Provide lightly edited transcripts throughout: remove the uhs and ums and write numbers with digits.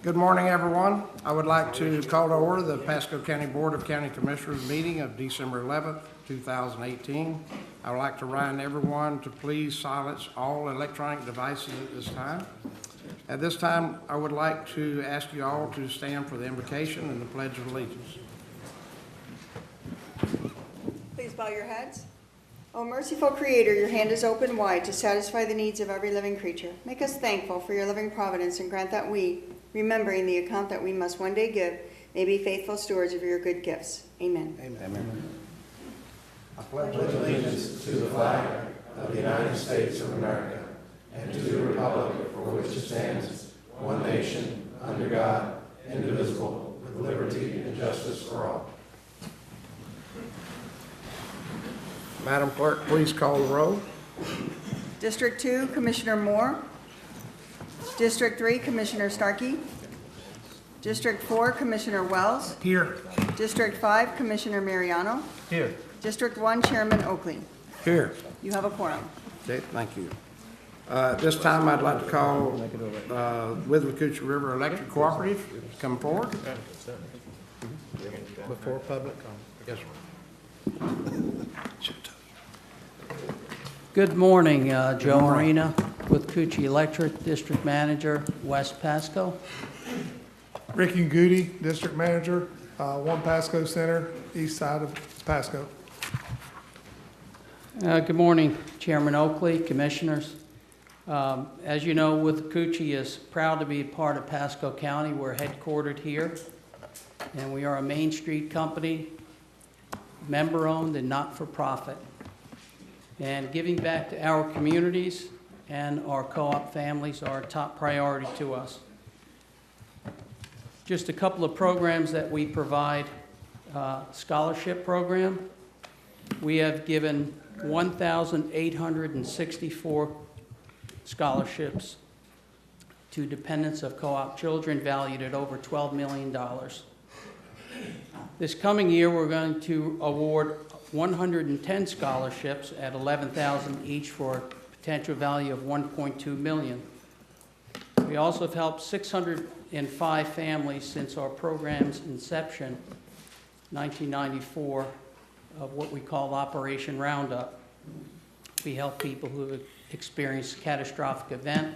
Good morning, everyone. I would like to call to order the Pasco County Board of County Commissioners meeting of December 11th, 2018. I would like to remind everyone to please silence all electronic devices at this time. At this time, I would like to ask you all to stand for the invocation and the Pledge of Allegiance. Please bow your heads. O merciful Creator, your hand is open wide to satisfy the needs of every living creature. Make us thankful for your loving providence and grant that we, remembering the account that we must one day give, may be faithful stewards of your good gifts. Amen. Amen. I pledge allegiance to the flag of the United States of America and to the republic for which it stands, one nation, under God, indivisible, with liberty and justice for all. Madam Clerk, please call the roll. District 2, Commissioner Moore. District 3, Commissioner Starkey. District 4, Commissioner Wells. Here. District 5, Commissioner Mariano. Here. District 1, Chairman Oakley. Here. You have a quorum. Okay, thank you. This time, I'd like to call Withlacoochee River Electric Cooperative to come forward. Before public comment. Yes, sir. Good morning, Joe Marina with Coochie Electric, District Manager, West Pasco. Ricky Goody, District Manager, 1 Pasco Center, east side of Pasco. Good morning, Chairman Oakley, Commissioners. As you know, Withlacoochee is proud to be part of Pasco County. We're headquartered here, and we are a Main Street company, member-owned and not-for-profit. And giving back to our communities and our co-op families are a top priority to us. Just a couple of programs that we provide. Scholarship program. We have given 1,864 scholarships to dependents of co-op children valued at over $12 million. This coming year, we're going to award 110 scholarships at $11,000 each for a potential value of $1.2 million. We also have helped 605 families since our program's inception, 1994, of what we call Operation Roundup. We help people who have experienced a catastrophic event,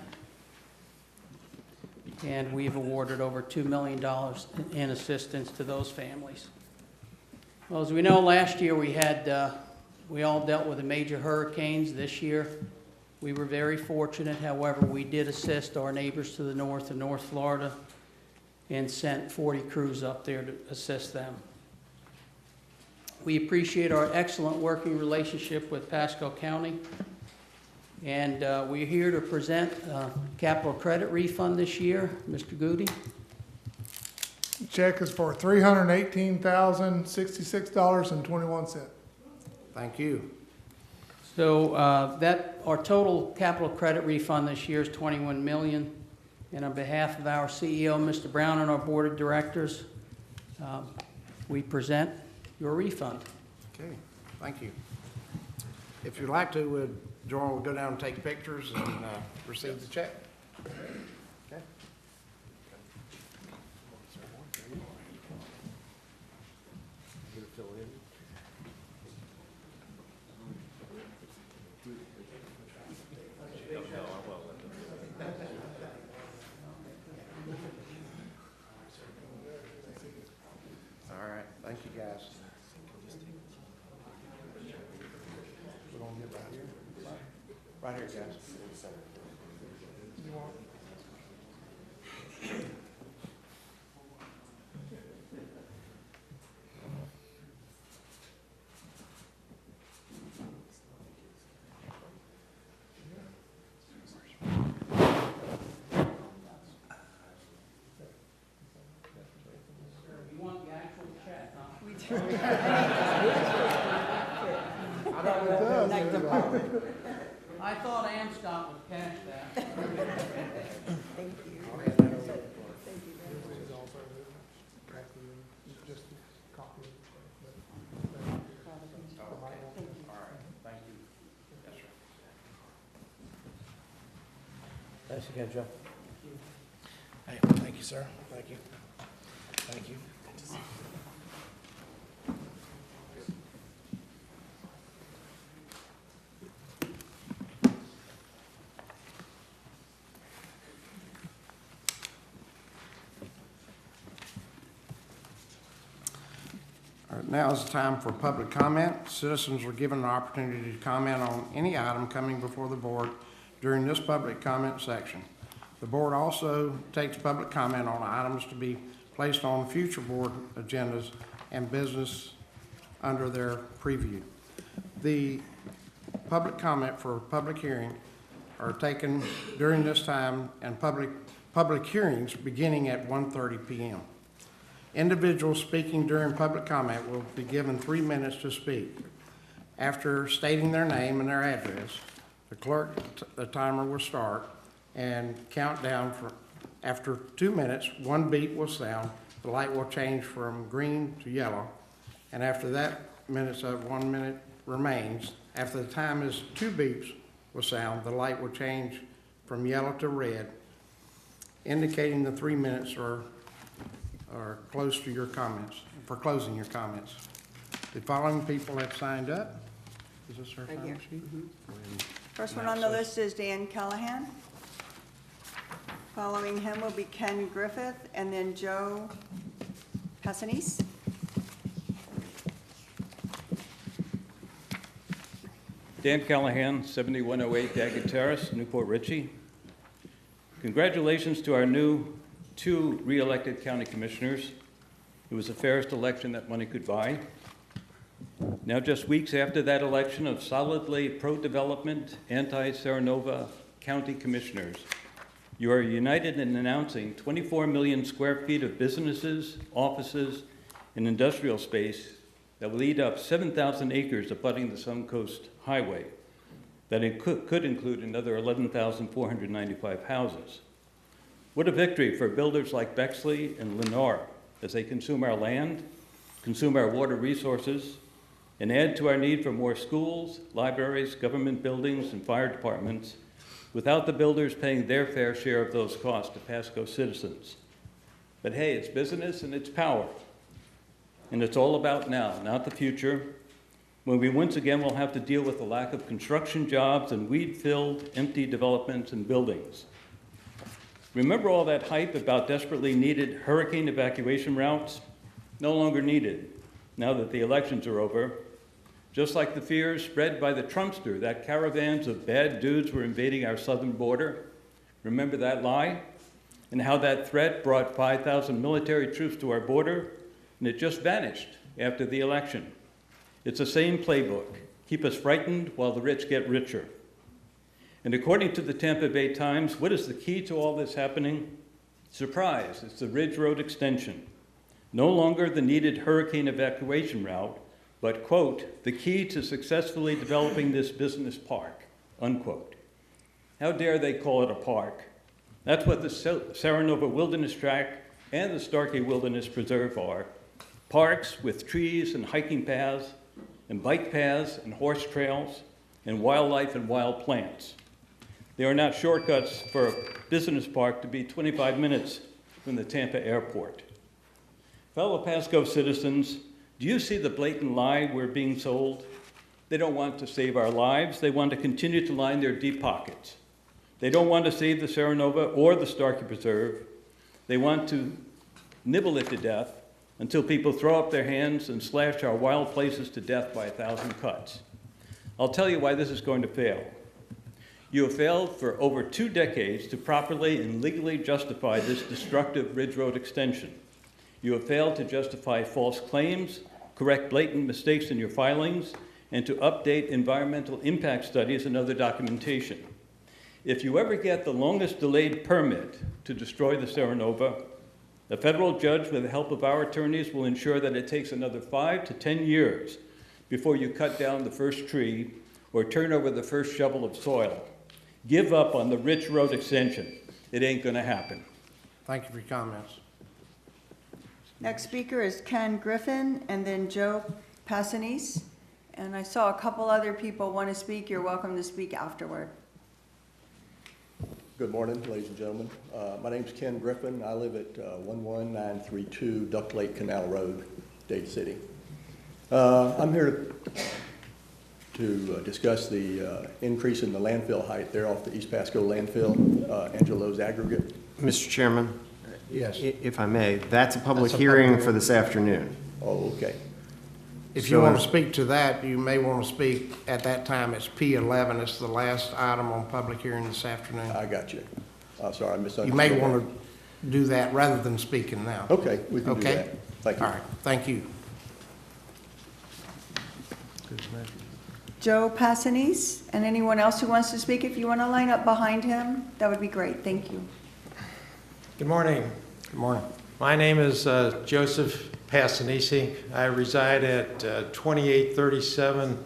and we've awarded over $2 million in assistance to those families. Well, as we know, last year we all dealt with the major hurricanes. This year we were very fortunate. However, we did assist our neighbors to the north in North Florida and sent 40 crews up there to assist them. We appreciate our excellent working relationship with Pasco County, and we're here to present a capital credit refund this year. Mr. Goody. Check is for $318,066.21. Thank you. So our total capital credit refund this year is $21 million. And on behalf of our CEO, Mr. Brown, and our board of directors, we present your refund. Okay, thank you. If you'd like to, Joel will go down and take pictures and receive the check. Okay. All right, thank you, guys. We're gonna get right here. Right here, guys. You want the actual check, huh? We do. I thought Amscott would catch that. Thank you. Just a copy of the check. All right, thank you. Yes, sir. Thanks again, Joe. Hey, thank you, sir. sir. Thank you. Thank you. All right, now is the time for public comment. Citizens are given an opportunity to comment on any item coming before the board during this public comment section. The board also takes public comment on items to be placed on future board agendas and business under their preview. The public comment for public hearing are taken during this time, and public hearings beginning at 1:30 p.m. Individuals speaking during public comment will be given 3 minutes to speak. After stating their name and their address, the timer will start and count down for, after 2 minutes, 1 beep will sound, the light will change from green to yellow, and after that 1 minute remains, after the time is 2 beeps will sound, the light will change from yellow to red, indicating the 3 minutes are close to your comments, for closing your comments. The following people have signed up. Is this our Right final here. sheet? First one on the list is Dan Callahan. Following him will be Ken Griffith, and then Joe Passanese. Dan Callahan, 7108 Dade Terrace, Newport Richey. Congratulations to our new 2 re-elected county commissioners. It was the fairest election that money could buy. Now just weeks after that election of solidly pro-development, anti-Serenova county commissioners, you are united in announcing 24 million square feet of businesses, offices, and industrial space that will eat up 7,000 acres abutting the Suncoast Highway. That it could include another 11,495 houses. What a victory for builders like Bexley and Lenore as they consume our land, consume our water resources, and add to our need for more schools, libraries, government buildings, and fire departments without the builders paying their fair share of those costs to Pasco citizens. But hey, it's business and it's power. And it's all about now, not the future, when we once again will have to deal with the lack of construction jobs and weed-filled, empty developments and buildings. Remember all that hype about desperately needed hurricane evacuation routes? No longer needed, now that the elections are over. Just like the fears spread by the Trumpster that caravans of bad dudes were invading our southern border. Remember that lie? And how that threat brought 5,000 military troops to our border, and it just vanished after the election. It's the same playbook. Keep us frightened while the rich get richer. And according to the Tampa Bay Times, what is the key to all this happening? Surprise, it's the Ridge Road extension. No longer the needed hurricane evacuation route, but, quote, the key to successfully developing this business park, unquote. How dare they call it a park? That's what the Serenova Wilderness Tract and the Starkey Wilderness Preserve are. Parks with trees and hiking paths and bike paths and horse trails and wildlife and wild plants. They are not shortcuts for a business park to be 25 minutes from the Tampa airport. Fellow Pasco citizens, do you see the blatant lie we're being sold? They don't want to save our lives. They want to continue to line their deep pockets. They don't want to save the Serenova or the Starkey Preserve. They want to nibble it to death until people throw up their hands and slash our wild places to death by 1,000 cuts. I'll tell you why this is going to fail. You have failed for over 2 decades to properly and legally justify this destructive Ridge Road extension. You have failed to justify false claims, correct blatant mistakes in your filings, and to update environmental impact studies and other documentation. If you ever get the longest delayed permit to destroy the Serenova, a federal judge with the help of our attorneys will ensure that it takes another 5 to 10 years before you cut down the first tree or turn over the first shovel of soil. Give up on the Ridge Road extension. It ain't gonna happen. Thank you for your comments. Next speaker is Ken Griffin, and then Joe Passanese. And I saw a couple other people want to speak. You're welcome to speak afterward. Good morning, ladies and gentlemen. My name's Ken Griffin. I live at 11932 Duck Lake Canal Road, Dade City. I'm here to discuss the increase in the landfill height there off the East Pasco landfill, Angelo's aggregate. Mr. Chairman? Yes. If I may, that's a public That's a hearing public for this afternoon. Oh, okay. If you want to speak to that, you may want to speak at that time. It's P11. It's the last item on public hearing this afternoon. I got you. Sorry, I misunderstood. You may want to do that rather than speaking now. Okay, we can do Okay? that. Thank you. All right, thank you. Joe Passanese, and anyone else who wants to speak, if you want to line up behind him, that would be great. Thank you. Good morning. Good morning. My name is Joseph Passanese. I reside at 2837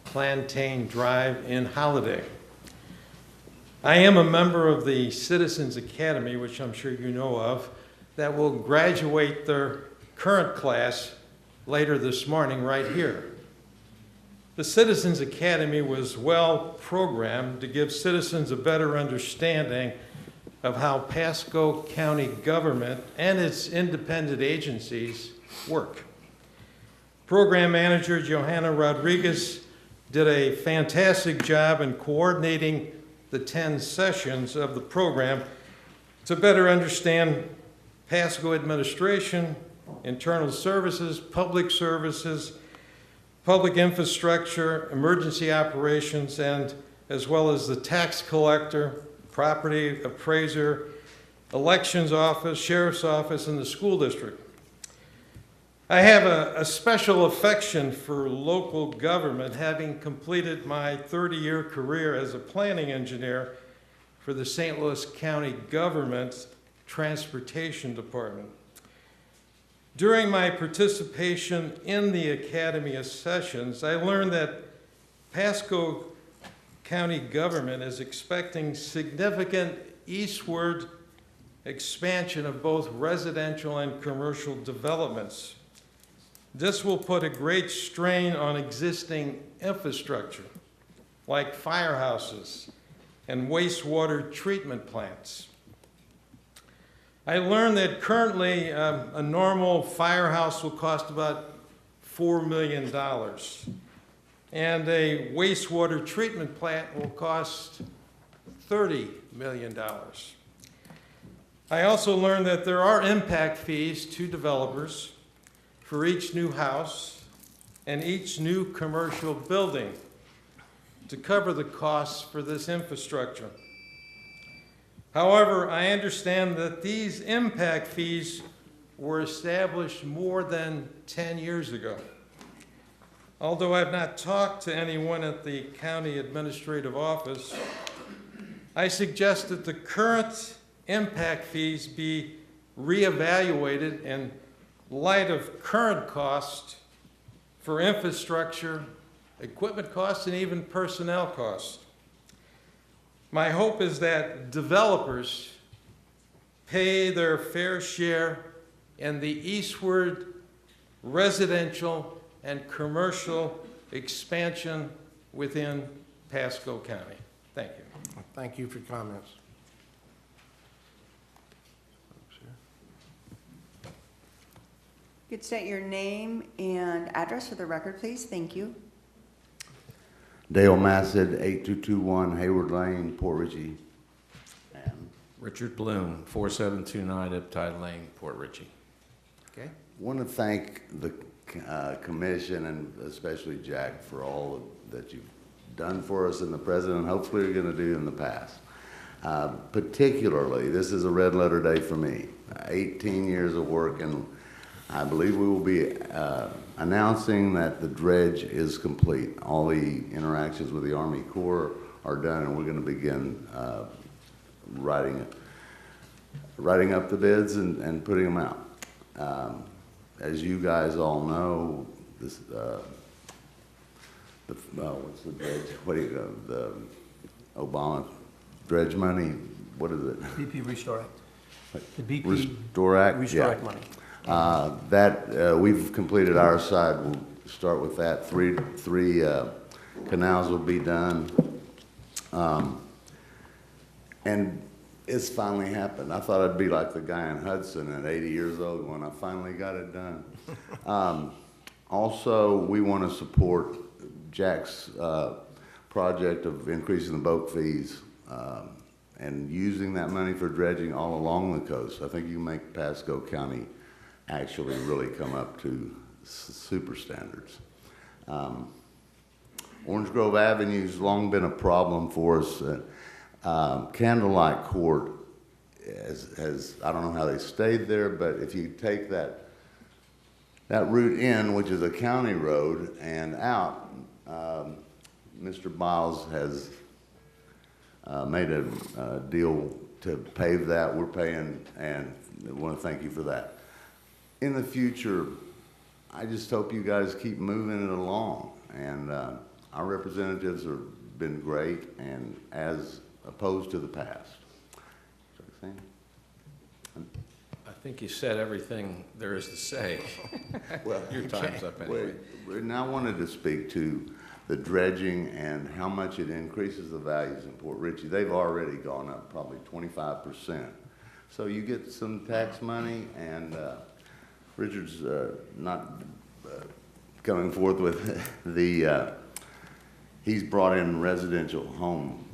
Plantain Drive in Holiday. I am a member of the Citizens Academy, which I'm sure you know of, that will graduate their current class later this morning right here. The Citizens Academy was well programmed to give citizens a better understanding of how Pasco County government and its independent agencies work. Program manager Johanna Rodriguez did a fantastic job in coordinating the 10 sessions of the program to better understand Pasco administration, internal services, public infrastructure, emergency operations, and as well as the tax collector, property appraiser, elections office, sheriff's office, and the school district. I have a special affection for local government, having completed my 30-year career as a planning engineer for the St. Louis County Government Transportation Department. During my participation in the Academy sessions, I learned that Pasco County government is expecting significant eastward expansion of both residential and commercial developments. This will put a great strain on existing infrastructure, like firehouses and wastewater treatment plants. I learned that currently a normal firehouse will cost about $4 million, and a wastewater treatment plant will cost $30 million. I also learned that there are impact fees to developers for each new house and each new commercial building to cover the costs for this infrastructure. However, I understand that these impact fees were established more than 10 years ago. Although I've not talked to anyone at the county administrative office, I suggest that the current impact fees be reevaluated in light of current costs for infrastructure, equipment costs, and even personnel costs. My hope is that developers pay their fair share in the eastward residential and commercial expansion within Pasco County. Thank you. Thank you for your comments. You could state your name and address for the record, please. Thank you. Dale Massad, 8221 Hayward Lane, Port Richey. And Richard Bloom, 4729 Uptide Lane, Port Richey. Okay. want to thank the commission and especially Jack for all that you've done for us in the present and hopefully you're going to do in the past. Particularly, this is a red letter day for me. 18 years of work, and I believe we will be announcing that the dredge is complete. All the interactions with the Army Corps are done, and we're going to begin writing up the bids and putting them out. As you guys all know, this what's the dredge? What do you the Obama dredge money? What is it? BP Restore Act. The BP Restore Act. Restore Act money. We've completed our side. We'll start with that. Three canals will be done. And it's finally happened. I thought I'd be like the guy in Hudson at 80 years old when I finally got it done. Also, we want to support Jack's project of increasing the boat fees and using that money for dredging all along the coast. I think you can make Pasco County actually really come up to super standards. Orange Grove Avenue's long been a problem for us. Candlelight Court has, I don't know how they stayed there, but if you take that route in, which is a county road, and out, Mr. Biles has made a deal to pave that. We're paying, and I want to thank you for that. In the future, I just hope you guys keep moving it along, and our representatives have been great, and as opposed to the past. I think you said everything there is to say. Well, Your time's up anyway. We now wanted to speak to the dredging and how much it increases the values in Port Richey. They've already gone up probably 25%. So you get some tax money, and Richard's not coming forth with the, he's brought in residential home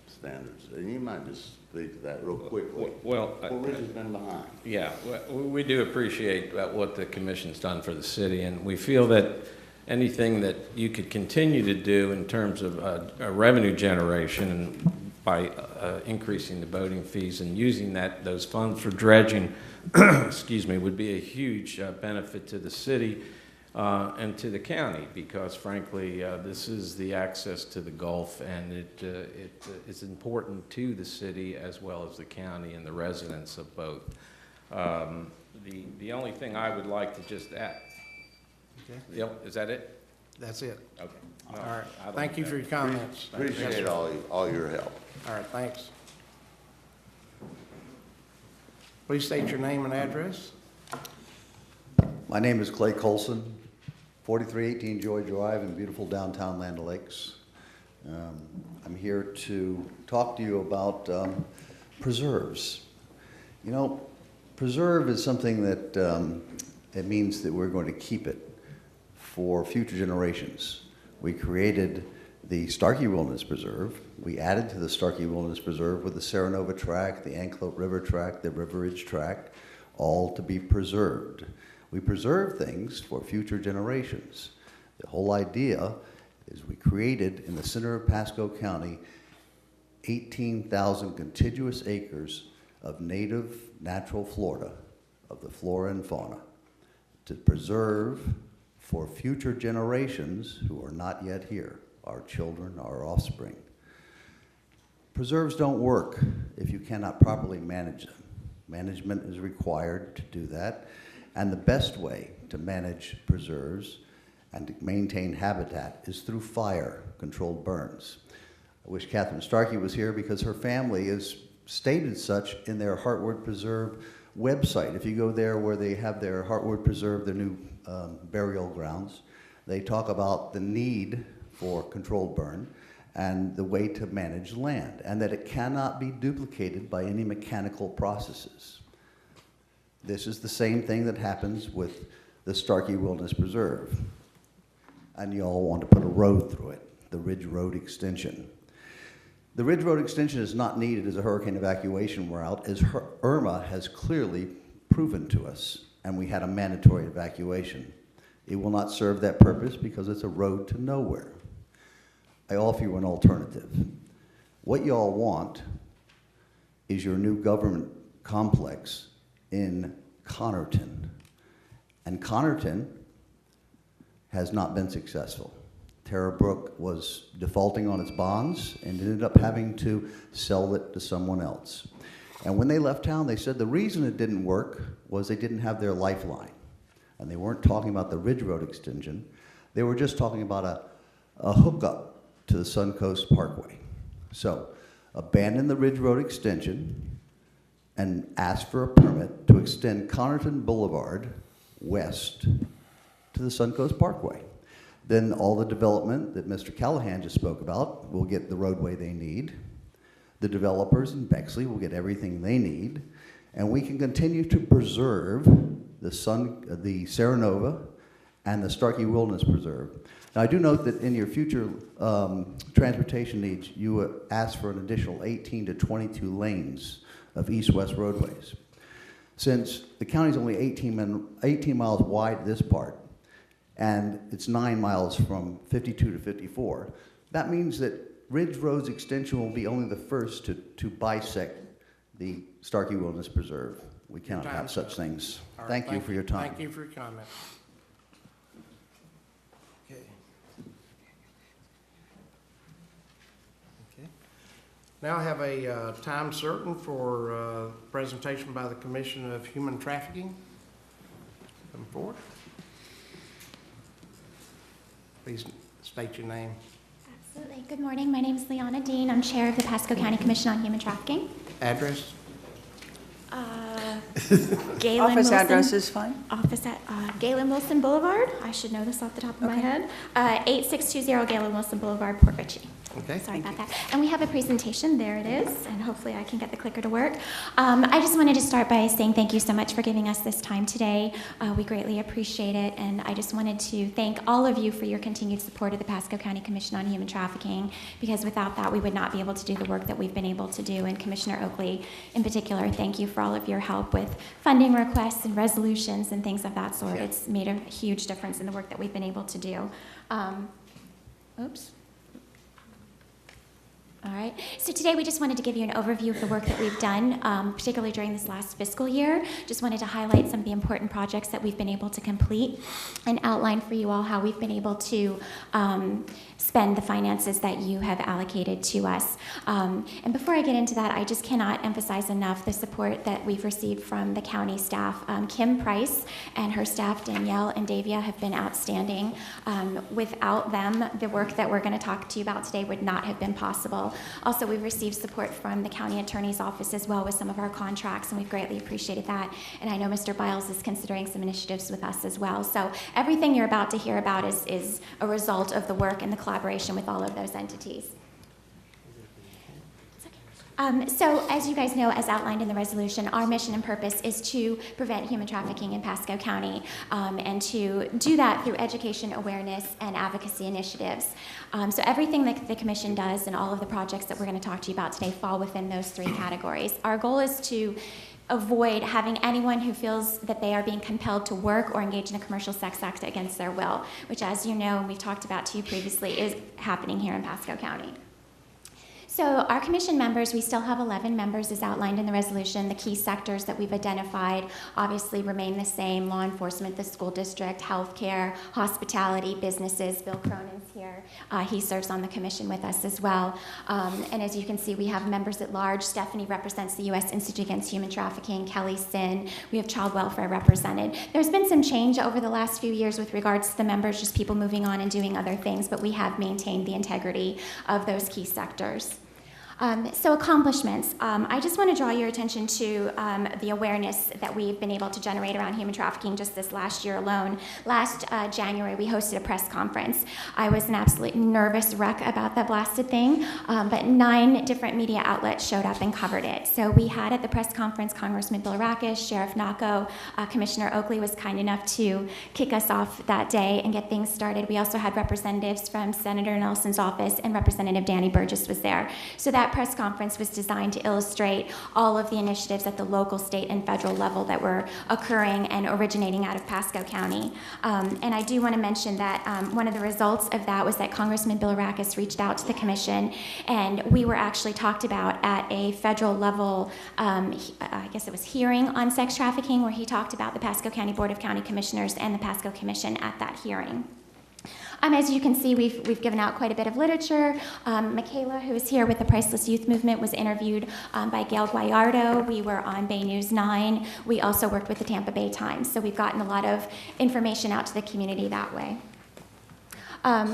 standards. And you might just speak to that real quickly. Well, Richard's been behind. yeah, we do appreciate what the commission's done for the city, and we feel that anything that you could continue to do in terms of revenue generation by increasing the boating fees and using those funds for dredging, excuse me, would be a huge benefit to the city and to the county, because frankly, this is the access to the Gulf, and it is important to the city as well as the county and the residents of both. The only thing I would like to just add. Okay. Yep, is that it? That's it. Okay. All right. Thank you for your comments. Appreciate all your help. All right, thanks. Please state your name and address. My name is Clay Colson, 4318 Joy Drive in beautiful downtown Land O'Lakes. I'm here to talk to you about preserves. You know, preserve is something that it means that we're going to keep it for future generations. We created the Starkey Wilderness Preserve. We added to the Starkey Wilderness Preserve with the Serenova Tract, the Anclote River Tract, the River Ridge Tract, all to be preserved. We preserve things for future generations. The whole idea is we created in the center of Pasco County 18,000 contiguous acres of native natural Florida, of the flora and fauna, to preserve for future generations who are not yet here, our children, our offspring. Preserves don't work if you cannot properly manage them. Management is required to do that, and the best way to manage preserves and to maintain habitat is through fire-controlled burns. I wish Catherine Starkey was here because her family is stated such in their Heartwood Preserve website. If you go there where they have their Heartwood Preserve, their new burial grounds, they talk about the need for controlled burn and the way to manage land, and that it cannot be duplicated by any mechanical processes. This is the same thing that happens with the Starkey Wilderness Preserve. And you all want to put a road through it, the Ridge Road Extension. The Ridge Road Extension is not needed as a hurricane evacuation route, as Irma has clearly proven to us, and we had a mandatory evacuation. It will not serve that purpose because it's a road to nowhere. I offer you an alternative. What you all want is your new government complex in Connerton. And Connerton has not been successful. Terrabrook was defaulting on its bonds and ended up having to sell it to someone else. And when they left town, they said the reason it didn't work was they didn't have their lifeline. And they weren't talking about the Ridge Road extension. They were just talking about a hookup to the Suncoast Parkway. So abandon the Ridge Road extension and ask for a permit to extend Connerton Boulevard west to the Suncoast Parkway. Then all the development that Mr. Callahan just spoke about will get the roadway they need. The developers in Bexley will get everything they need, and we can continue to preserve the Serenova and the Starkey Wilderness Preserve. Now, I do note that in your future transportation needs, you asked for an additional 18 to 22 lanes of east-west roadways. Since the county's only 18 miles wide this part, and it's 9 miles from 52 to 54, that means that Ridge Road's extension will be only the first to bisect the Starkey Wilderness Preserve. We cannot have such things. All right, Thank you for your time. Thank you for your comment. Okay. Okay. Now I have a time certain for presentation by the Commission of Human Trafficking. Come forward. Please state your name. Absolutely. Good morning. My name is Leona Dean. I'm chair of the Pasco County Commission on Human Trafficking. Address? Galen Office Wilson, address is fine. Office at Galen Wilson Boulevard. I should know this off the top of my head. 8620 Galen Wilson Boulevard, Port Richey. Okay. Sorry about that. And we have a presentation. There it is. And hopefully I can get the clicker to work. I just wanted to start by saying thank you so much for giving us this time today. We greatly appreciate it. And I just wanted to thank all of you for your continued support of the Pasco County Commission on Human Trafficking, because without that, we would not be able to do the work that we've been able to do. And Commissioner Oakley, in particular, thank you for all of your help with funding requests and resolutions and things of that sort. It's made a huge difference in the work that we've been able to do. Oops. All right, so today we just wanted to give you an overview of the work that we've done, particularly during this last fiscal year. Just wanted to highlight some of the important projects that we've been able to complete and outline for you all how we've been able to spend the finances that you have allocated to us. And before I get into that, I just cannot emphasize enough the support that we've received from the county staff. Kim Price and her staff, Danielle and Davia, have been outstanding. Without them, the work that we're going to talk to you about today would not have been possible. Also, we've received support from the county attorney's office as well with some of our contracts, and we've greatly appreciated that. And I know Mr. Biles is considering some initiatives with us as well. So everything you're about to hear about is a result of the work and the collaboration with all of those entities. So as you guys know, as outlined in the resolution, our mission and purpose is to prevent human trafficking in Pasco County, and to do that through education, awareness, and advocacy initiatives. So everything that the Commission does and all of the projects that we're going to talk to you about today fall within those three categories. Our goal is to avoid having anyone who feels that they are being compelled to work or engage in a commercial sex act against their will, which, as you know, and we've talked about to you previously, is happening here in Pasco County. So our commission members, we still have 11 members as outlined in the resolution. The key sectors that we've identified obviously remain the same: law enforcement, the school district, healthcare, hospitality, businesses. Bill Cronin's here. He serves on the commission with us as well. And as you can see, we have members at large. Stephanie represents the U.S. Institute Against Human Trafficking. Kelly Sin. We have child welfare represented. There's been some change over the last few years with regards to the members, just people moving on and doing other things, but we have maintained the integrity of those key sectors. So accomplishments. I just want to draw your attention to the awareness that we've been able to generate around human trafficking just this last year alone. Last January, we hosted a press conference. I was an absolute nervous wreck about that blasted thing, but 9 different media outlets showed up and covered it. So we had at the press conference Congressman Bill Rackus, Sheriff Naco, Commissioner Oakley was kind enough to kick us off that day and get things started. We also had representatives from Senator Nelson's office, and Representative Danny Burgess was there. So that press conference was designed to illustrate all of the initiatives at the local, state, and federal level that were occurring and originating out of Pasco County. And I do want to mention that one of the results of that was that Congressman Bill Rackus reached out to the commission, and we were actually talked about at a federal level, I guess it was hearing on sex trafficking, where he talked about the Pasco County Board of County Commissioners and the Pasco Commission at that hearing. As you can see, we've given out quite a bit of literature. Michaela, who is here with the Priceless Youth Movement, was interviewed by Gail Guayardo. We were on Bay News 9. We also worked with the Tampa Bay Times. So we've gotten a lot of information out to the community that way.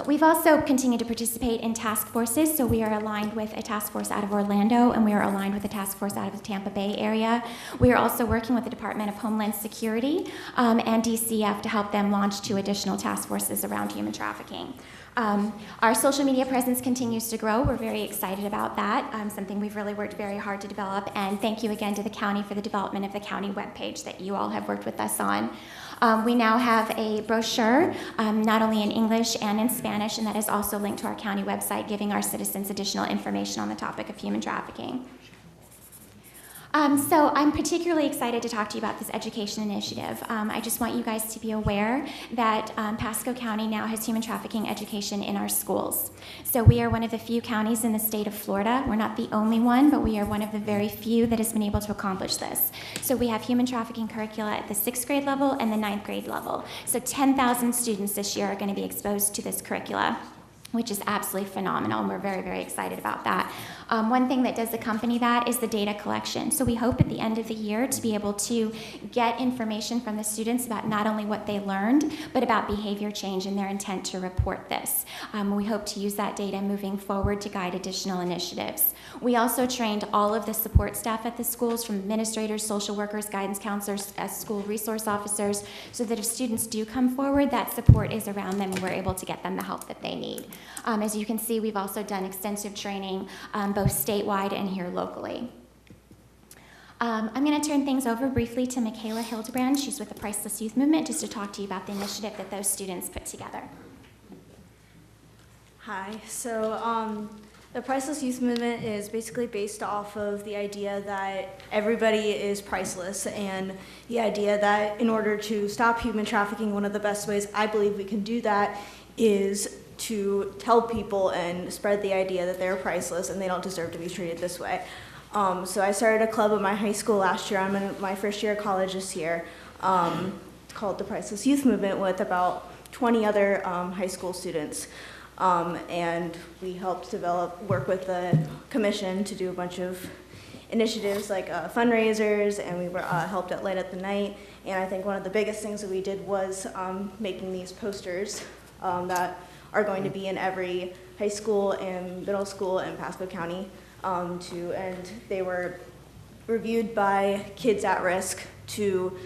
We've also continued to participate in task forces, so we are aligned with a task force out of Orlando, and we are aligned with a task force out of the Tampa Bay area. We are also working with the Department of Homeland Security and DCF to help them launch 2 additional task forces around human trafficking. Our social media presence continues to grow. We're very excited about that, something we've really worked very hard to develop, and thank you again to the county for the development of the county webpage that you all have worked with us on. We now have a brochure, not only in English and in Spanish, and that is also linked to our county website, giving our citizens additional information on the topic of human trafficking. So I'm particularly excited to talk to you about this education initiative. I just want you guys to be aware that Pasco County now has human trafficking education in our schools. So we are one of the few counties in the state of Florida. We're not the only one, but we are one of the very few that has been able to accomplish this. So we have human trafficking curricula at the 6th grade level and the 9th grade level. So 10,000 students this year are going to be exposed to this curricula, which is absolutely phenomenal, and we're very, very excited about that. One thing that does accompany that is the data collection. So we hope at the end of the year to be able to get information from the students about not only what they learned, but about behavior change and their intent to report this. We hope to use that data moving forward to guide additional initiatives. We also trained all of the support staff at the schools, from administrators, social workers, guidance counselors, school resource officers, so that if students do come forward, that support is around them and we're able to get them the help that they need. As you can see, we've also done extensive training both statewide and here locally. I'm going to turn things over briefly to Michaela Hildebrand. She's with the Priceless Youth Movement, just to talk to you about the initiative that those students put together. Hi. So the Priceless Youth Movement is basically based off of the idea that everybody is priceless, and the idea that in order to stop human trafficking, one of the best ways I believe we can do that is to tell people and spread the idea that they're priceless and they don't deserve to be treated this way. So I started a club at my high school last year. I'm in my first year of college this year. It's called the Priceless Youth Movement, with about 20 other high school students. And we helped work with the commission to do a bunch of initiatives like fundraisers, and we were helped at Light Up the Night. And I think one of the biggest things that we did was making these posters that are going to be in every high school and middle school in Pasco County, and they were reviewed by Kids at Risk to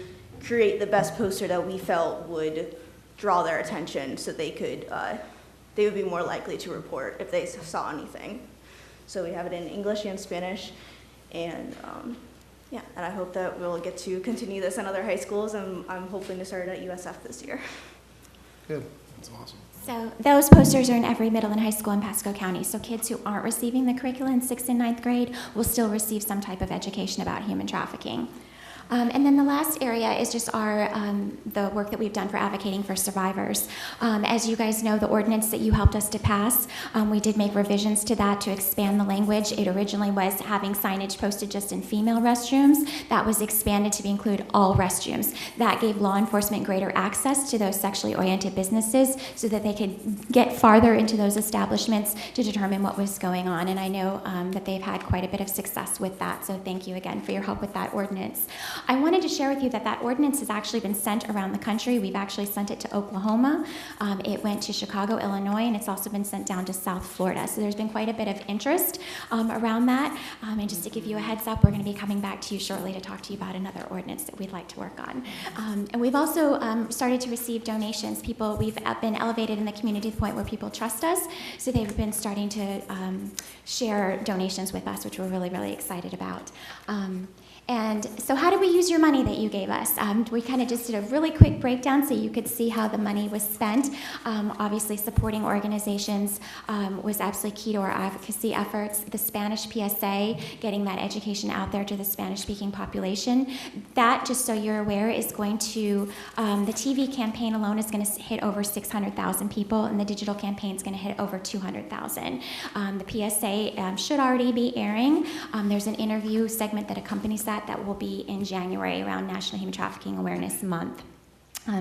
create the best poster that we felt would draw their attention, so they would be more likely to report if they saw anything. So we have it in English and Spanish, and yeah, and I hope that we'll get to continue this in other high schools, and I'm hoping to start at USF this year. Good, that's awesome. So those posters are in every middle and high school in Pasco County. So kids who aren't receiving the curriculum in 6th and 9th grade will still receive some type of education about human trafficking. And then the last area is just the work that we've done for advocating for survivors. As you guys know, the ordinance that you helped us to pass, we did make revisions to that to expand the language. It originally was having signage posted just in female restrooms. That was expanded to include all restrooms. That gave law enforcement greater access to those sexually oriented businesses so that they could get farther into those establishments to determine what was going on. And I know that they've had quite a bit of success with that. So thank you again for your help with that ordinance. I wanted to share with you that that ordinance has actually been sent around the country. We've actually sent it to Oklahoma. It went to Chicago, Illinois, and it's also been sent down to South Florida. So there's been quite a bit of interest around that. And just to give you a heads up, we're going to be coming back to you shortly to talk to you about another ordinance that we'd like to work on. And we've also started to receive donations. We've been elevated in the community to the point where people trust us. So they've been starting to share donations with us, which we're really, really excited about. And so how did we use your money that you gave us? We kind of just did a really quick breakdown so you could see how the money was spent. Obviously, supporting organizations was absolutely key to our advocacy efforts. The Spanish PSA, getting that education out there to the Spanish-speaking population. That, just so you're aware, is going to, the TV campaign alone is going to hit over 600,000 people, and the digital campaign is going to hit over 200,000. The PSA should already be airing. There's an interview segment that accompanies that will be in January around National Human Trafficking Awareness Month.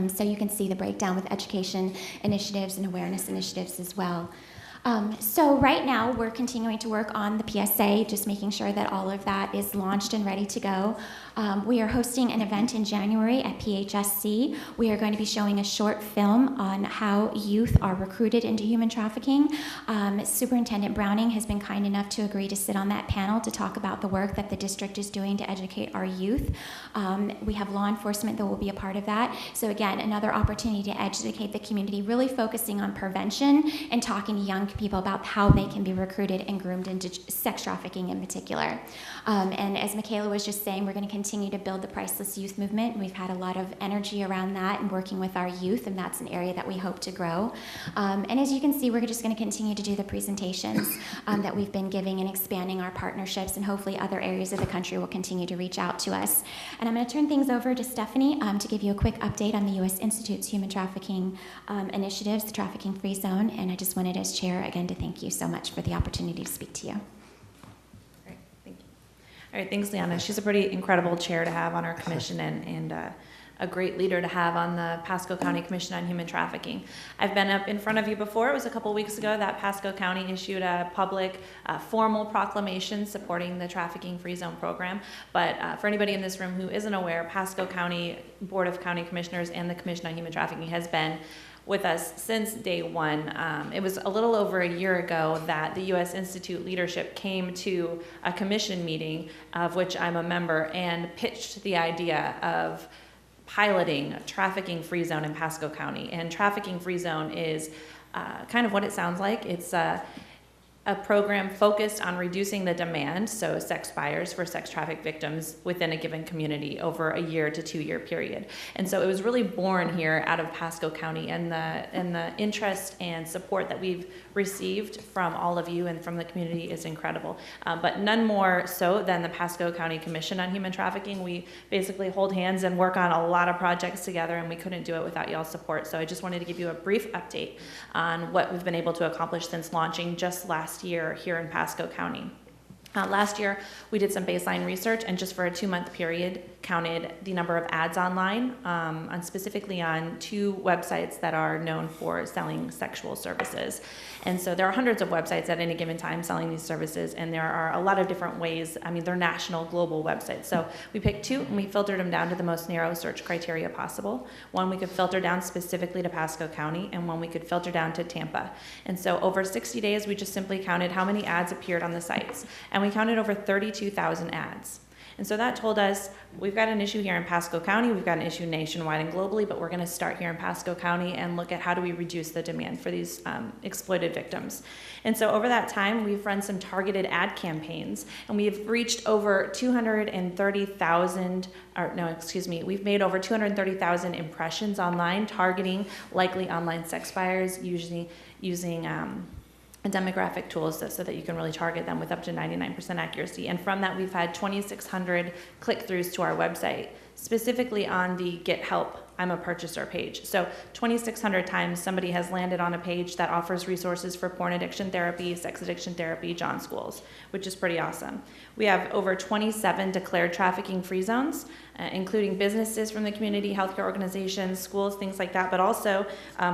So you can see the breakdown with education initiatives and awareness initiatives as well. So right now we're continuing to work on the PSA, just making sure that all of that is launched and ready to go. We are hosting an event in January at PHSC. We are going to be showing a short film on how youth are recruited into human trafficking. Superintendent Browning has been kind enough to agree to sit on that panel to talk about the work that the district is doing to educate our youth. We have law enforcement that will be a part of that. So again, another opportunity to educate the community, really focusing on prevention and talking to young people about how they can be recruited and groomed into sex trafficking in particular. And as Michaela was just saying, we're going to continue to build the Priceless Youth Movement. We've had a lot of energy around that and working with our youth, and that's an area that we hope to grow. And as you can see, we're just going to continue to do the presentations that we've been giving and expanding our partnerships, and hopefully other areas of the country will continue to reach out to us. And I'm going to turn things over to Stephanie to give you a quick update on the U.S. Institute's human trafficking initiatives, the Trafficking-Free Zone, and I just wanted, as chair, again, to thank you so much for the opportunity to speak to you. Great, thank you. All right, thanks, Liana. She's a pretty incredible chair to have on our commission, and a great leader to have on the Pasco County Commission on Human Trafficking. I've been up in front of you before. It was a couple weeks ago that Pasco County issued a public formal proclamation supporting the Trafficking-Free Zone program. But for anybody in this room who isn't aware, Pasco County Board of County Commissioners and the Commission on Human Trafficking has been with us since day one. It was a little over a year ago that the U.S. Institute leadership came to a commission meeting, of which I'm a member, and pitched the idea of piloting a trafficking-free zone in Pasco County. And trafficking-free zone is kind of what it sounds like. It's a program focused on reducing the demand, so sex buyers for sex traffic victims within a given community over a 1 to 2 year period. And so it was really born here out of Pasco County, and the interest and support that we've received from all of you and from the community is incredible. But none more so than the Pasco County Commission on Human Trafficking. We basically hold hands and work on a lot of projects together, and we couldn't do it without y'all's support. So I just wanted to give you a brief update on what we've been able to accomplish since launching just last year here in Pasco County. Last year, we did some baseline research, and just for a 2-month period, counted the number of ads online, specifically on 2 websites that are known for selling sexual services. And so there are hundreds of websites at any given time selling these services, and there are a lot of different ways. I mean, they're national, global websites. So we picked 2, and we filtered them down to the most narrow search criteria possible. One we could filter down specifically to Pasco County, and one we could filter down to Tampa. And so over 60 days, we just simply counted how many ads appeared on the sites. And we counted over 32,000 ads. And so that told us we've got an issue here in Pasco County, we've got an issue nationwide and globally, but we're going to start here in Pasco County and look at how do we reduce the demand for these exploited victims. And so over that time, we've run some targeted ad campaigns, and we've reached over 230,000, we've made over 230,000 impressions online targeting likely online sex buyers, usually using demographic tools so that you can really target them with up to 99% accuracy. And from that, we've had 2,600 click-throughs to our website, specifically on the Get Help, I'm a Purchaser page. So 2,600 times somebody has landed on a page that offers resources for porn addiction therapy, sex addiction therapy, John Schools, which is pretty awesome. We have over 27 declared trafficking-free zones, including businesses from the community, healthcare organizations, schools, things like that, but also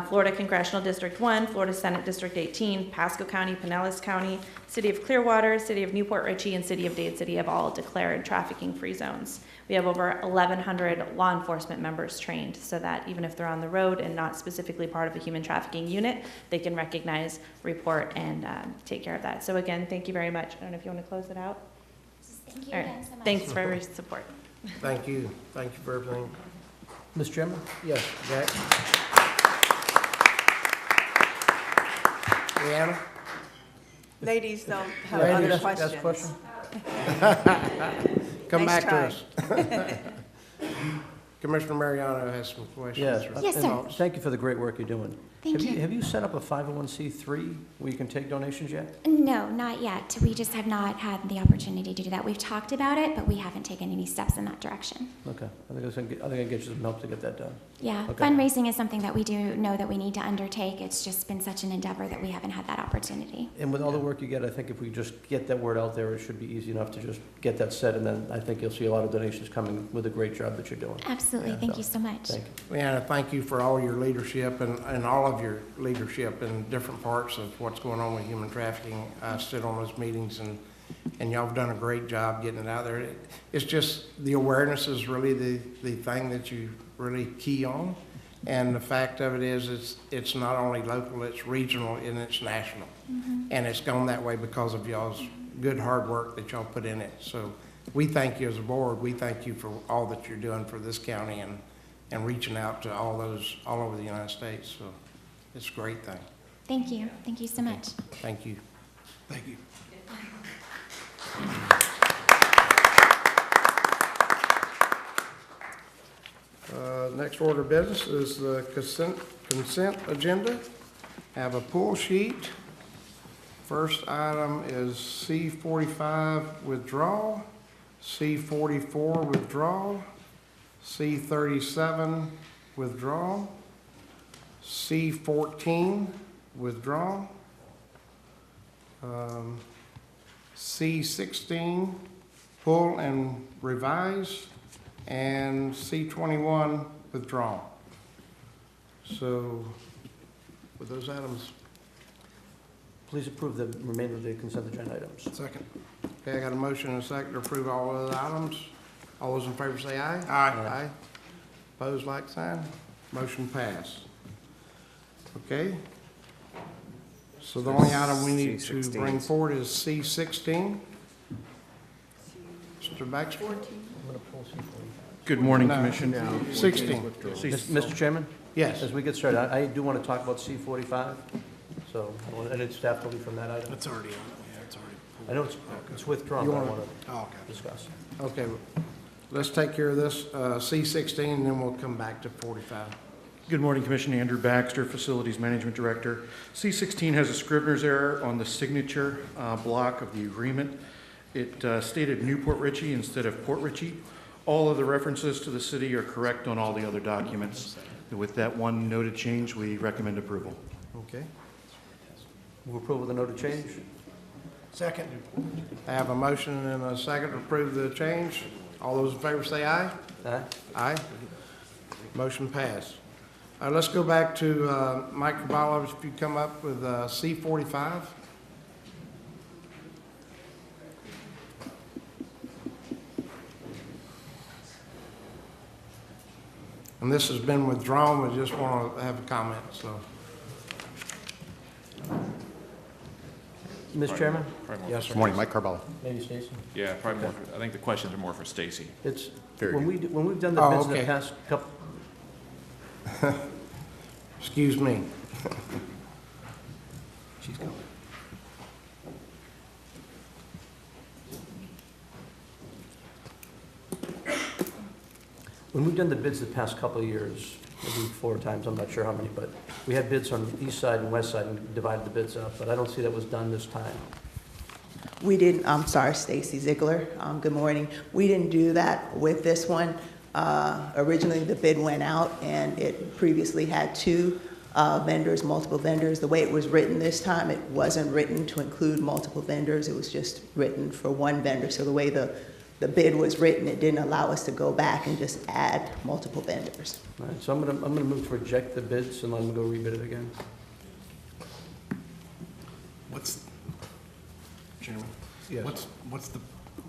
Florida Congressional District 1, Florida Senate District 18, Pasco County, Pinellas County, City of Clearwater, City of Newport Richey, and City of Dade City have all declared trafficking-free zones. We have over 1,100 law enforcement members trained so that even if they're on the road and not specifically part of a human trafficking unit, they can recognize, report, and take care of that. So again, thank you very much. I don't know if you want to close it out. Thank you All right. again so much. Thanks for your support. Thank you. Thank you for everything. Mr. Chairman? Yes, Jack? Leanna? Ladies don't have Ladies, other that's questions. Come Nice back to us. Commissioner Mariano has some questions. Yes. or Yes, sir. thoughts. Thank you for the great work you're doing. Thank you. Have you set up a 501c3 where you can take donations yet? No, not yet. We just have not had the opportunity to do that. We've talked about it, but we haven't taken any steps in that direction. Okay. I think I can get you some help to get that done. Yeah, Okay. fundraising is something that we do know that we need to undertake. It's just been such an endeavor that we haven't had that opportunity. And with all the work you get, I think if we just get that word out there, it should be easy enough to just get that set, and then I think you'll see a lot of donations coming with a great job that you're doing. Absolutely. Yeah, Thank so, you so much. Thank you. Leanna, thank you for all your leadership and all of your leadership in different parts of what's going on with human trafficking. I sit on those meetings and and y'all have done a great job getting it out there. It's just the awareness is really the thing that you really key on. And the fact of it is, it's not only local, it's regional, and it's national. And it's gone that way because of y'all's good hard work that y'all put in it. So we thank you as a board. We thank you for all that you're doing for this county and reaching out to all those all over the United States. So it's a great thing. Thank you. Thank you so much. Thank you. Thank you. Next order of business is the consent agenda. Have a pull sheet. First item is C45 withdrawal, C44 withdrawal, C37 withdrawal, C14 withdrawal, C16 pull and revise, and C21 withdrawal. So with those items. Please approve the remainder of the consent agenda items. Second. Okay, I got a motion and a second to approve all of the items. All those in favor say aye. Aye. Opposed, like sign. Motion passed. Okay. So the only item we need to bring forward is C16. Mr. Baxter? Good morning, No. Commission. 16. Mr. Chairman? Yes. As we get started, I do want to talk about C45, so I need staff to leave from that item. It's already on. Yeah, it's already. I know it's withdrawn, but I want Oh, okay. to discuss. Okay, let's take care of this, C16, and then we'll come back to 45. Good morning, Commission. Andrew Baxter, Facilities Management Director. C16 has a Scrivener's error on the signature block of the agreement. It stated Newport Richey instead of Port Richey. All of the references to the city are correct on all the other documents. With that one noted change, we recommend approval. Okay. Move approval of the noted change. Second. I have a motion and a second to approve the change. All those in favor say aye. Aye. Aye. Motion passed. Let's go back to Mike Caballo, if you come up with C45. And this has been withdrawn, we just want to have a comment, so. Mr. Chairman? Yes, sir. Morning, Mike Carbella. Maybe Stacy? Yeah, probably more, I think the questions are more for Stacy. It's, Very when good. we've done the Oh, bids in okay. the past couple, Excuse me. She's coming. when we've done the bids the past couple of years, maybe 4 times, I'm not sure how many, but we had bids on the east side and west side and divided the bids up, but I don't see that was done this time. We didn't, I'm sorry, Stacy Ziegler. Good morning. We didn't do that with this one. Originally, the bid went out, and it previously had 2 vendors, multiple vendors. The way it was written this time, it wasn't written to include multiple vendors. It was just written for 1 vendor. So the way the bid was written, it didn't allow us to go back and just add multiple vendors. All right, so I'm gonna move to reject the bids and let them go rebid it again. Chairman? Yes. What's the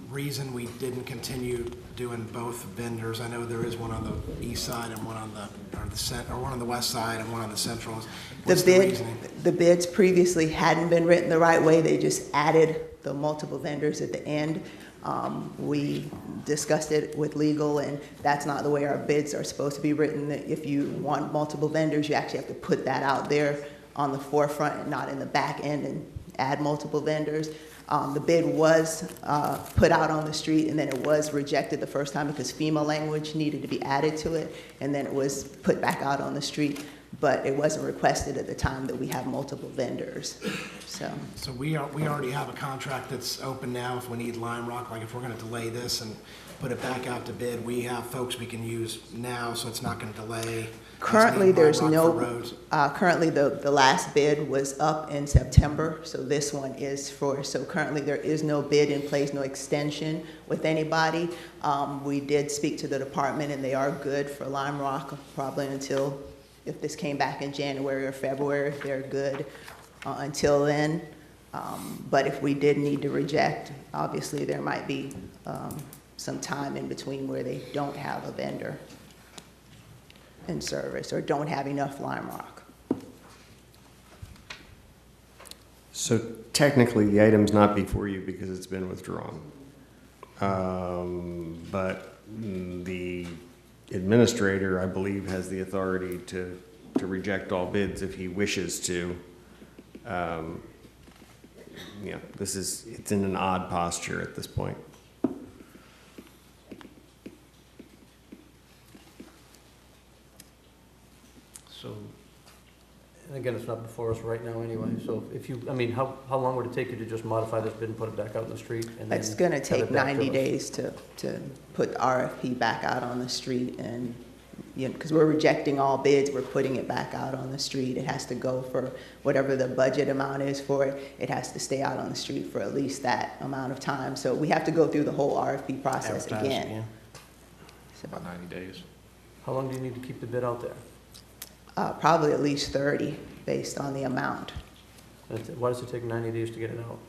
reason we didn't continue doing both vendors? I know there is one on the east side and one on one on the west side and one on the central. What's the reasoning? The bids previously hadn't been written the right way. They just added the multiple vendors at the end. We discussed it with legal, and that's not the way our bids are supposed to be written. If you want multiple vendors, you actually have to put that out there on the forefront and not in the back end and add multiple vendors. The bid was put out on the street, and then it was rejected the first time because FEMA language needed to be added to it, and then it was put back out on the street, but it wasn't requested at the time that we have multiple vendors. So we already have a contract that's open now if we need Lime Rock, like if we're gonna delay this and put it back out to bid, we have folks we can use now, so it's not gonna delay. Currently, Lime there's Rock for no, roads. currently the last bid was up in September, so this one is so currently there is no bid in place, no extension with anybody. We did speak to the department, and they are good for Lime Rock, probably until, if this came back in January or February, they're good until then. But if we did need to reject, obviously there might be some time in between where they don't have a vendor in service or don't have enough lime rock. So technically, the item's not before you because it's been withdrawn. But the administrator, I believe, has the authority to reject all bids if he wishes to. You know, it's in an odd posture at this point. So, and again, it's not before us right now anyway, so if you, I mean, how long would it take you to just modify this bid and put it back out in the street? And then It's gonna have take it back to 90 us? days to put the RFP back out on the street and, you know, because we're rejecting all bids, we're putting it back out on the street. It has to go for whatever the budget amount is for it. It has to stay out on the street for at least that amount of time. So we have to go through the whole RFP process Advertise again. About 90 days. How long do you need to keep the bid out there? Probably at least 30, based on the amount. Why does it take 90 days to get it out?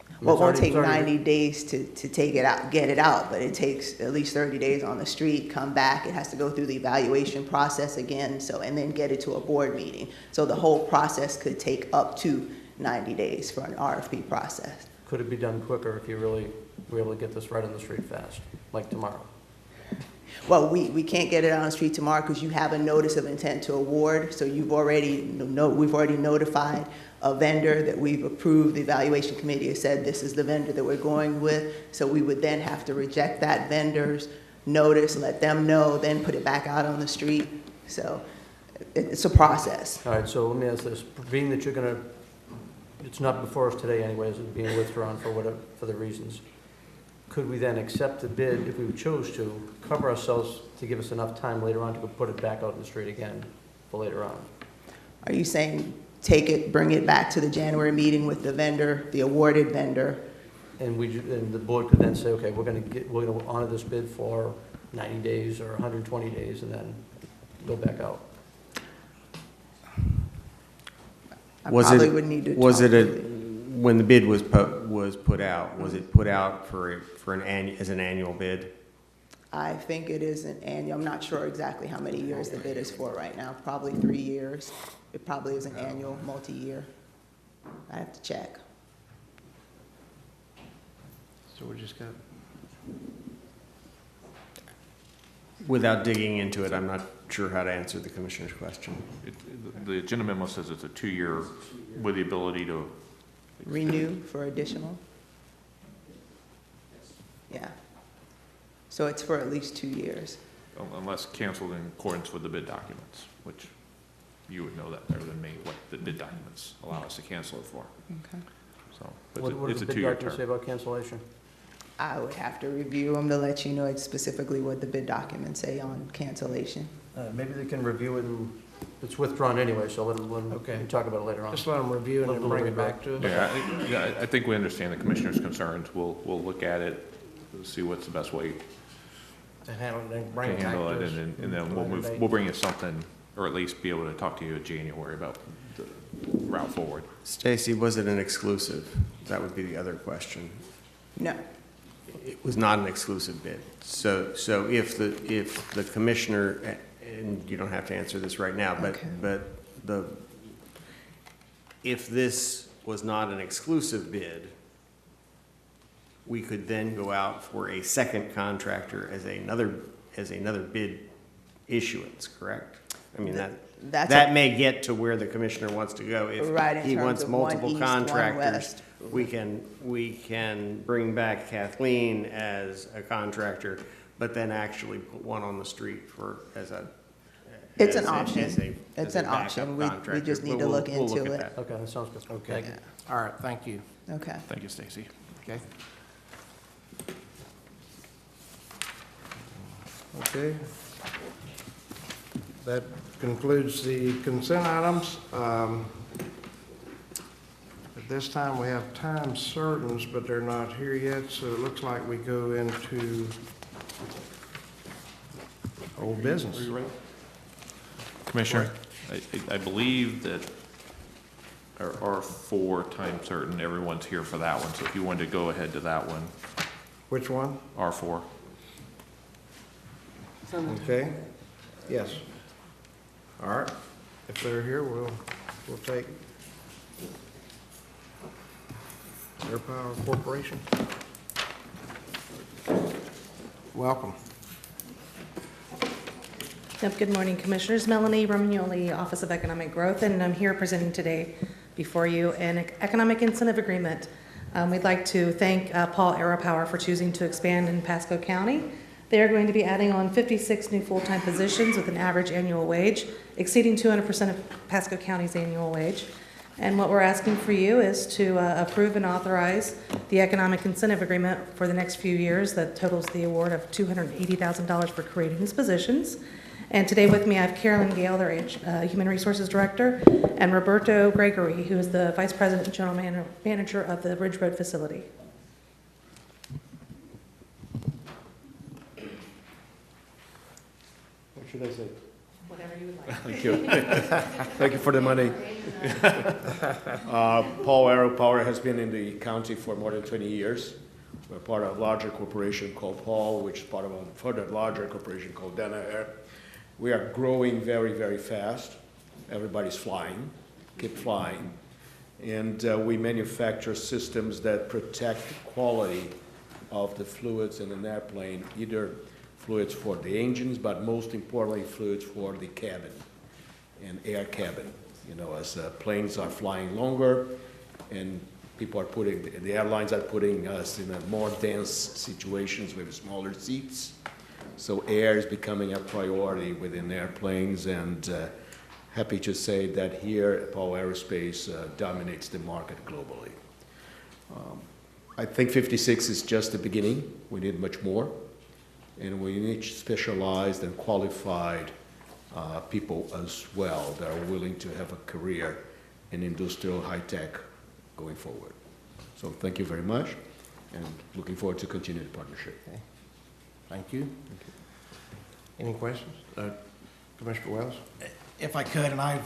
I mean, Well, it won't it's take already- 90 days to take it out, get it out, but it takes at least 30 days on the street, come back, it has to go through the evaluation process again, so, and then get it to a board meeting. So the whole process could take up to 90 days for an RFP process. Could it be done quicker if you really were able to get this right on the street fast, like tomorrow? Well, we can't get it on the street tomorrow because you have a notice of intent to award, so we've already notified a vendor that we've approved. The evaluation committee has said this is the vendor that we're going with, so we would then have to reject that vendor's notice, let them know, then put it back out on the street. So it's a process. All right, so let me ask this, being that you're gonna, it's not before us today anyways, it's being withdrawn for whatever, for the reasons. Could we then accept the bid if we chose to, cover ourselves to give us enough time later on to go put it back out in the street again for later on? Are you saying take it, bring it back to the January meeting with the vendor, the awarded vendor? And and the board could then say, okay, we're gonna honor this bid for 90 days or 120 days and then go back out? I probably would need to Was talk it to when the bid was put out, was it put out as an annual bid? I think it is an annual, I'm not sure exactly how many years the bid is for right now, probably 3 years. It probably is an annual, multi-year. I have to check. So we just got, Without digging into it, I'm not sure how to answer the commissioner's question. The agenda memo says it's a 2-year with the ability to. Renew for additional? Yeah. So it's for at least 2 years. Unless canceled in accordance with the bid documents, which you would know that better than me, what the bid documents allow us to cancel it for. Okay. So, What but does it's a the bid 2-year document say term. about cancellation? I would have to review them to let you know specifically what the bid documents say on cancellation. Maybe they can review it and, it's withdrawn anyway, so let them, Okay. we can talk about it later on. just let them review and then bring it back to us. Yeah, I think we understand the commissioner's concerns. We'll look at it, see what's the best way To handle it and to bring it back handle to it, us. and then we'll Later move, date. we'll bring you something, or at least be able to talk to you in January about the route forward. Stacy, was it an exclusive? That would be the other question. No. It was not an exclusive bid. So if the commissioner, and you don't have to answer this right now, but if this was not an exclusive bid, we could then go out for a second contractor as another bid issuance, correct? I mean, that may get to where the commissioner wants to go. Right, in If he terms wants of one multiple east, one contractors, west. we can bring back Kathleen as a contractor, but then actually put one on the street It's an option. It's an backup option. We contractor. just need But to we'll look at into it. that. Okay, that sounds good. Okay, Thank you. all right, thank you. Okay. Thank you, Stacy. Okay. Okay. That concludes the consent items. At this time, we have time certains, but they're not here yet, so it looks like we go into old business. Commissioner, I believe that R4 time certain, everyone's here for that one, so if you wanted to go ahead to that one, Which one? R4. Okay, yes. All right, if they're here, we'll take Air Power Corporation. Welcome. Yep, good morning, Commissioners. Melanie Romagnoli, Office of Economic Growth, and I'm here presenting today before you an economic incentive agreement. We'd like to thank Paul AeroPower for choosing to expand in Pasco County. They are going to be adding on 56 new full-time positions with an average annual wage exceeding 200% of Pasco County's annual wage. And what we're asking for you is to approve and authorize the economic incentive agreement for the next few years that totals the award of $280,000 for creating these positions. And today with me I have Carolyn Gale, their Human Resources Director, and Roberto Gregory, who is the Vice President and General Manager of the Ridge Road facility. What should I say? Whatever you would like. Thank you. Thank you for the money. Paul AeroPower has been in the county for more than 20 years. We're part of a larger corporation called Paul, which is part of a further larger corporation called Dade. We are growing very, very fast. Everybody's flying, keep flying. And we manufacture systems that protect the quality of the fluids in an airplane, either fluids for the engines, but most importantly, fluids for the cabin and air cabin. You know, as planes are flying longer and the airlines are putting us in a more dense situations with smaller seats. So air is becoming a priority within airplanes, and happy to say that here, Paul Aerospace dominates the market globally. I think 56 is just the beginning. We need much more. And we need specialized and qualified people as well that are willing to have a career in industrial high-tech going forward. So thank you very much, and looking forward to continued partnership. Okay. Thank you. Any questions? Commissioner Wells? If I could, and I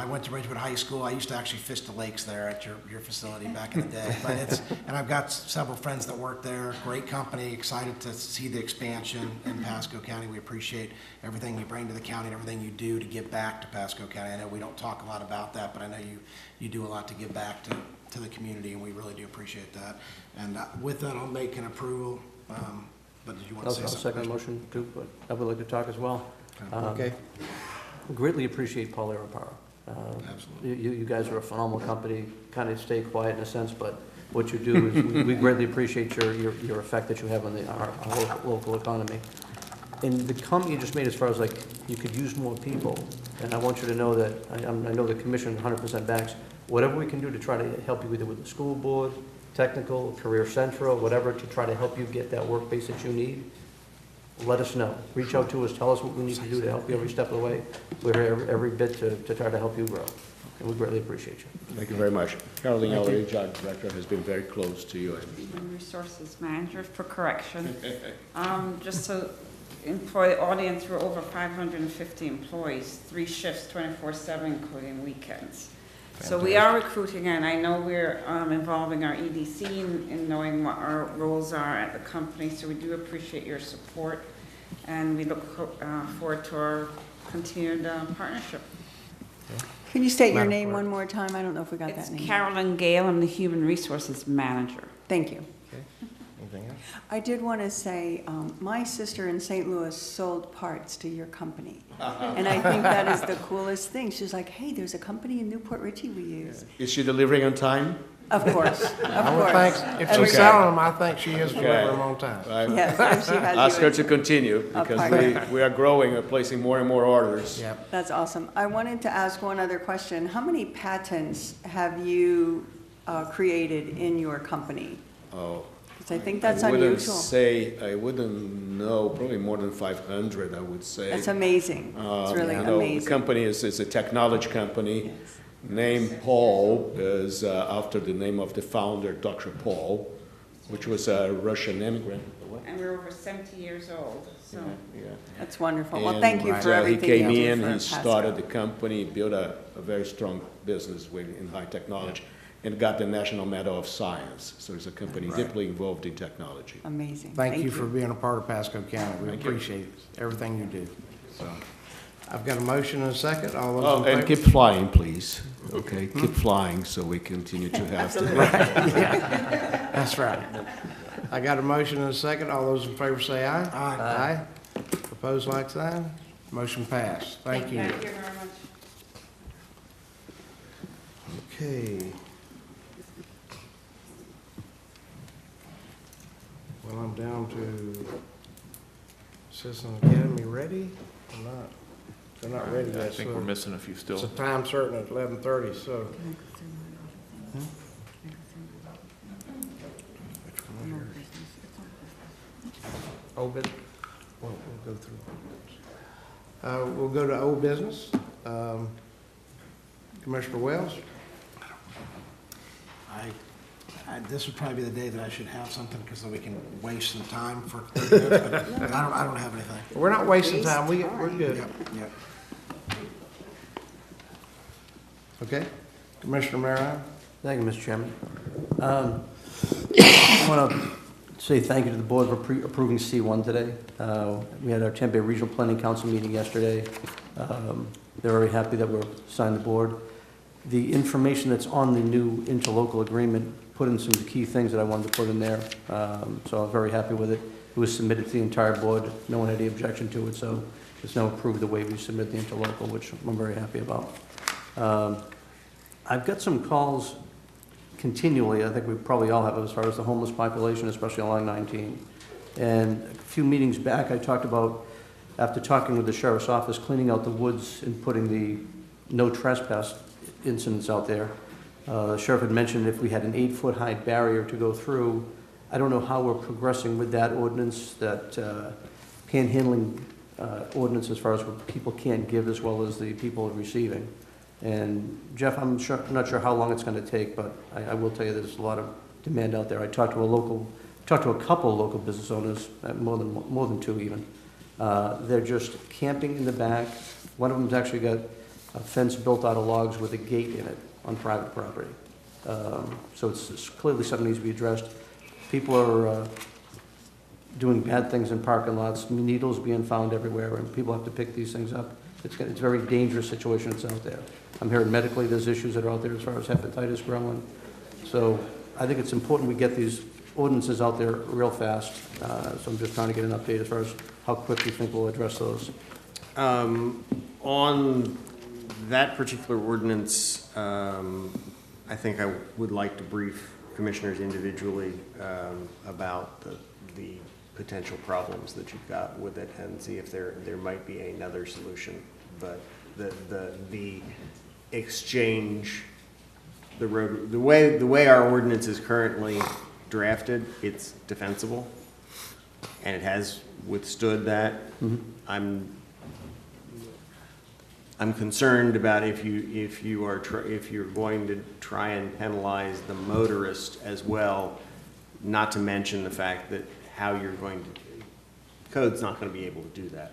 went to Ridgewood High School. I used to actually fish the lakes there at your facility back in the day. But and I've got several friends that work there. Great company. Excited to see the expansion in Pasco County. We appreciate everything you bring to the county and everything you do to give back to Pasco County. I know we don't talk a lot about that, but I know you do a lot to give back to the community, and we really do appreciate that. And with that, I'll make an approval. But did you want to say I'll something? second the motion too, but I would like to talk as well. Okay. Greatly appreciate Paul AeroPower. Absolutely. You guys are a phenomenal company, kind of stay quiet in a sense, but what you do is we greatly appreciate your effect that you have on our local economy. And the comment you just made as far as like you could use more people, and I want you to know that I know the commission 100% backs whatever we can do to try to help you either with the school board, technical, career central, whatever, to try to help you get that work base that you need. Let us know. Reach out to us. Tell us what we need to do to help you every step of the way. We're here every bit to try to help you grow. And we greatly appreciate you. Thank you very much. Caroline Ellery, Job Director, has been very close to you. Human Resources Manager for correction. Just so, for the audience, we're over 550 employees, 3 shifts, 24/7, including weekends. So we are recruiting, and I know we're involving our EDC in knowing what our roles are at the company, so we do appreciate your support, and we look forward to our continued partnership. Can you state your Madam name Clerk. one more time? I don't know if we got It's that name. Carolyn Gale. I'm the Human Resources Manager. Thank you. Okay. Anything else? I did want to say, my sister in St. Louis sold parts to your company. And I think that is the coolest thing. She's like, hey, there's a company in Newport Richey we use. Is she delivering on time? Of course, I would think, if she's selling them, I think she is delivering them on time. Right. Yes, if she has Ask you her in to continue, a because partner. we are growing, we're placing more and more orders. Yep. That's awesome. I wanted to ask one other question. How many patents have you created in your company? Oh. Because I think that's I wouldn't unusual. I wouldn't know, probably more than 500, I would say. That's amazing. It's really amazing. The company is a technology company. Name Paul is after the name of the founder, Dr. Paul, which was a Russian immigrant. And we're over 70 years old. So, That's wonderful. Well, thank you for everything He came you do in, for he Pasco. started the company, built a very strong business in high technology, and got the National Medal of Science. So it's a company deeply involved in technology. Amazing. Thank you for being a part of Pasco County. We Thank you. appreciate everything you do. So, I've got a motion and a second. All those Oh, in favor? and keep flying, please. Okay, keep flying so we continue to have the. Yeah, that's right. I got a motion and a second. All those in favor say aye. Aye. Opposed, like sign. Motion passed. Thank you. Thank you very much. Okay. Well, I'm down to Citizen Academy ready or not? They're not ready yet. I think so we're missing a few still. It's a time certain at 11:30, so. Old business? We'll go through. We'll go to old business. Commissioner Wells? This would probably be the day that I should have something, because then we can waste some time for 30 minutes, but I don't have anything. We're not wasting time. We're good. Yep. Okay. Commissioner Marion? Thank you, Mr. Chairman. I want to say thank you to the board for approving C1 today. We had our Tampa Bay Regional Planning Council meeting yesterday. They're very happy that we're signed the board. The information that's on the new interlocal agreement put in some key things that I wanted to put in there. So I'm very happy with it. It was submitted to the entire board. No one had any objection to it, so it's now approved the way we submit the interlocal, which I'm very happy about. I've got some calls continually, I think we probably all have, as far as the homeless population, especially along 19. And a few meetings back, I talked about, after talking with the sheriff's office, cleaning out the woods and putting the no trespass incidents out there. The sheriff had mentioned if we had an 8-foot high barrier to go through. I don't know how we're progressing with that ordinance, that panhandling ordinance, as far as what people can't give as well as the people receiving. And Jeff, I'm not sure how long it's going to take, but I will tell you there's a lot of demand out there. I talked to a couple of local business owners, more than two even. They're just camping in the back. One of them's actually got a fence built out of logs with a gate in it on private property. So it's clearly something that needs to be addressed. People are doing bad things in parking lots, needles being found everywhere, and people have to pick these things up. It's a very dangerous situation that's out there. I'm hearing medically there's issues that are out there as far as hepatitis growing. So I think it's important we get these ordinances out there real fast. So I'm just trying to get an update as far as how quick we think we'll address those. On that particular ordinance, I think I would like to brief commissioners individually about the potential problems that you've got with it and see if there might be another solution. But the exchange, the way our ordinance is currently drafted, it's defensible, and it has withstood that. Mm-hmm. I'm concerned about if you're going to try and penalize the motorist as well, not to mention the fact that how you're going to, code's not going to be able to do that.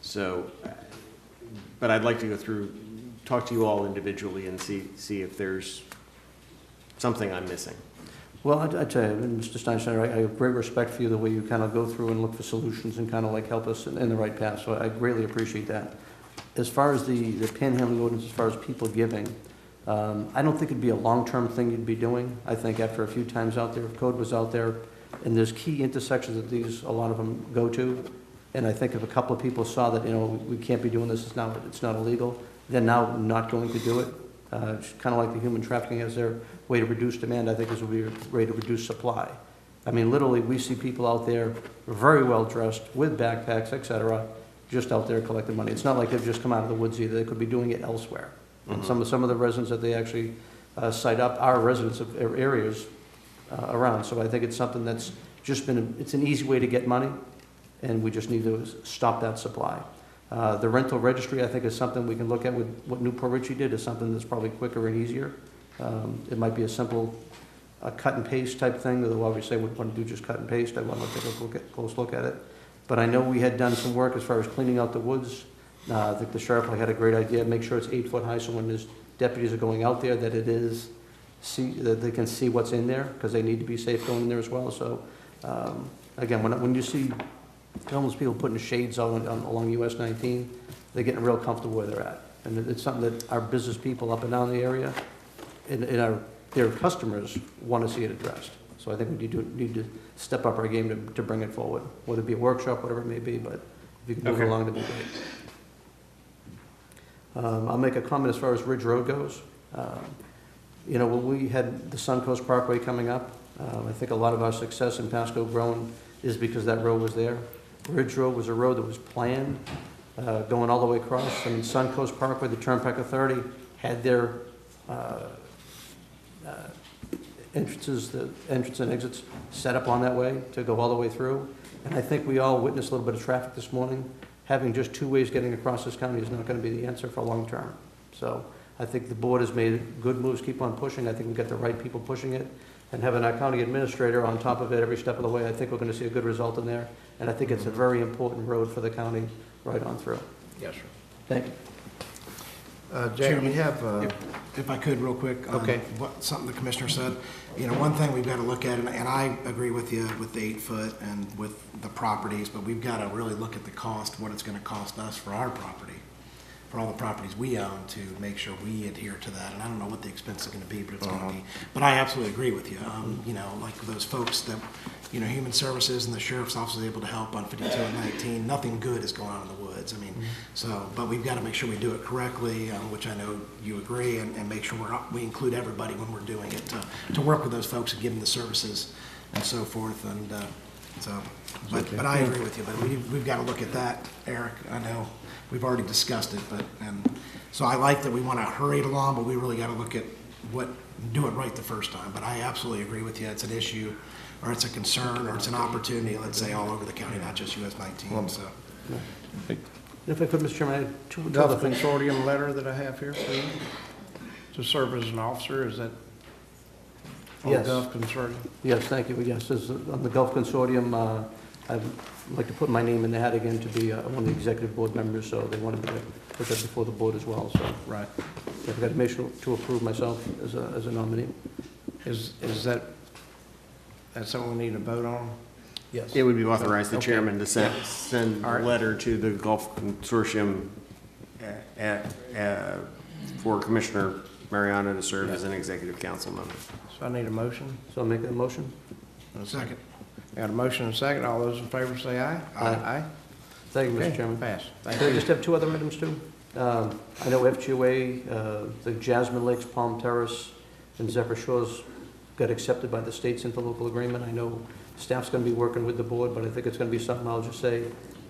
So, but I'd like to go through, talk to you all individually and see if there's something I'm missing. Well, I tell you, Mr. Steinstein, I have great respect for you, the way you kind of go through and look for solutions and kind of like help us in the right path. So I greatly appreciate that. As far as the panhandling ordinance, as far as people giving, I don't think it'd be a long-term thing you'd be doing. I think after a few times out there, if code was out there, and there's key intersections that a lot of them go to, and I think if a couple of people saw that, we can't be doing this, it's not illegal, they're now not going to do it. It's kind of like the human trafficking as their way to reduce demand. I think this will be a way to reduce supply. I mean, literally, we see people out there very well dressed with backpacks, et cetera, just out there collecting money. It's not like they've just come out of the woods either. They could be doing it elsewhere. Mm-hmm. And some of the residents that they actually cite up are residents of areas around. So I think it's something that's just it's an easy way to get money, and we just need to stop that supply. The rental registry, I think, is something we can look at with what Newport Richey did, is something that's probably quicker and easier. It might be a simple cut and paste type thing, although obviously I wouldn't want to do just cut and paste. I want to take a close look at it. But I know we had done some work as far as cleaning out the woods. I think the sheriff had a great idea, make sure it's 8 foot high, so when his deputies are going out there, that that they can see what's in there, because they need to be safe going in there as well. So, again, when you see homeless people putting shades on along US 19, they're getting real comfortable where they're at. And it's something that our business people up and down the area, and their customers want to see it addressed. So I think we need to step up our game to bring it forward, whether it be a workshop, whatever it may be, but if you can move it along, that'd be great. I'll make a comment as far as Ridge Road goes. You know, when we had the Suncoast Parkway coming up, I think a lot of our success in Pasco growing is because that road was there. Ridge Road was a road that was planned, going all the way across. I mean, Suncoast Parkway, the Turnpike Authority, had their entrances, the entrance and exits set up on that way to go all the way through. And I think we all witnessed a little bit of traffic this morning. Having just 2 ways getting across this county is not going to be the answer for long term. So I think the board has made good moves, keep on pushing. I think we've got the right people pushing it. And having our county administrator on top of it every step of the way, I think we're going to see a good result in there. And I think it's a very important road for the county right on through. Yes, sir. Thank you. Jack, we have, If I could, real quick. Okay. Something the commissioner said. You know, one thing we've got to look at, and I agree with you with the 8 foot and with the properties, but we've got to really look at the cost, what it's going to cost us for our property, for all the properties we own, to make sure we adhere to that. And I don't know what the expense is going to be, but it's going to be. But I absolutely agree with you. You know, like those folks that, you know, Human Services and the Sheriff's Office is able to help on 52 and 19. Nothing good is going on in the woods. I mean, so, but we've got to make sure we do it correctly, which I know you agree, and make sure we include everybody when we're doing it to work with those folks and give them the services and so forth. And but I agree with you. But we've got to look at that, Eric. I know we've already discussed it, and so I like that we want to hurry it along, but we really got to look at do it right the first time. But I absolutely agree with you. It's an issue, or it's a concern, or it's an opportunity, let's say, all over the county, not just US 19. So. If I could, Mr. Chairman, I had two Gulf other things. Consortium letter that I have here for you to serve as an officer, is that on the Yes. Gulf Consortium? Yes, thank you. Yes, on the Gulf Consortium, I'd like to put my name in the hat again to be one of the executive board members, so they wanted me to put that before the board as well, so. Right. I've got to make sure to approve myself as a nominee. Is that's something we need to vote on? Yes. It would be authorized the Okay. chairman to send All a right. letter to the Gulf Consortium for Commissioner Mariano to serve as an executive council member. So I need a motion. So I'll make that motion. Second. Got a motion and a second. All those in favor say aye. Aye. Thank you, Mr. Okay, Chairman. pass. Thank Could I you. just have two other items too? I know FGOA, the Jasmine Lakes, Palm Terrace, and Zephyr Shores got accepted by the state's interlocal agreement. I know staff's going to be working with the board, but I think it's going to be something I'll just say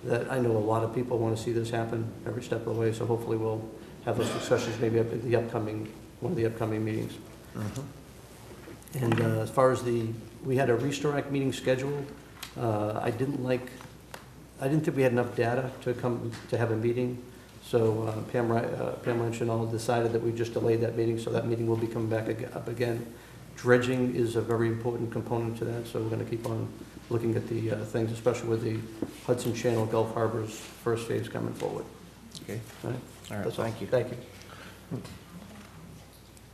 that I know a lot of people want to see this happen every step of the way, so hopefully we'll have those discussions maybe up at one of the upcoming meetings. And as far as we had a Restore Act meeting scheduled. I didn't think we had enough data to have a meeting. So Pam Lynch and all decided that we just delayed that meeting, so that meeting will be coming back up again. Dredging is a very important component to that, so we're going to keep on looking at the things, especially with the Hudson Channel Gulf Harbor's first phase coming forward. Okay. All right? All right, That's all. thank you. Thank you.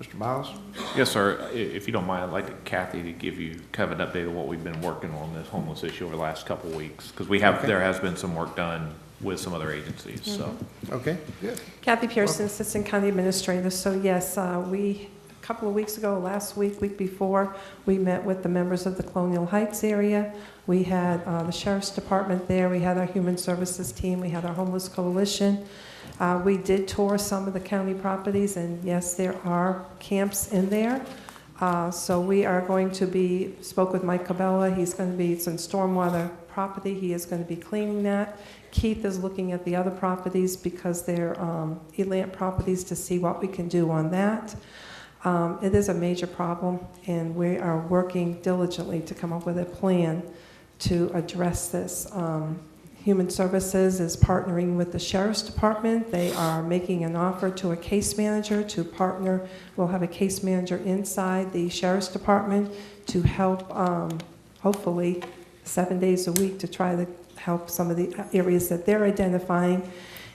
Mr. Miles? Yes, sir. If you don't mind, I'd like Kathy to give you kind of an update on what we've been working on this homeless issue over the last couple of weeks, because there has been some work done with some other agencies, so. Okay, good. Kathy Pearson, Assistant County Administrator. So yes, a couple of weeks ago, last week before, we met with the members of the Colonial Heights area. We had the Sheriff's Department there. We had our Human Services team. We had our Homeless Coalition. We did tour some of the county properties, and yes, there are camps in there. So we are going to spoke with Mike Cabela. He's going to be, it's in stormwater property. He is going to be cleaning that. Keith is looking at the other properties because they're ELANT properties to see what we can do on that. It is a major problem, and we are working diligently to come up with a plan to address this. Human Services is partnering with the Sheriff's Department. They are making an offer to a case manager to partner. We'll have a case manager inside the Sheriff's Department to help, hopefully, 7 days a week to try to help some of the areas that they're identifying.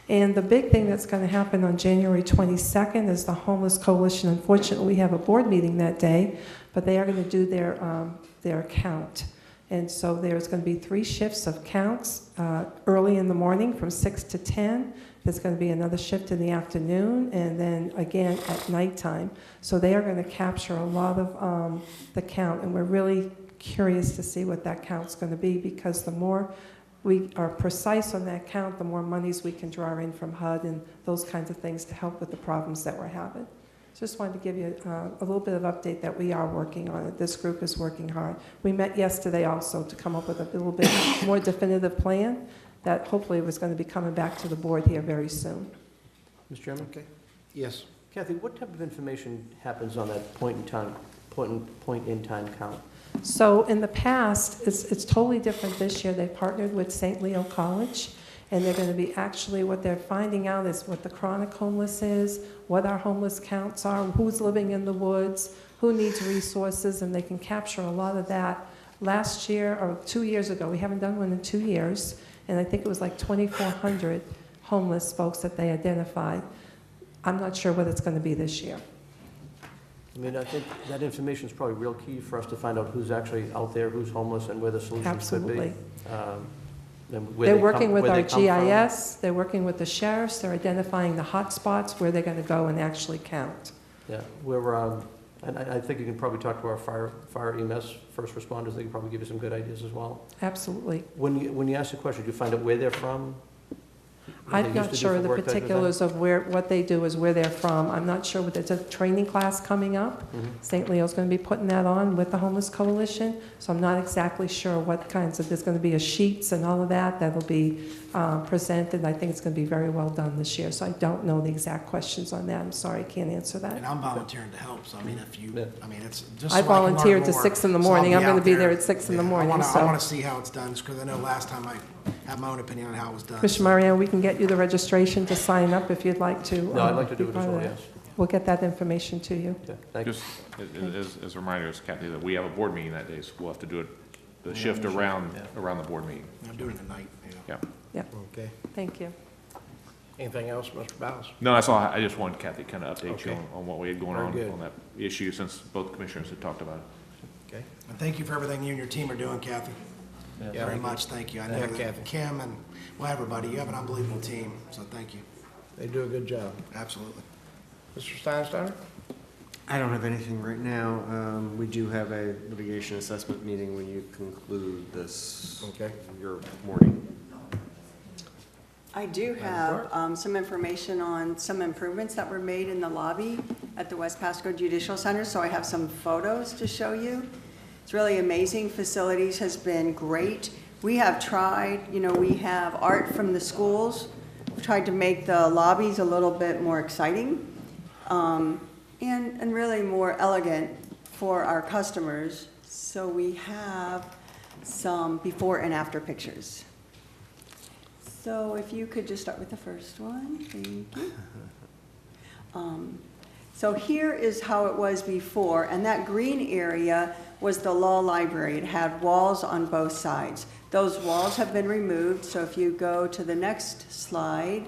And the big thing that's going to happen on January 22nd is the Homeless Coalition. Unfortunately, we have a board meeting that day, but they are going to do their count. And so there's going to be 3 shifts of counts early in the morning from 6 to 10. There's going to be another shift in the afternoon, and then again at nighttime. So they are going to capture a lot of the count, and we're really curious to see what that count's going to be, because the more we are precise on that count, the more monies we can draw in from HUD and those kinds of things to help with the problems that we're having. Just wanted to give you a little bit of update that we are working on it. This group is working hard. We met yesterday also to come up with a little bit more definitive plan that hopefully was going to be coming back to the board here very soon. Mr. Chairman? Okay. Yes. Kathy, what type of information happens on that point in time count? So in the past, it's totally different this year. They partnered with St. Leo College, and they're going to be actually, what they're finding out is what the chronic homeless is, what our homeless counts are, who's living in the woods, who needs resources, and they can capture a lot of that. Last year, or 2 years ago, we haven't done one in 2 years, and I think it was like 2,400 homeless folks that they identified. I'm not sure what it's going to be this year. I mean, I think that information is probably real key for us to find out who's actually out there, who's homeless, and where the solutions could be. Absolutely. And where They're they working with where our they come from. GIS, they're working with the sheriffs, they're identifying the hot spots where they're going to go and actually count. Yeah, we're, and I think you can probably talk to our fire EMS first responders. They can probably give you some good ideas as well. Absolutely. When you ask the question, do you find out where they're from? I'm not sure the particulars of what they do is where they're from. I'm not sure, there's a training class coming up. St. Leo's going to be putting that on with the Homeless Coalition, so I'm not exactly sure what kinds of, there's going to be a sheets and all of that that'll be presented. I think it's going to be very well done this year, so I don't know the exact questions on that. I'm sorry, I can't answer that. And I'm volunteering to help, so I mean, if you, I mean, it's just. I so can learn volunteered to more. 6 in the So I'll morning. I'm going to out be there at 6 in the Yeah, morning. I want to see how it's done, because I know last time I had my own opinion on how it was done. Mr. Mariano, we can get you the registration to sign up if you'd like to. No, I'd like to do be it as part of well, that. yes. We'll get that information to you. Okay, thank you. Just as a reminder, Kathy, that we have a board meeting that day, so we'll have to do it, the shift around the board meeting. I'm doing it at night, you know. Yeah. Yeah. Okay. Thank you. Anything else, Mr. Bowles? No, that's all. I just wanted Kathy to kind of update you Okay. on what we had going Very on good. on that issue, since both commissioners had talked about it. Okay. And thank you for everything you and your team are doing, Kathy. Yeah, Very much, thank you. I know Yeah, that Kathy. Kim and, well, everybody, you have an unbelievable team, so thank you. They do a good job. Absolutely. Mr. Steinsteiner? I don't have anything right now. We do have a litigation assessment meeting when you conclude this, your morning. I do have some information on some improvements that were made in the lobby at the West Pasco Judicial Center, so I have some photos to show you. It's really amazing. Facilities has been great. We have tried, we have art from the schools. We've tried to make the lobbies a little bit more exciting and really more elegant for our customers. So we have some before and after pictures. So if you could just start with the first one, thank you. So here is how it was before, and that green area was the law library. It had walls on both sides. Those walls have been removed, so if you go to the next slide,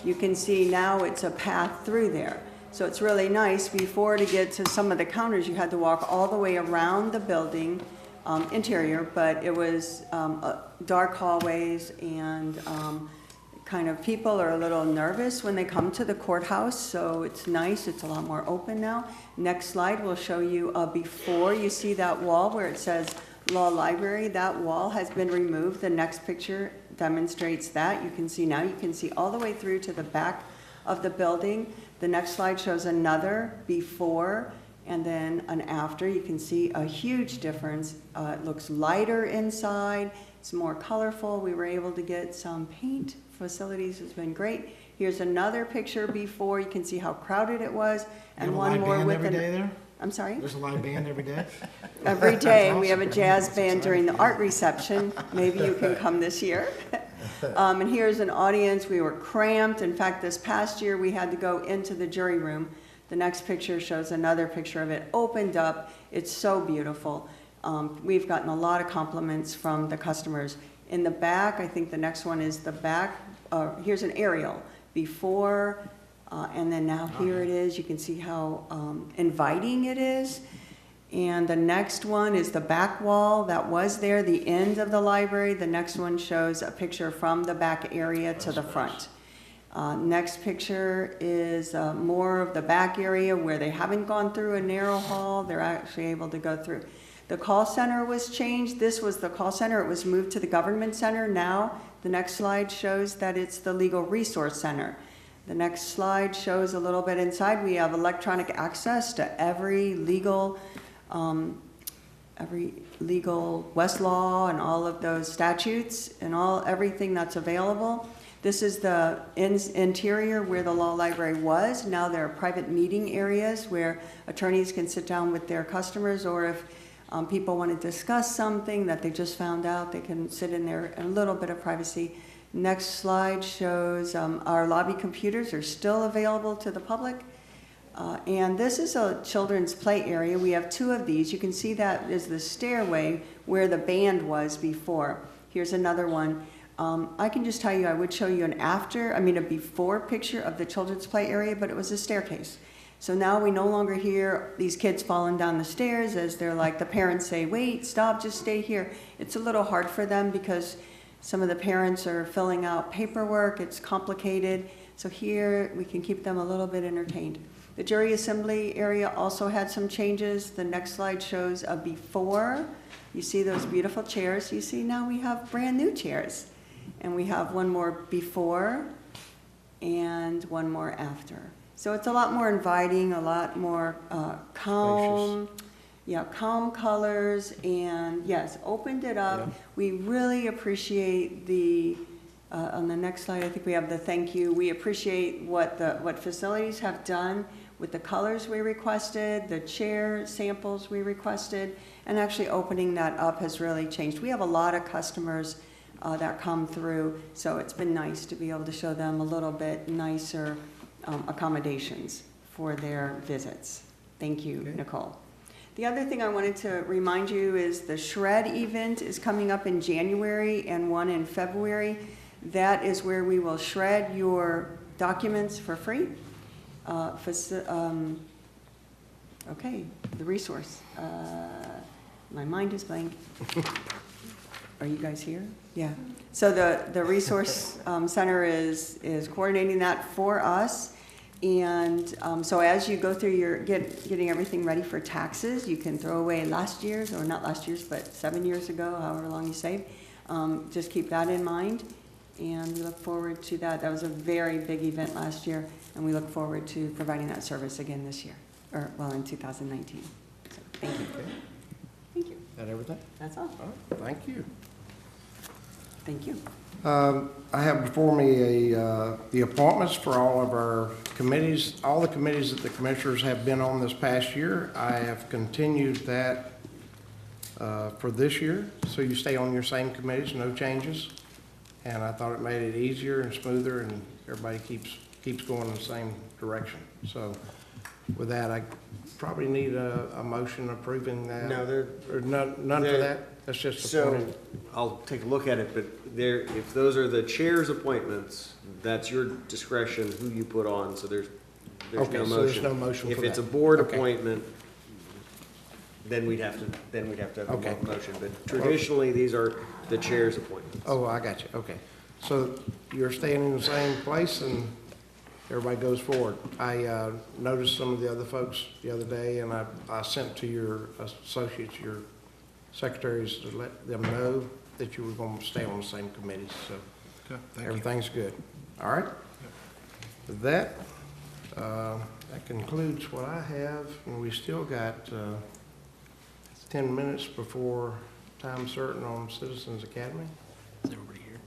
you can see now it's a path through there. So it's really nice. Before, to get to some of the counters, you had to walk all the way around the building, interior, but it was dark hallways, and kind of people are a little nervous when they come to the courthouse, so it's nice. It's a lot more open now. Next slide will show you before. You see that wall where it says Law Library. That wall has been removed. The next picture demonstrates that. You can see now, you can see all the way through to the back of the building. The next slide shows another before and then an after. You can see a huge difference. It looks lighter inside. It's more colorful. We were able to get some paint. Facilities has been great. Here's another picture before. You can see how crowded it was. And one more with every day there? I'm sorry? There's a live band every day? Every day. We have a jazz band during the art reception. Maybe you can come this year. And here's an audience. We were cramped. In fact, this past year, we had to go into the jury room. The next picture shows another picture of it opened up. It's so beautiful. We've gotten a lot of compliments from the customers. In the back, I think the next one is the back, here's an aerial before, and then now here it is. You can see how inviting it is. And the next one is the back wall that was there, the end of the library. The next one shows a picture from the back area to the front. Next picture is more of the back area where they haven't gone through a narrow hall. They're actually able to go through. The call center was changed. This was the call center. It was moved to the government center. Now the next slide shows that it's the legal resource center. The next slide shows a little bit inside. We have electronic access to every legal Westlaw and all of those statutes and everything that's available. This is the interior where the law library was. Now there are private meeting areas where attorneys can sit down with their customers, or if people want to discuss something that they just found out, they can sit in there in a little bit of privacy. Next slide shows our lobby computers are still available to the public. And this is a children's play area. We have 2 of these. You can see that is the stairway where the band was before. Here's another one. I can just tell you, I would show you a before picture of the children's play area, but it was a staircase. So now we no longer hear these kids falling down the stairs as they're like, the parents say, wait, stop, just stay here. It's a little hard for them because some of the parents are filling out paperwork. It's complicated. So here we can keep them a little bit entertained. The jury assembly area also had some changes. The next slide shows a before. You see those beautiful chairs. You see now we have brand new chairs. And we have one more before and one more after. So it's a lot more inviting, a lot more calm. Yeah, calm colors, and yes, opened it up. Yeah. We really appreciate on the next slide, I think we have the thank you. We appreciate what facilities have done with the colors we requested, the chair samples we requested, and actually opening that up has really changed. We have a lot of customers that come through, so it's been nice to be able to show them a little bit nicer accommodations for their visits. Thank you, okay. Nicole. The other thing I wanted to remind you is the Shred event is coming up in January and one in February. That is where we will shred your documents for free. Okay, the resource. My mind is blank. Are you guys here? Yeah. So the resource center is coordinating that for us. And so as you go through getting everything ready for taxes, you can throw away last year's, or not last year's, but 7 years ago, however long you saved. Just keep that in mind. And we look forward to that. That was a very big event last year, and we look forward to providing that service again this year, in 2019. So, thank you. Okay. Thank you. Is that everything? That's all. All right. Thank you. Thank you. I have before me the appointments for all of our committees, all the committees that the commissioners have been on this past year. I have continued that for this year, so you stay on your same committees, no changes. And I thought it made it easier and smoother, and everybody keeps going in the same direction. So with that, I probably need a motion approving that. No, none for that. That's just appointed. So I'll take a look at it, but if those are the chair's appointments, that's your discretion who you put on. So there's okay, no motion. So there's no motion. If for it's that. a board okay. appointment, then we'd have to have okay. a motion. But traditionally, these are the chair's appointments. Oh, I got you. Okay. So you're staying in the same place and everybody goes forward. I noticed some of the other folks the other day, and I sent to your associates, your secretaries, to let them know that you were going to stay on the same committees. So everything's good. All right. With that, that concludes what I have, and we still got 10 minutes before time certain on Citizens Academy. Is everybody here?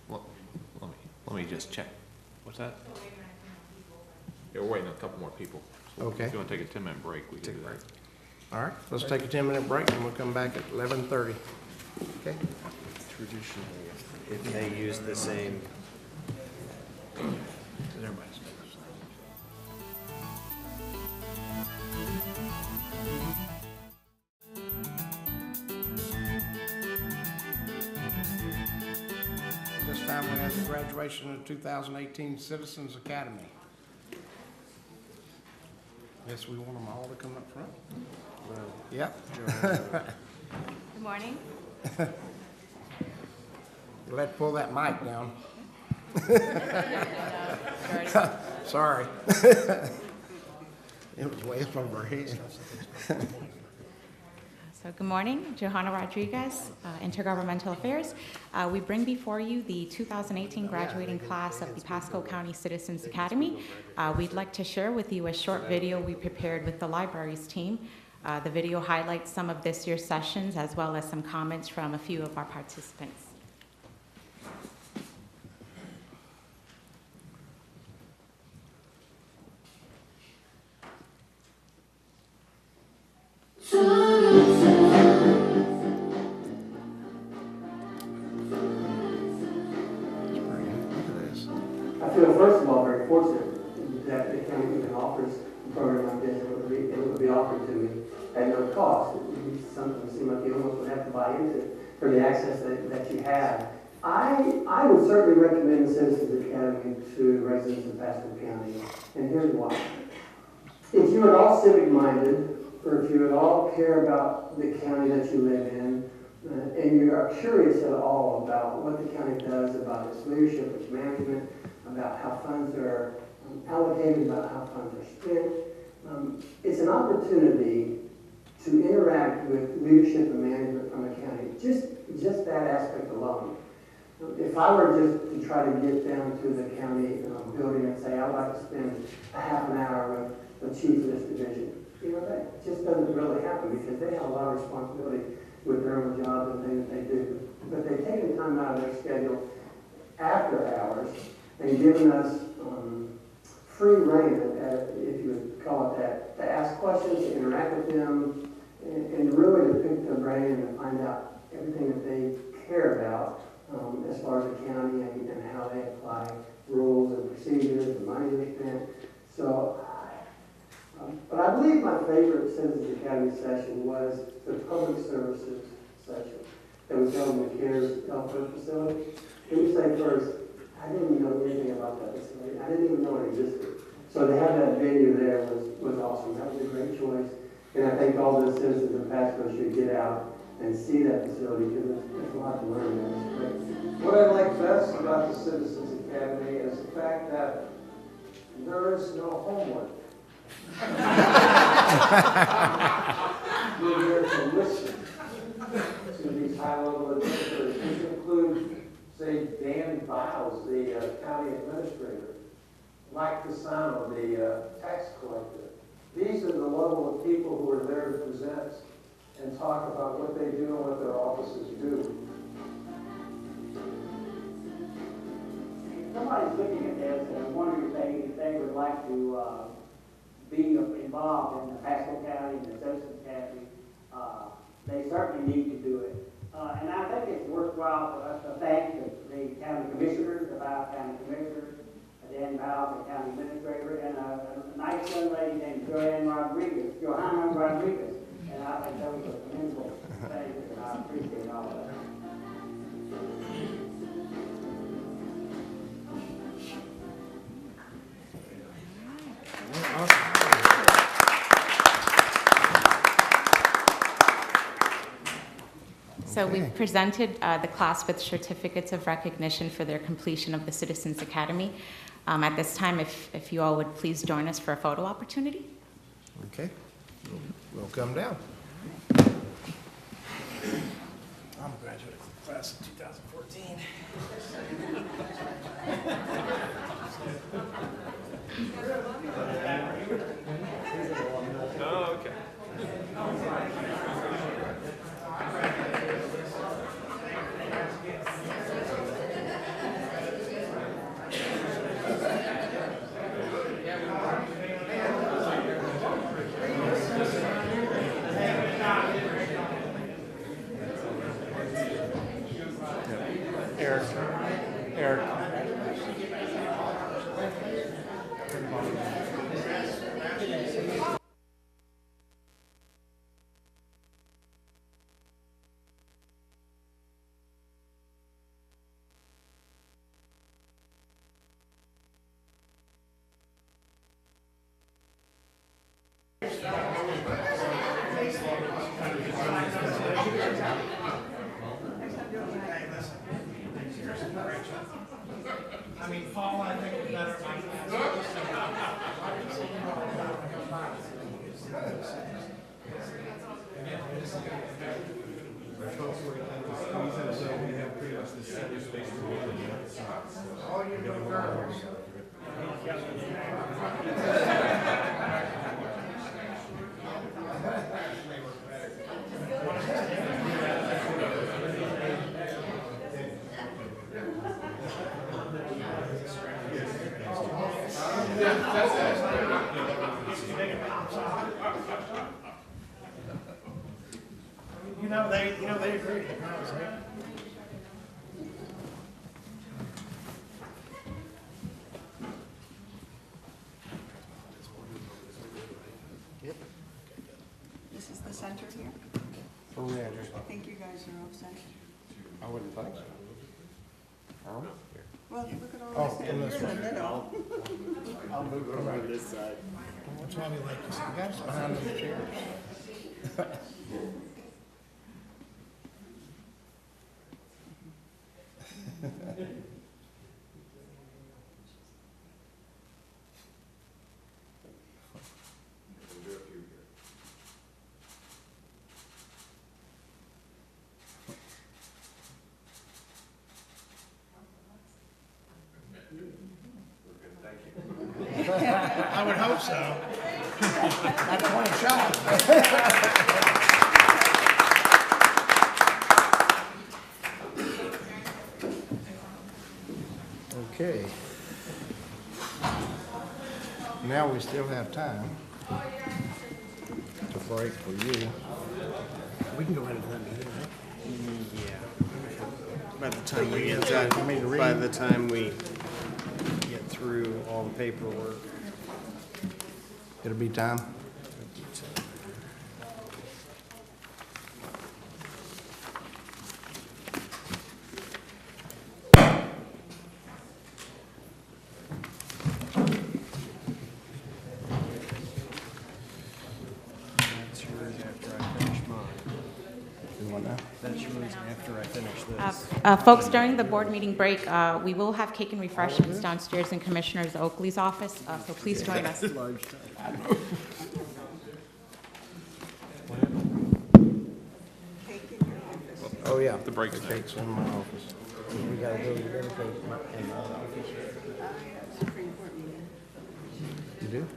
Well, let me just check. What's that? Yeah, we're waiting on a couple more people. So okay. If you want to take a 10-minute break, we can do that. All right, let's take a 10-minute break, and we'll come back at 11:30. Okay? Traditionally, if they use the same. graduation of 2018 Citizens Academy. Guess we want them all to come up front? Yep. Good morning. You'll have to pull that mic down. Sorry. It was way up over our head. So good morning, Johanna Rodriguez, Intergovernmental Affairs. We bring before you the 2018 graduating class of the Pasco County Citizens Academy. We'd like to share with you a short video we prepared with the libraries team. The video highlights some of this year's sessions as well as some comments from a few of our participants. I feel, first of all, very fortunate that the county even offers a program like this, and it would be offered to me at no cost. It would be something that seemed like you almost would have to buy into for the access that you have. I would certainly recommend the Citizens Academy to residents in Pasco County, and here's why. If you are all civic-minded, or if you at all care about the county that you live in, and you are curious at all about what the county does, about its leadership, its management, about how funds are allocated, about how funds are spent, it's an opportunity to interact with leadership and management from the county. Just that aspect alone. If I were just to try to get down to the county building and say, I'd like to spend a half an hour with the chief of this division, that just doesn't really happen because they have a lot of responsibility with their own jobs and things that they do. But they've taken time out of their schedule after hours and given us free rein, if you would call it that, to ask questions, to interact with them, and really to pick their brain and to find out everything that they care about as far as the county and how they apply rules and procedures and money they spent. So, but I believe my favorite Citizens Academy session was the public services session that was held in the CARES healthcare facility. Let me say first, I didn't know anything about that facility. I didn't even know it existed. So to have that venue there was awesome. That was a great choice. And I think all the citizens of Pasco should get out and see that facility because there's a lot to learn there. It's great. What I like best about the Citizens Academy is the fact that there is no homework. You're here to listen to these high-level administrators. These include, say, Dan Biles, the county administrator, Mike Casano, the tax collector. These are the level of people who are there to present and talk about what they do and what their offices do. Somebody's looking at this and wondering if they would like to be involved in the Pasco County and the Citizens Academy. They certainly need to do it. And I think it's worthwhile for us to thank the county commissioners, the 5 county commissioners, Dan Bowles, the county administrator, and a nice young lady named Johanna Rodriguez. And I think those are commendable things, and I appreciate all of that. So we've presented the class with certificates of recognition for their completion of the Citizens Academy. At this time, if you all would please join us for a photo opportunity. Okay, we'll come down. I'm a graduate of class of 2014. Oh, okay. Eric. I mean, Paul, I think is better like they agree. This is the center here. Oh, yeah. I think you guys are upset. I wouldn't think so. Oh. Well, look at all this. You're in the middle. I'll move over to this side. That's why we like this. We got us Behind those chairs. I would hope so. I don't want to shot. Okay. Now we still have time to break for you. We can go into that meeting, right? Yeah. By the time we get done, by the time we get through all the paperwork. It'll be time. That's yours after I finish mine. You want that? That's yours after I finish this. Folks, during the board meeting break, we will have cake and refreshments downstairs in Commissioner Oakley's office, so please join us. Oh, yeah. The break. The cake's in my office. We gotta go to the other place in my office. You do?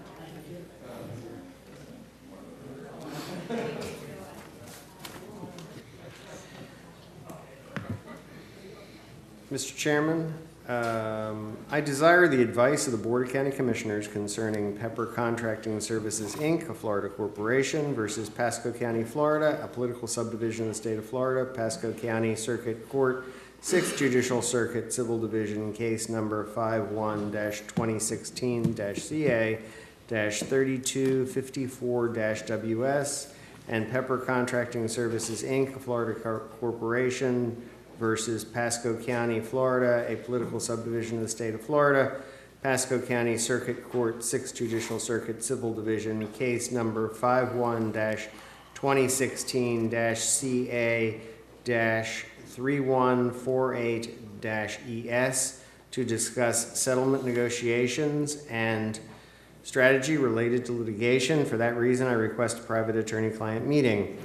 Mr. Chairman, I desire the advice of the Board of County Commissioners concerning Pepper Contracting Services, Inc., a Florida corporation, versus Pasco County, Florida, a political subdivision of the state of Florida, Pasco County Circuit Court, 6th Judicial Circuit, Civil Division, case number 51-2016-CA-3254-WS, and Pepper Contracting Services, Inc., a Florida corporation, versus Pasco County, Florida, a political subdivision of the state of Florida, Pasco County Circuit Court, 6th Judicial Circuit, Civil Division, case number 51-2016-CA-3148-ES, to discuss settlement negotiations and strategy related to litigation. For that reason, I request a private attorney-client meeting.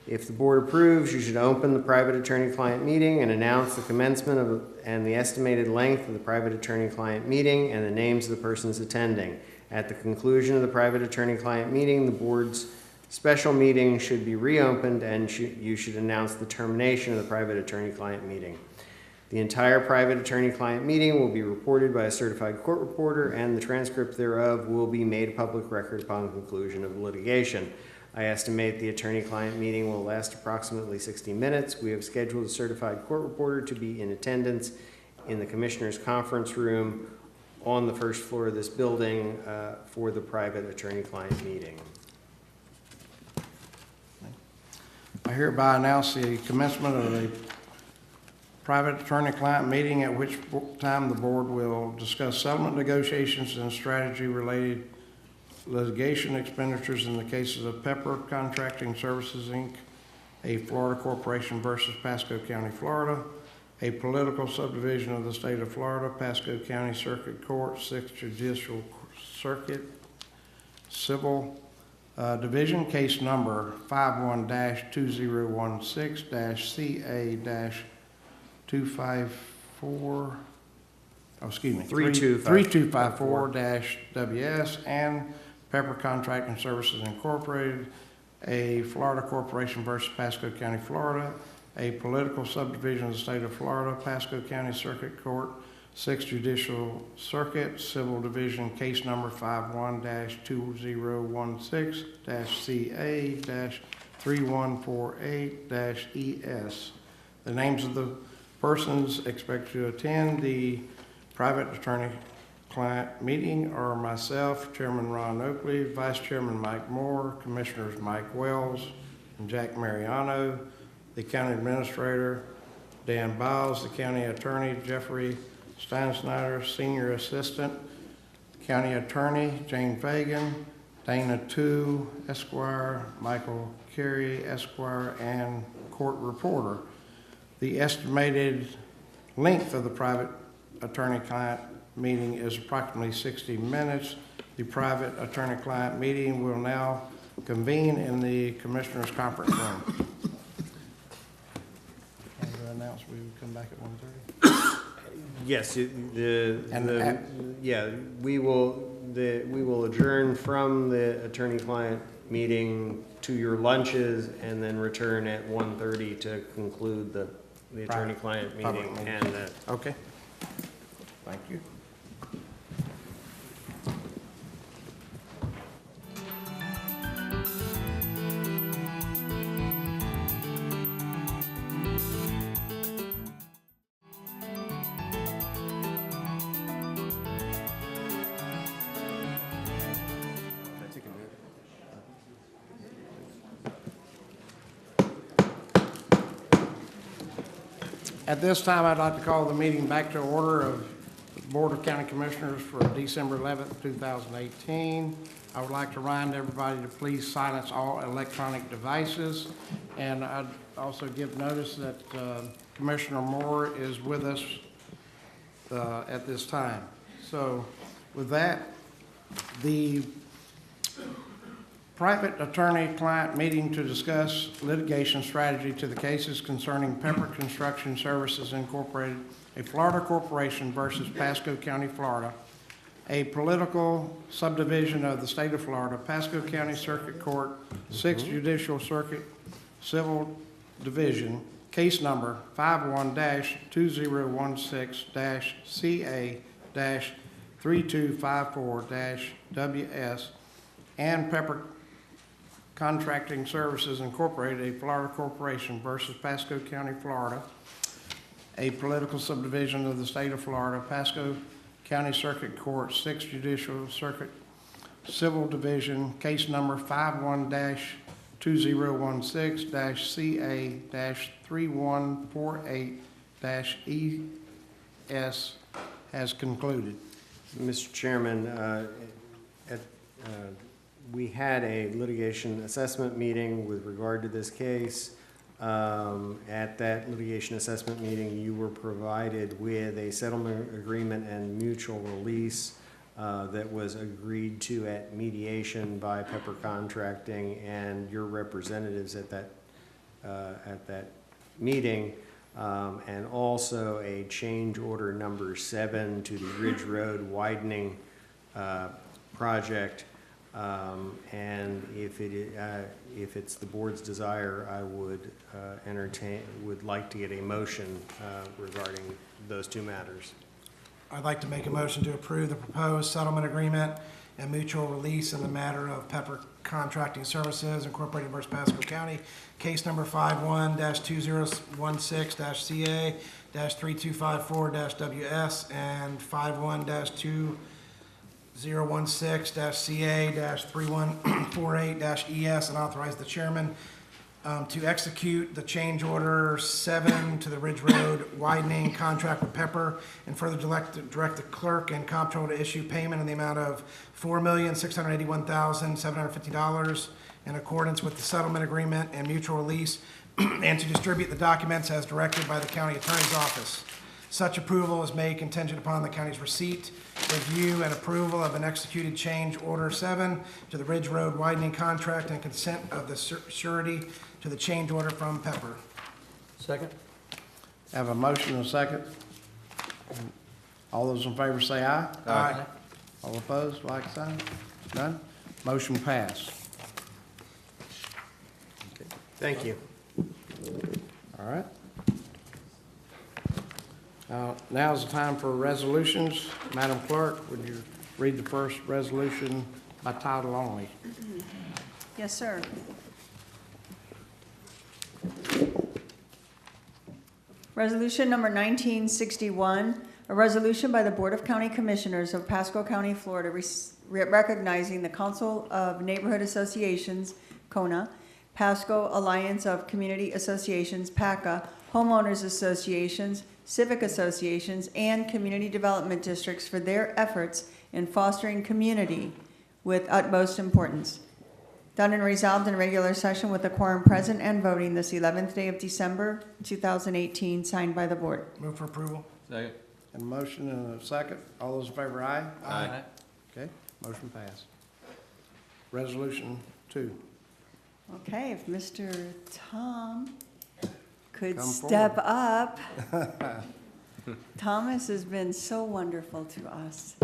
If the board approves, you should open the private attorney-client meeting and announce the commencement of and the estimated length of the private attorney-client meeting and the names of the persons attending. At the conclusion of the private attorney-client meeting, the board's special meeting should be reopened and you should announce the termination of the private attorney-client meeting. The entire private attorney-client meeting will be reported by a certified court reporter, and the transcript thereof will be made a public record upon conclusion of litigation. I estimate the attorney-client meeting will last approximately 60 minutes. We have scheduled a certified court reporter to be in attendance in the Commissioner's Conference Room on the first floor of this building for the private attorney-client meeting. I hereby announce the commencement of the private attorney-client meeting, at which time the board will discuss settlement negotiations and strategy related litigation expenditures in the cases of Pepper Contracting Services, Inc., a Florida corporation versus Pasco County, Florida, a political subdivision of the state of Florida, Pasco County Circuit Court, 6th Judicial Circuit, Civil Division, case number 51-2016-CA-254, 3254-WS, and Pepper Contracting Services Incorporated, a Florida Corporation versus Pasco County, Florida, a political subdivision of the state of Florida, Pasco County Circuit Court, 6th Judicial Circuit, Civil Division, case number 51-2016-CA-3148-ES. The names of the persons expected to attend the private attorney-client meeting are myself, Chairman Ron Oakley, Vice Chairman Mike Moore, Commissioners Mike Wells and Jack Mariano, the County Administrator Dan Biles, the County Attorney Jeffrey Steinsnyder, Senior Assistant County Attorney Jane Fagan, Dana Tu, Esquire, Michael Carey, Esquire, and Court Reporter. The estimated length of the private attorney-client meeting is approximately 60 minutes. The private attorney-client meeting will now convene in the Commissioners' Conference Room. And to announce we will come back at 1:30. Yes, we will adjourn from the attorney-client meeting to your lunches and then return at 1:30 to conclude the attorney-client meeting. And okay. Thank you. At this time, I'd like to call the meeting back to order of the Board of County Commissioners for December 11th, 2018. I would like to remind everybody to please silence all electronic devices. And I'd also give notice that Commissioner Moore is with us at this time. So with that, the private attorney-client meeting to discuss litigation strategy to the cases concerning Pepper Construction Services Incorporated, a Florida corporation versus Pasco County, Florida, a political subdivision of the state of Florida, Pasco County Circuit Court, 6th Judicial Circuit, Civil Division, case number 51-2016-CA-3254-WS, and Pepper Contracting Services Incorporated, a Florida corporation versus Pasco County, Florida, a political subdivision of the state of Florida, Pasco County Circuit Court, 6th Judicial Circuit, Civil Division, case number 51-2016-CA-3148-ES has concluded. Mr. Chairman, we had a litigation assessment meeting with regard to this case. At that litigation assessment meeting, you were provided with a settlement agreement and mutual release that was agreed to at mediation by Pepper Contracting and your representatives at that meeting, and also a change order number 7 to the Ridge Road widening project. And if it's the board's desire, I would would like to get a motion regarding those two matters. I'd like to make a motion to approve the proposed settlement agreement and mutual release in the matter of Pepper Contracting Services Incorporated versus Pasco County, case number 51-2016-CA-3254-WS and 51-2016-CA-3148-ES, and authorize the chairman to execute the change order 7 to the Ridge Road widening contract with Pepper, and further direct the clerk and comptroller to issue payment in the amount of $4,681,750 in accordance with the settlement agreement and mutual release and to distribute the documents as directed by the county attorney's office. Such approval is made contingent upon the county's receipt, review, and approval of an executed change order 7 to the Ridge Road widening contract and consent of the surety to the change order from Pepper. Second? Have a motion and a second. All those in favor say aye. Aye. All opposed, like sign. None? Motion passed. Thank you. All right. Now's the time for resolutions. Madam Clerk, would you read the first resolution by title only? Yes, sir. Resolution number 1961, a resolution by the Board of County Commissioners of Pasco County, Florida, recognizing the Council of Neighborhood Associations, CONA, Pasco Alliance of Community Associations, PACA, Homeowners Associations, Civic Associations, and Community Development Districts for their efforts in fostering community with utmost importance. Done and resolved in regular session with the quorum present and voting this 11th day of December 2018, signed by the board. Move for approval. Second. And a motion and a second. All those in favor, aye? Aye. Okay, motion passed. Resolution 2. Okay, if Mr. Tom could Come step forward. up. Thomas has been so wonderful to us.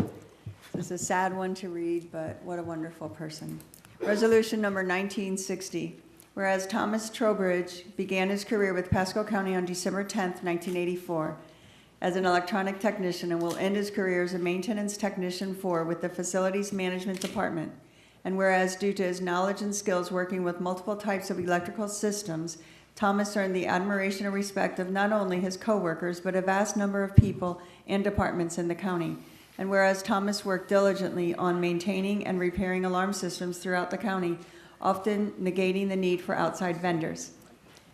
This is a sad one to read, but what a wonderful person. Resolution number 1960. Whereas Thomas Trowbridge began his career with Pasco County on December 10th, 1984 as an electronic technician and will end his career as a maintenance technician 4 with the Facilities Management Department. And whereas due to his knowledge and skills working with multiple types of electrical systems, Thomas earned the admiration and respect of not only his coworkers, but a vast number of people and departments in the county. And whereas Thomas worked diligently on maintaining and repairing alarm systems throughout the county, often negating the need for outside vendors.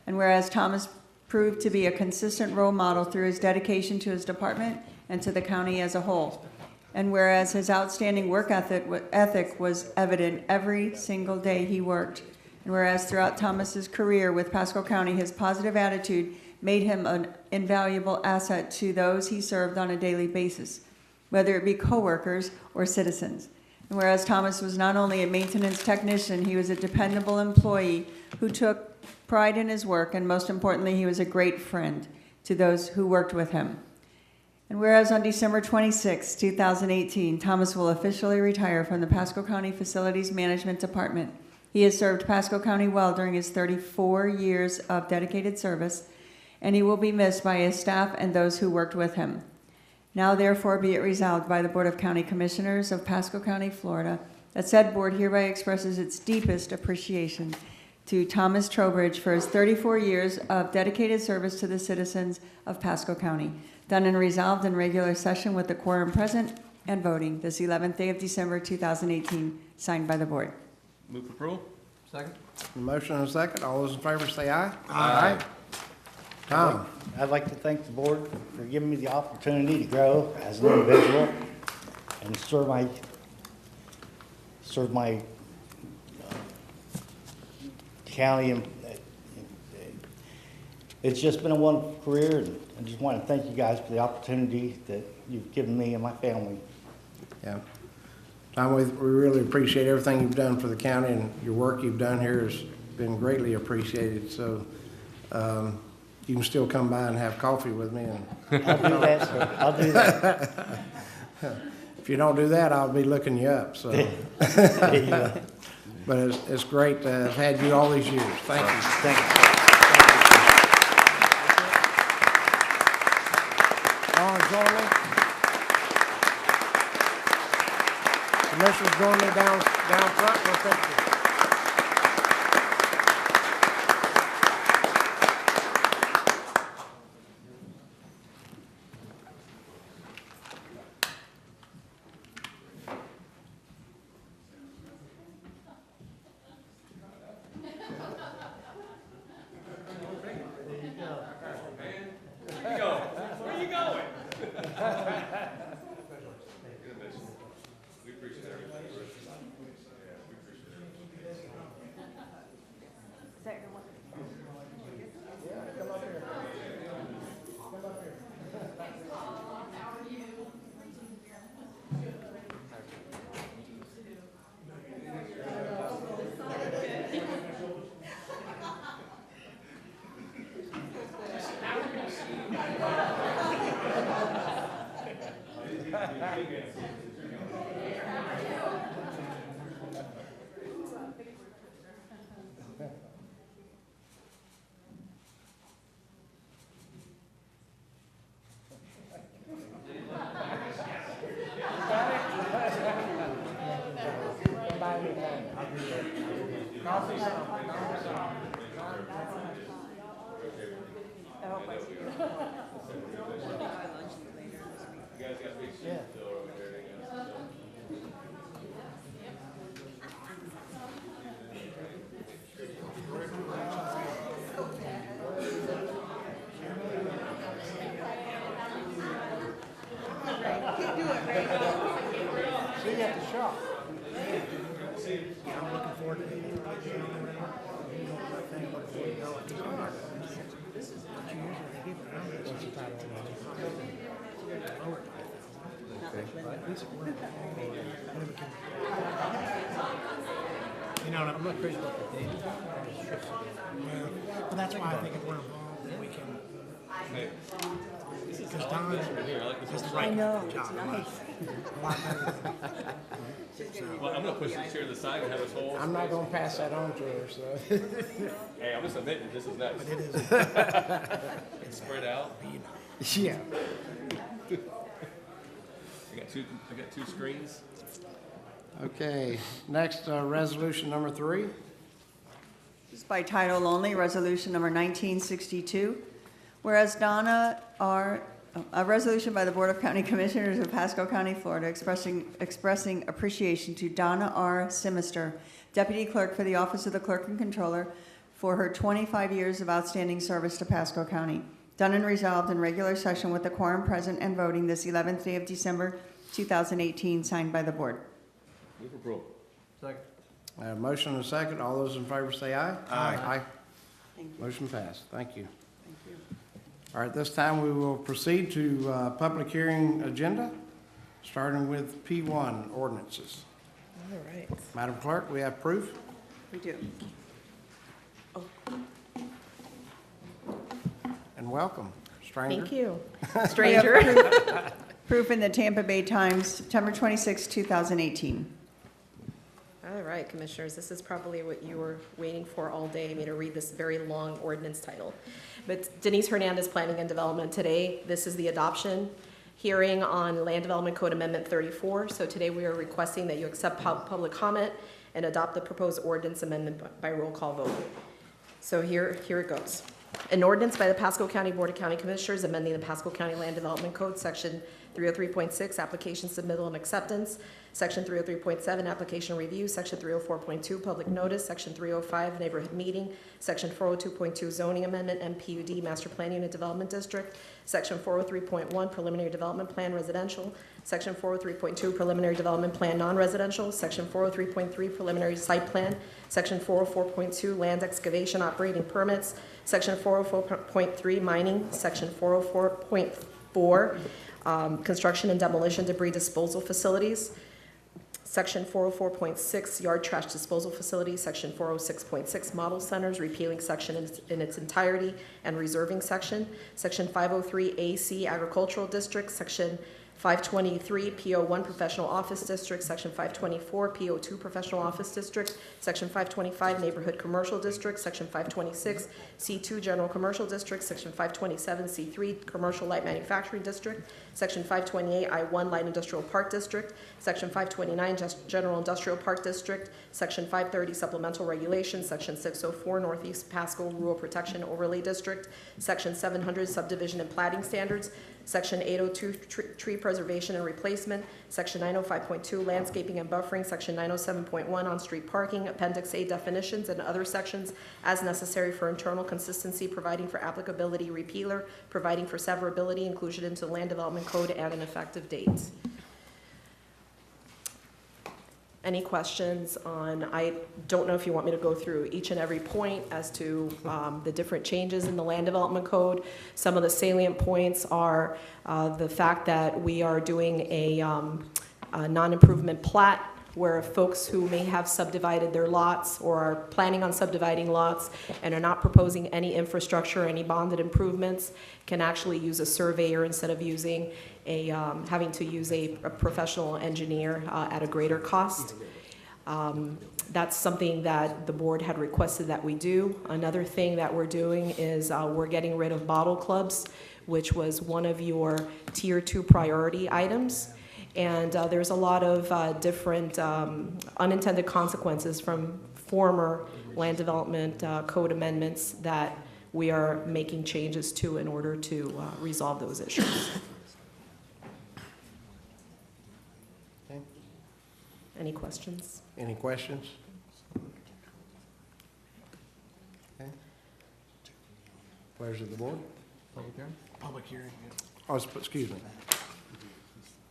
And whereas Thomas proved to be a consistent role model through his dedication to his department and to the county as a whole. And whereas his outstanding work ethic was evident every single day he worked. And whereas throughout Thomas's career with Pasco County, his positive attitude made him an invaluable asset to those he served on a daily basis, whether it be coworkers or citizens. And whereas Thomas was not only a maintenance technician, he was a dependable employee who took pride in his work, and most importantly, he was a great friend to those who worked with him. And whereas on December 26, 2018, Thomas will officially retire from the Pasco County Facilities Management Department. He has served Pasco County well during his 34 years of dedicated service, and he will be missed by his staff and those who worked with him. Now therefore be it resolved by the Board of County Commissioners of Pasco County, Florida, that said board hereby expresses its deepest appreciation to Thomas Trowbridge for his 34 years of dedicated service to the citizens of Pasco County, done and resolved in regular session with the quorum present and voting this 11th day of December 2018, signed by the board. Move for approval. Second. Motion and a second. All those in favor say aye. Aye. Tom. I'd like to thank the board for giving me the opportunity to grow as an individual and serve my county. And it's just been a wonderful career, and I just want to thank you guys for the opportunity that you've given me and my family. Yeah. Tom, we really appreciate everything you've done for the county, and your work you've done here has been greatly appreciated. So you can still come by and have coffee with me. And I'll do that, sir. I'll do that. If you don't do that, I'll be looking you up. So, but it's great to have had you all these years. Thank you. Thank you. Join me. Commissioners, join me down front. We'll take you. See you at the shop. I'm looking forward to it. You know, I'm not crazy about the date. But that's why I think if we're involved, then we can. Because Don is the right job. A lot better than. Well, I'm gonna push this chair to the side and have us hold. I'm not gonna pass that on to her, so. Hey, I'm just admitting, this is next. But it is. It's spread out. Yeah. I got two screens. Okay, next, resolution number 3. This is by title only, resolution number 1962. Whereas a resolution by the Board of County Commissioners of Pasco County, Florida, expressing appreciation to Donna R. Simister, Deputy Clerk for the Office of the Clerk and Controller, for her 25 years of outstanding service to Pasco County. Done and resolved in regular session with the quorum present and voting this 11th day of December 2018, signed by the Board. Move approval. Second. I have a motion and a second. All those in favor say aye. Aye. Thank you. Motion passed. Thank you. Thank you. All right, this time we will proceed to public hearing agenda, starting with P1 ordinances. All right. Madam Clerk, we have proof? We do. And welcome, stranger. Thank you, We have stranger. Proof in the Tampa Bay Times, September 26, 2018. All right, Commissioners, this is probably what you were waiting for all day, me to read this very long ordinance title. But Denise Hernandez, Planning and Development, today, this is the adoption hearing on Land Development Code Amendment 34. So today we are requesting that you accept public comment and adopt the proposed ordinance amendment by roll call vote. So here it goes. An ordinance by the Pasco County Board of County Commissioners amending the Pasco County Land Development Code, Section 303.6, Application Submittal and Acceptance, Section 303.7, Application Review, Section 304.2, Public Notice, Section 305, Neighborhood Meeting, Section 402.2, Zoning Amendment, MPUD, Master Plan Unit Development District, Section 403.1, Preliminary Development Plan Residential, Section 403.2, Preliminary Development Plan Non-Residential, Section 403.3, Preliminary Site Plan, Section 404.2, Land Excavation Operating Permits, Section 404.3, Mining, Section 404.4, Construction and Demolition Debris Disposal Facilities, Section 404.6, Yard Trash Disposal Facilities, Section 406.6, Model Centers, repealing section in its entirety and reserving section, Section 503 AC, Agricultural District, Section 523 PO1 Professional Office District, Section 524 PO2 Professional Office District, Section 525 Neighborhood Commercial District, Section 526 C2 General Commercial District, Section 527 C3 Commercial Light Manufacturing District, Section 528 I1 Light Industrial Park District, Section 529 General Industrial Park District, Section 530 Supplemental Regulations, Section 604 Northeast Pasco Rural Protection Overlay District, Section 700 Subdivision and Plating Standards, Section 802 Tree Preservation and Replacement, Section 905.2 Landscaping and Buffering, Section 907.1 On-Street Parking, Appendix A Definitions, and other sections as necessary for internal consistency, providing for applicability, repealer, providing for severability, inclusion into the Land Development Code, and an effective date. Any questions on, I don't know if you want me to go through each and every point as to the different changes in the Land Development Code. Some of the salient points are the fact that we are doing a non-improvement plat where folks who may have subdivided their lots or are planning on subdividing lots and are not proposing any infrastructure, any bonded improvements, can actually use a surveyor instead of using a, having to use a professional engineer at a greater cost. That's something that the board had requested that we do. Another thing that we're doing is we're getting rid of bottle clubs, which was one of your tier 2 priority items. And there's a lot of different unintended consequences from former land development code amendments that we are making changes to in order to resolve those issues. Okay. Any questions? Any questions? Okay. Pleasure of the board. Public hearing? Public hearing, yeah. Oh, excuse me.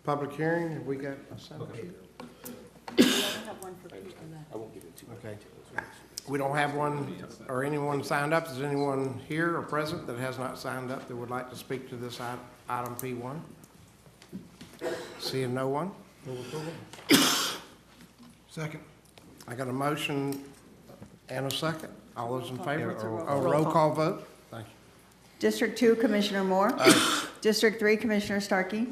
Public hearing, have we got a sign up sheet? I won't get into it. Okay. We don't have one or anyone signed up. Is anyone here or present that has not signed up that would like to speak to this item P1? Seeing no one? Second. I got a motion and a second. All those in favor? It's a roll Oh, roll call vote? Thank you. District 2, Commissioner Moore. District 3, Commissioner Starkey.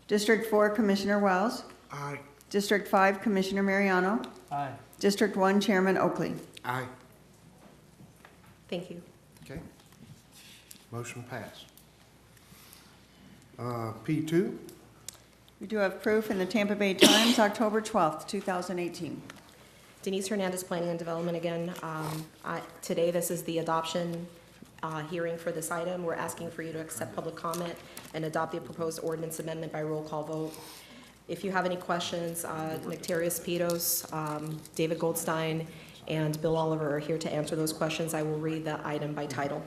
District 4, Commissioner Wells. Aye. District 5, Commissioner Mariano. Aye. District 1, Chairman Oakley. Aye. Thank you. Okay. Motion passed. P2, We do have proof in the Tampa Bay Times, October 12th, 2018. Denise Hernandez, Planning and Development again. Today, this is the adoption hearing for this item. We're asking for you to accept public comment and adopt the proposed ordinance amendment by roll call vote. If you have any questions, Nectarius Pitos, David Goldstein, and Bill Oliver are here to answer those questions. I will read the item by title.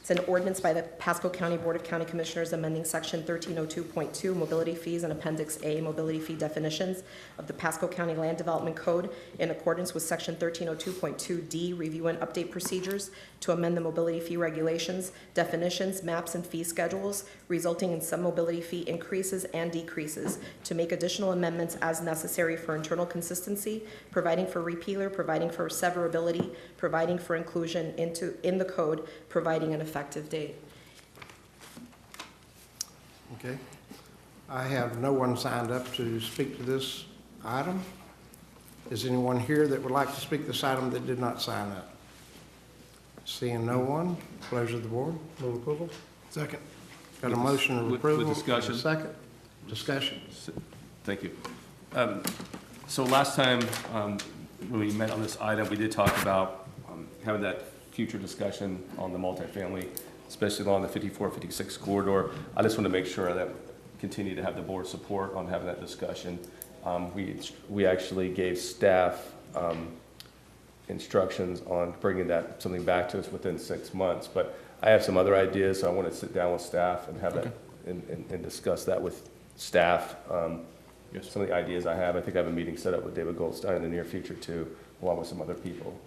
It's an ordinance by the Pasco County Board of County Commissioners amending Section 1302.2 Mobility Fees and Appendix A Mobility Fee Definitions of the Pasco County Land Development Code in accordance with Section 1302.2D Review and Update Procedures to amend the mobility fee regulations, definitions, maps, and fee schedules, resulting in some mobility fee increases and decreases, to make additional amendments as necessary for internal consistency, providing for repealer, providing for severability, providing for inclusion in the code, providing an effective date. okay. I have no one signed up to speak to this item. Is anyone here that would like to speak to this item that did not sign up? Seeing no one, pleasure of the board. Move approval? Second. Got a motion of With approval. discussion. and a second. Discussion. Thank you. So last time, when we met on this item, we did talk about having that future discussion on the multifamily, especially along the 54, 56 corridor. I just want to make sure that we continue to have the board support on having that discussion. We actually gave staff instructions on bringing something back to us within 6 months, but I have some other ideas, so I want to sit down with staff and have that and discuss that with staff. Some of the ideas I have. I think I have a meeting set up with David Goldstein in the near future too, along with some other people.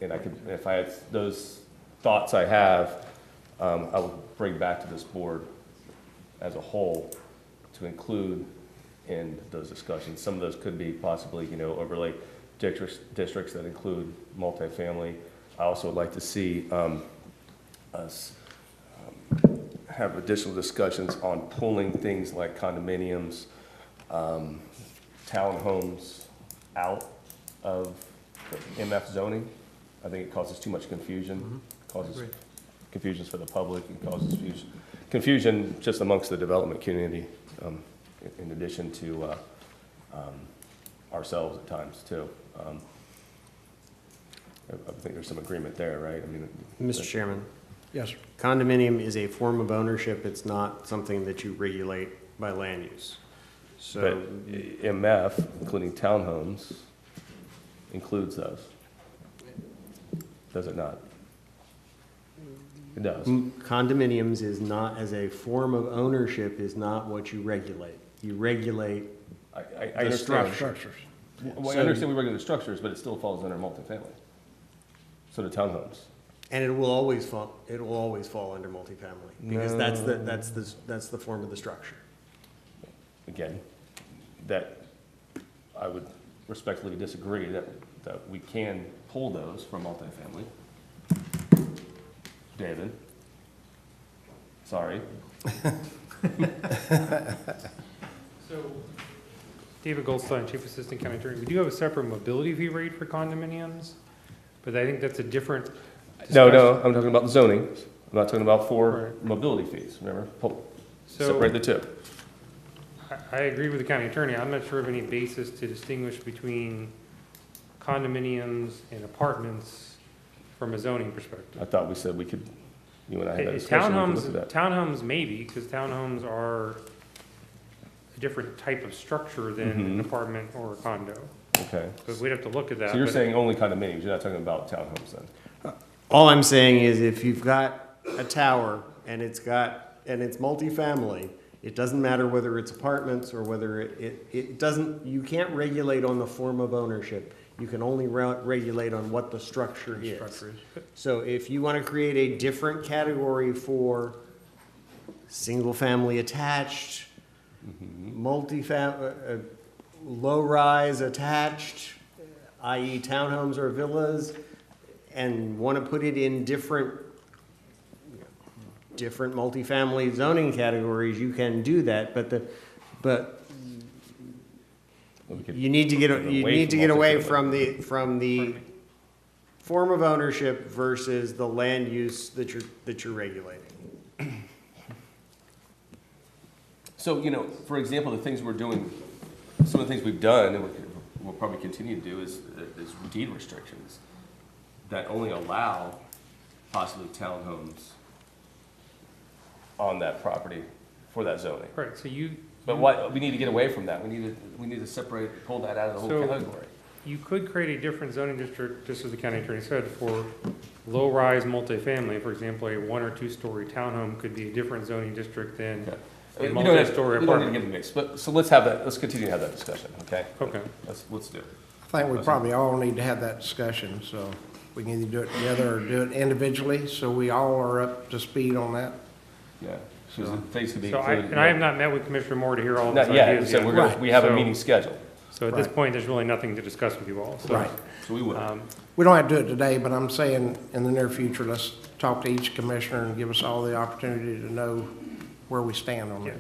And I could, if I had those thoughts I have, I will bring back to this board as a whole to include in those discussions. Some of those could be possibly, overlay districts that include multifamily. I also would like to see us have additional discussions on pulling things like condominiums, townhomes out of the MF zoning. I think it causes too much confusion, causes confusions for the public, and causes confusion just amongst the development community, in addition to ourselves at times too. I think there's some agreement there, right? I mean, Mr. Chairman. Yes, sir. Condominium is a form of ownership. It's not something that you regulate by land use. So, but MF, including townhomes, includes those. Does it not? It does. Condominiums is not, as a form of ownership, is not what you regulate. You regulate I the understand. structures. Well, I understand we regulate the structures, but it still falls under multifamily. So the townhomes. And it will always fall under multifamily because that's the form of the structure. Again, that I would respectfully disagree that we can pull those from multifamily. David, sorry. So, David Goldstein, Chief Assistant County Attorney. We do have a separate mobility fee rate for condominiums, but I think that's a different discussion. No, I'm talking about zoning. I'm not talking about mobility fees, remember? Separate the two. I agree with the county attorney. I'm not sure of any basis to distinguish between condominiums and apartments from a zoning perspective. I thought we said we could, you and I had that discussion. We could look at that. Townhomes maybe, because townhomes are a different type of structure than an apartment or a condo. Okay. But we'd have to look at that. So you're but- saying only condominiums, you're not talking about townhomes then? All I'm saying is if you've got a tower and it's multifamily, it doesn't matter whether it's apartments or whether it doesn't, you can't regulate on the form of ownership. You can only regulate on what the structure is. So if you want to create a different category for single-family attached, low-rise attached, i.e. townhomes or villas, and want to put it in different multifamily zoning categories, you can do that, but you need to get away from the form of ownership versus the land use that you're regulating. So, you know, for example, the things we're doing, some of the things we've done and we'll probably continue to do is deed restrictions that only allow possibly townhomes on that property for that zoning. Right, so But what, we need to get away from that. We need to separate, pull that out of the whole category. You could create a different zoning district, just as the county attorney said, for low-rise multifamily. For example, a 1 or 2 story townhome could be a different zoning district than a multi-story apartment. We don't need to get in the mix, but, so let's continue to have that discussion, okay? Okay. Let's do it. I think we probably all need to have that discussion, so we can either do it together or do it individually, so we all are up to speed on that. Yeah. So things could be So included. I have not met with Commissioner Moore to hear all of his Not yet, ideas so yet. we have a meeting scheduled. So at this point, there's really nothing to discuss with you all. So, Right. So we would. We don't have to do it today, but I'm saying in the near future, let's talk to each commissioner and give us all the opportunity to know where we stand on that.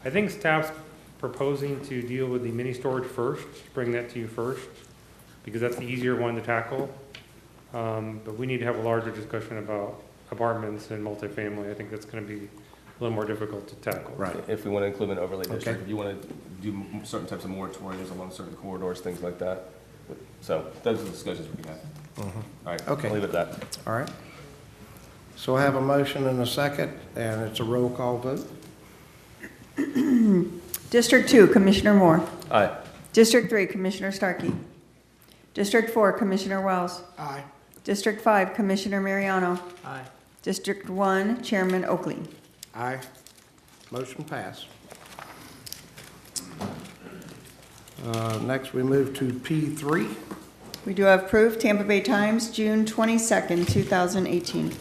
I think staff's proposing to deal with the mini storage first, bring that to you first, because that's the easier one to tackle. But we need to have a larger discussion about apartments and multifamily. I think that's going to be a little more difficult to tackle. Right. If we want to include an overlay district, Okay. if you want to do certain types of moratoriums along certain corridors, things like that. So those are the discussions we can have. All right, Okay. I'll leave it at that. All right. So I have a motion and a second, and it's a roll call vote. District 2, Commissioner Moore. Aye. District 3, Commissioner Starkey. District 4, Commissioner Wells. Aye. District 5, Commissioner Mariano. Aye. District 1, Chairman Oakley. Aye. Motion passed. Next, we move to P3. We do have proof, Tampa Bay Times, June 22nd, 2018.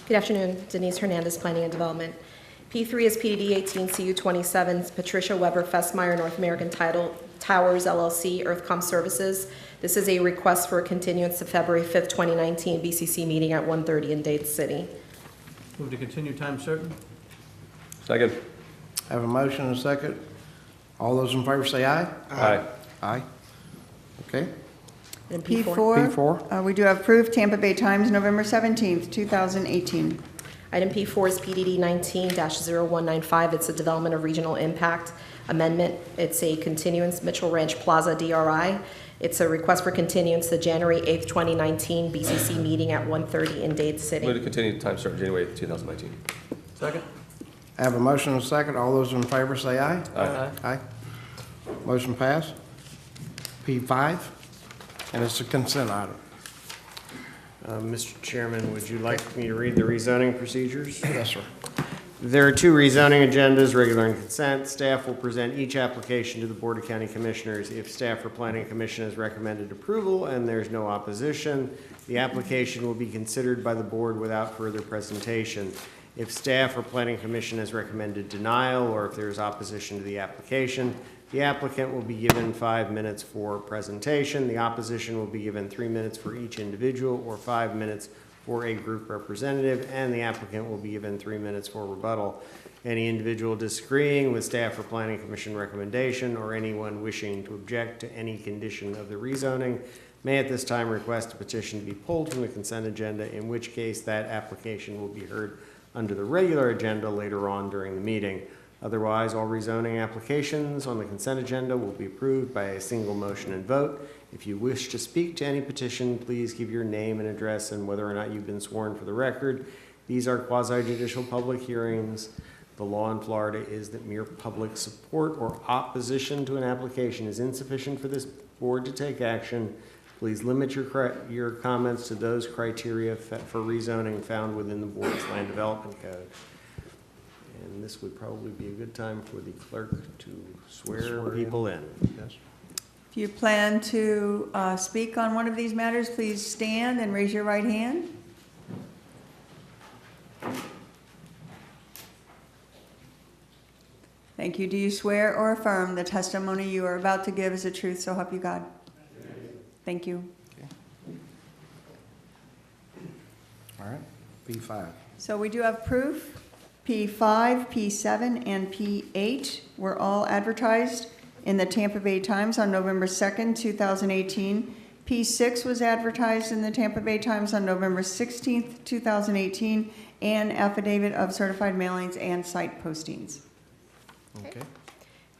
Good afternoon, Denise Hernandez, Planning and Development. P3 is PDD 18 CU 27, Patricia Weber Festmeyer, North American Towers LLC, Earthcom Services. This is a request for a continuance to February 5th, 2019 BCC meeting at 1:30 in Dade City. Move to continue time certain. Second. I have a motion and a second. All those in favor say aye. Aye. Aye. Okay. And P4, we do have proof, Tampa Bay Times, November 17th, 2018. Item P4 is PDD 19-0195. It's a Development of Regional Impact Amendment. It's a continuance, Mitchell Ranch Plaza DRI. It's a request for continuance to January 8th, 2019 BCC meeting at 1:30 in Dade City. Move to continue time certain, January 8th, 2019. Second. I have a motion and a second. All those in favor say aye. Aye. Aye. Motion passed. P5, and it's a consent item. Mr. Chairman, would you like me to read the rezoning procedures? Yes, sir. There are 2 rezoning agendas, regular and consent. Staff will present each application to the Board of County Commissioners. If staff or Planning Commission has recommended approval and there's no opposition, the application will be considered by the board without further presentation. If staff or Planning Commission has recommended denial, or if there is opposition to the application, the applicant will be given 5 minutes for presentation. The opposition will be given 3 minutes for each individual or 5 minutes for a group representative, and the applicant will be given 3 minutes for rebuttal. Any individual disagreeing with staff or Planning Commission recommendation or anyone wishing to object to any condition of the rezoning may at this time request a petition to be pulled from the consent agenda, in which case that application will be heard under the regular agenda later on during the meeting. Otherwise, all rezoning applications on the consent agenda will be approved by a single motion and vote. If you wish to speak to any petition, please give your name and address and whether or not you've been sworn for the record. These are quasi-judicial public hearings. The law in Florida is that mere public support or opposition to an application is insufficient for this board to take action. Please limit your comments to those criteria for rezoning found within the board's land development code. And this would probably be a good time for the clerk to swear people in. Yes. If you plan to speak on one of these matters, please stand and raise your right hand. Thank you. Do you swear or affirm the testimony you are about to give is the truth, so help you God? Thank you. Okay. All right, P5. So we do have proof. P5, P7, and P8 were all advertised in the Tampa Bay Times on November 2nd, 2018. P6 was advertised in the Tampa Bay Times on November 16th, 2018, and affidavit of certified mailings and site postings. Okay.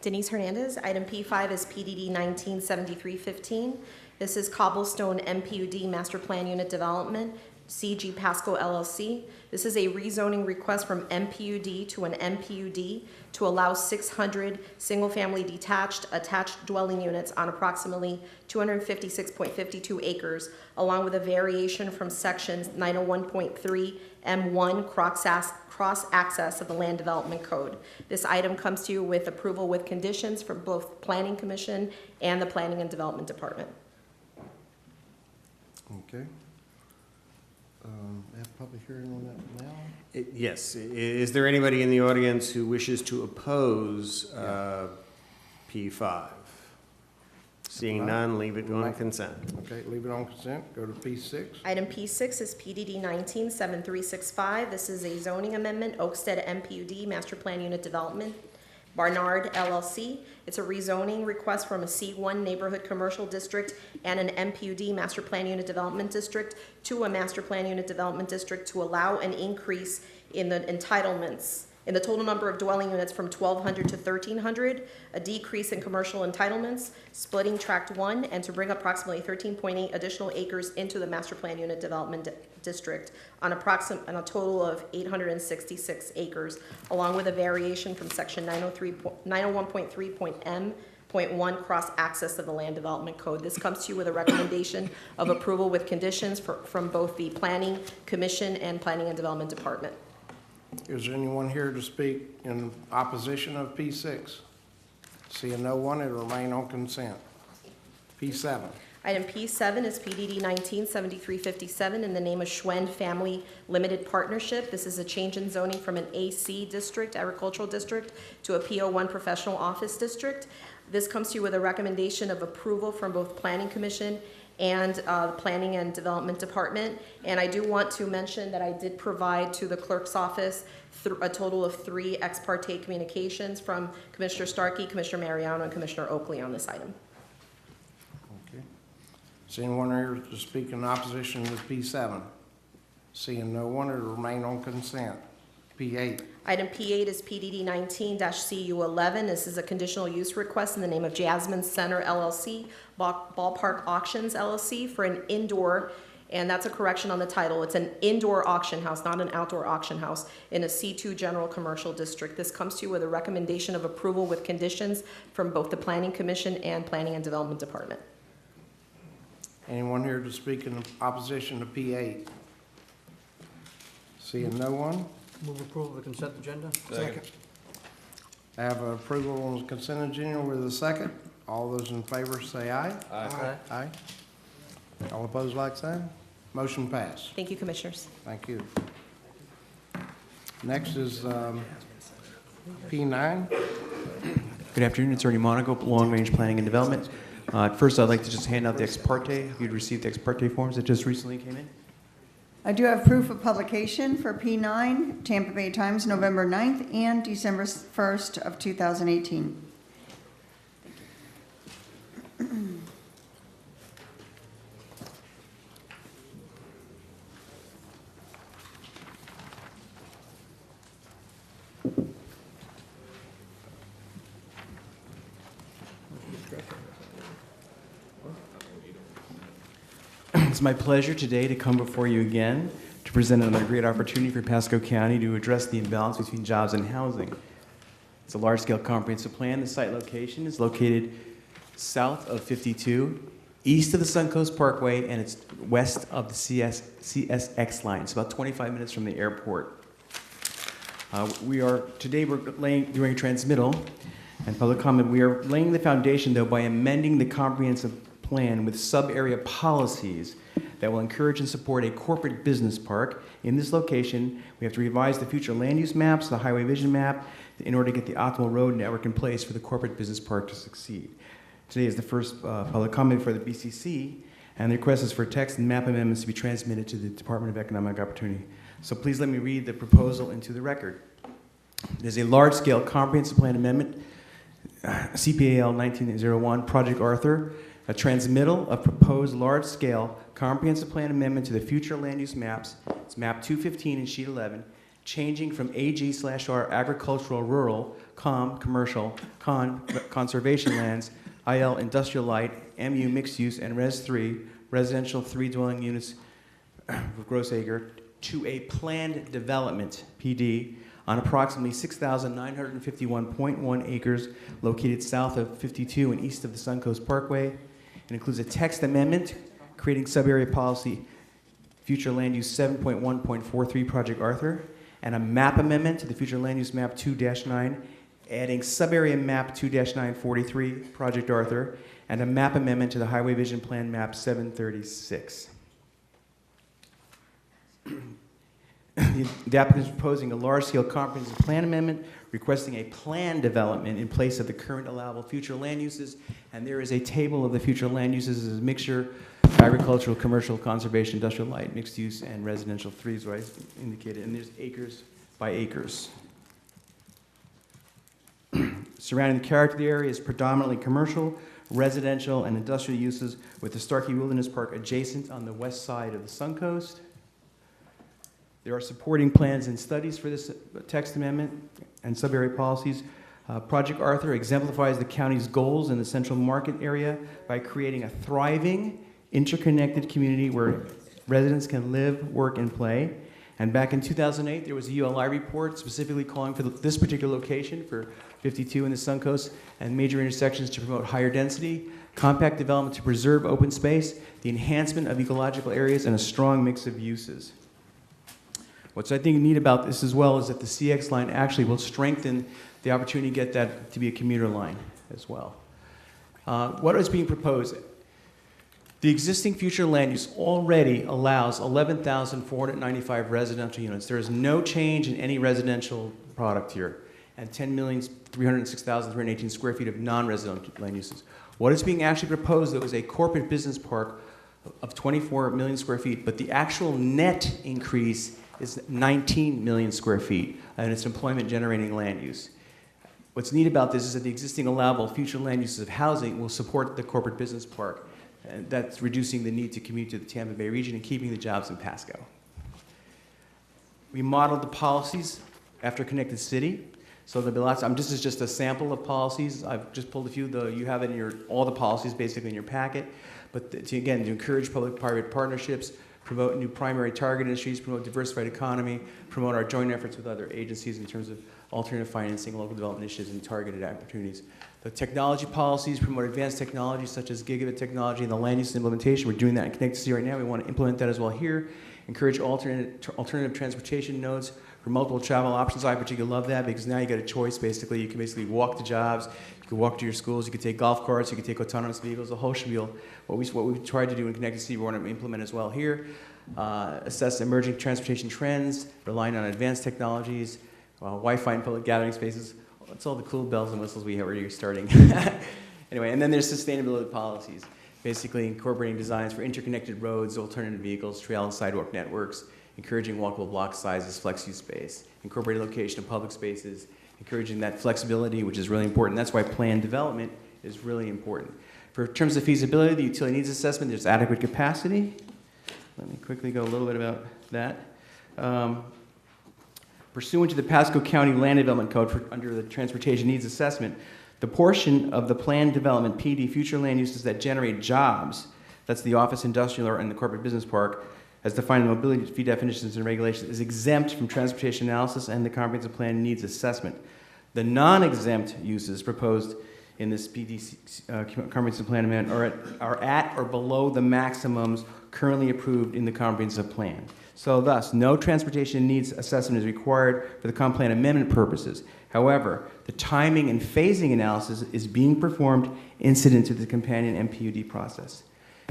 Denise Hernandez, item P5 is PDD 197315. This is Cobblestone MPUD Master Plan Unit Development, CG Pasco LLC. This is a rezoning request from MPUD to an MPUD to allow 600 single-family detached, attached dwelling units on approximately 256.52 acres, along with a variation from sections 901.3 M1 cross-access of the Land Development Code. This item comes to you with approval with conditions from both Planning Commission and the Planning and Development Department. Okay. Have public hearing on that now? Yes. Is there anybody in the audience who wishes to oppose P5? Seeing none, leave it on consent. Okay, leave it on consent. Go to P6. Item P6 is PDD 197365. This is a zoning amendment, Oakstead MPUD Master Plan Unit Development, Barnard LLC. It's a rezoning request from a C1 neighborhood commercial district and an MPUD Master Plan Unit Development District to a Master Plan Unit Development District to allow an increase in the entitlements, in the total number of dwelling units from 1,200 to 1,300, a decrease in commercial entitlements, splitting Tract 1, and to bring approximately 13.8 additional acres into the Master Plan Unit Development District on a total of 866 acres, along with a variation from Section 901.3.M.1 cross-access of the Land Development Code. This comes to you with a recommendation of approval with conditions from both the Planning Commission and Planning and Development Department. Is there anyone here to speak in opposition of P6? Seeing no one, it will remain on consent. P7. Item P7 is PDD 197357 in the name of Schwen Family Limited Partnership. This is a change in zoning from an AC district, agricultural district, to a PO1 professional office district. This comes to you with a recommendation of approval from both Planning Commission and the Planning and Development Department. And I do want to mention that I did provide to the clerk's office a total of 3 ex parte communications from Commissioner Starkey, Commissioner Mariano, and Commissioner Oakley on this item. Okay. Is anyone here to speak in opposition to P7? Seeing no one, it will remain on consent. P8. Item P8 is PDD 19-CU11. This is a conditional use request in the name of Jasmine Center LLC, Ballpark Auctions LLC for an indoor, and that's a correction on the title. It's an indoor auction house, not an outdoor auction house, in a C2 general commercial district. This comes to you with a recommendation of approval with conditions from both the Planning Commission and Planning and Development Department. Anyone here to speak in opposition to P8? Seeing no one? Move approval of the consent agenda. Second. I have approval on the consent agenda with a second. All those in favor say aye. Aye. Aye. All opposed, like sign. Motion passed. Thank you, Commissioners. Thank you. Next is P9. Good afternoon, Attorney Monaco, Long Range Planning and Development. First, I'd like to just hand out the ex parte. If you'd received the ex parte forms that just recently came in. I do have proof of publication for P9, Tampa Bay Times, November 9th and December 1st of 2018. It's my pleasure today to come before you again to present another great opportunity for Pasco County to address the imbalance between jobs and housing. It's a large-scale comprehensive plan. The site location is located south of 52, east of the Suncoast Parkway, and it's west of the CSX line. It's about 25 minutes from the airport. Today we're doing a transmittal and public comment. We are laying the foundation, though, by amending the comprehensive plan with sub-area policies that will encourage and support a corporate business park. In this location, we have to revise the future land use maps, the highway vision map, in order to get the optimal road network in place for the corporate business park to succeed. Today is the first public comment for the BCC, and the request is for text and map amendments to be transmitted to the Department of Economic Opportunity. So please let me read the proposal into the record. There's a large-scale comprehensive plan amendment, CPAL 1901, Project Arthur, a transmittal of proposed large-scale comprehensive plan amendment to the future land use maps. It's map 215 in sheet 11, changing from AG/R agricultural rural, COM commercial, conservation lands, IL industrial light, MU mixed use, and Res 3 residential 3 dwelling units with gross acre to a planned development PD on approximately 6,951.1 acres located south of 52 and east of the Suncoast Parkway. It includes a text amendment creating sub-area policy future land use 7.1.43 Project Arthur, and a map amendment to the future land use map 2-9, adding sub-area map 2-943 Project Arthur, and a map amendment to the highway vision plan map 736. The applicant is proposing a large-scale comprehensive plan amendment requesting a plan development in place of the current allowable future land uses, and there is a table of the future land uses as a mixture agricultural, commercial, conservation, industrial light, mixed use, and residential 3 is what I indicated, and there's acres by acres. Surrounding the character of the area is predominantly commercial, residential, and industrial uses, with the Starkey Wilderness Park adjacent on the west side of the Suncoast. There are supporting plans and studies for this text amendment and sub-area policies. Project Arthur exemplifies the county's goals in the central market area by creating a thriving, interconnected community where residents can live, work, and play. And back in 2008, there was a ULI report specifically calling for this particular location for 52 in the Suncoast and major intersections to promote higher density, compact development to preserve open space, the enhancement of ecological areas, and a strong mix of uses. What's I think neat about this as well is that the CX line actually will strengthen the opportunity to get that to be a commuter line as well. What is being proposed? The existing future land use already allows 11,495 residential units. There is no change in any residential product here, and 10,306,318 square feet of non-residential land uses. What is being actually proposed, though, is a corporate business park of 24 million square feet, but the actual net increase is 19 million square feet, and it's employment-generating land use. What's neat about this is that the existing allowable future land uses of housing will support the corporate business park, and that's reducing the need to commute to the Tampa Bay region and keeping the jobs in Pasco. We modeled the policies after Connected City, so there'll be lots. This is just a sample of policies. I've just pulled a few, though you have it in all the policies basically in your packet, but to encourage public-private partnerships, promote new primary target industries, promote diversified economy, promote our joint efforts with other agencies in terms of alternative financing, local development initiatives, and targeted opportunities. The technology policies promote advanced technologies such as gigabit technology and the land use implementation. We're doing that in Connected City right now. We want to implement that as well here. Encourage alternative transportation nodes for multiple travel options. I particularly love that because now you got a choice basically. You can basically walk to jobs, you can walk to your schools, you can take golf carts, you can take autonomous vehicles, the whole spiel. What we tried to do in Connected City, we want to implement as well here. Assess emerging transportation trends, relying on advanced technologies, Wi-Fi in public gathering spaces. That's all the cool bells and whistles we have already starting. Anyway, and then there's sustainability policies, basically incorporating designs for interconnected roads, alternative vehicles, trail and sidewalk networks, encouraging walkable block sizes, flex use space, incorporating location of public spaces, encouraging that flexibility, which is really important. That's why planned development is really important. For terms of feasibility, the utility needs assessment, there's adequate capacity. Let me quickly go a little bit about that. Pursuant to the Pasco County Land Development Code under the Transportation Needs Assessment, the portion of the planned development PD future land uses that generate jobs that's the office, industrial, and the corporate business park, as defined in the mobility fee definitions and regulations, is exempt from transportation analysis and the comprehensive plan needs assessment. The non-exempt uses proposed in this PDC comprehensive plan amendment are at or below the maximums currently approved in the comprehensive plan. So thus, no transportation needs assessment is required for the comp plan amendment purposes. However, the timing and phasing analysis is being performed incident to the companion MPUD process.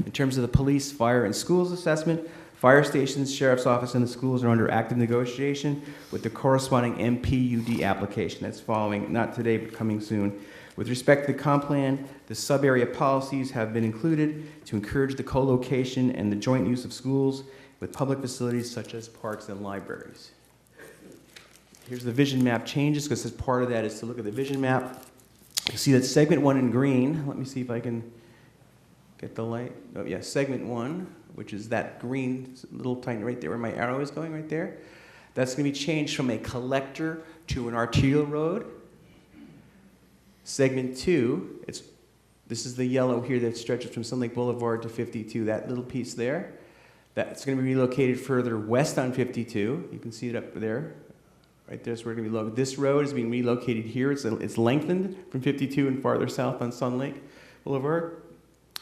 In terms of the police, fire, and schools assessment, fire stations, sheriff's office, and the schools are under active negotiation with the corresponding MPUD application. That's following, not today, but coming soon. With respect to the comp plan, the sub-area policies have been included to encourage the co-location and the joint use of schools with public facilities such as parks and libraries. Here's the vision map changes, because as part of that is to look at the vision map. You see that segment 1 in green. Let me see if I can get the light. Oh, yeah, segment 1, which is that green little tiny right there where my arrow is going right there. That's going to be changed from a collector to an arterial road. Segment 2, this is the yellow here that stretches from Sun Lake Boulevard to 52, that little piece there. That's going to be relocated further west on 52. You can see it up there. Right there's where we're going to be located. This road is being relocated here. It's lengthened from 52 and farther south on Sun Lake Boulevard.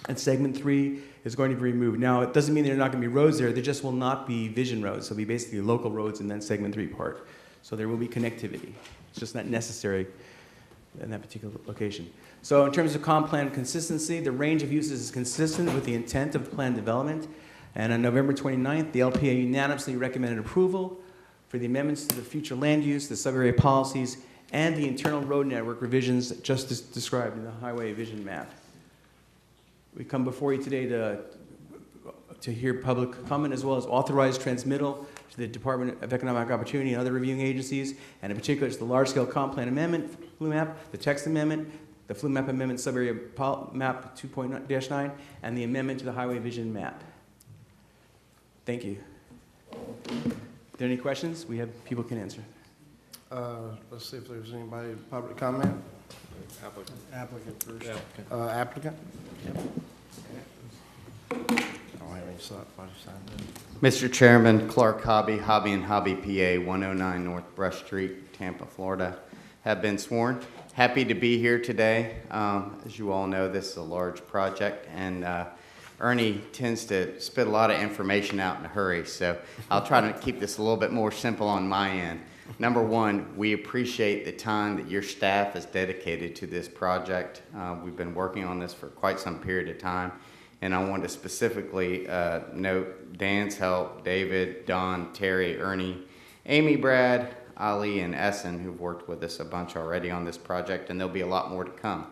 And segment 3 is going to be removed. Now, it doesn't mean there are not going to be roads there. There just will not be vision roads. So it'll be basically local roads and then segment 3 part. So there will be connectivity. It's just not necessary in that particular location. So in terms of comp plan consistency, the range of uses is consistent with the intent of plan development. And on November 29th, the LPA unanimously recommended approval for the amendments to the future land use, the sub-area policies, and the internal road network revisions just described in the highway vision map. We come before you today to hear public comment as well as authorized transmittal to the Department of Economic Opportunity and other reviewing agencies, and in particular it's the large-scale comp plan amendment, FLU map, the text amendment, the FLU map amendment sub-area map 2.9, and the amendment to the highway vision map. Thank you. Are there any questions? We have people can answer. Let's see if there's anybody public comment. Applicant. Applicant first. Yeah, applicant? Yep. Mr. Chairman, Clark Hobby, Hobby and Hobby PA, 109 North Brush Street, Tampa, Florida, have been sworn. Happy to be here today. As you all know, this is a large project, and Ernie tends to spit a lot of information out in a hurry, so I'll try to keep this a little bit more simple on my end. Number one, we appreciate the time that your staff has dedicated to this project. We've been working on this for quite some period of time, and I want to specifically note Dan's help, David, Don, Terry, Ernie, Amy, Brad, Ali, and Essen, who've worked with us a bunch already on this project, and there'll be a lot more to come.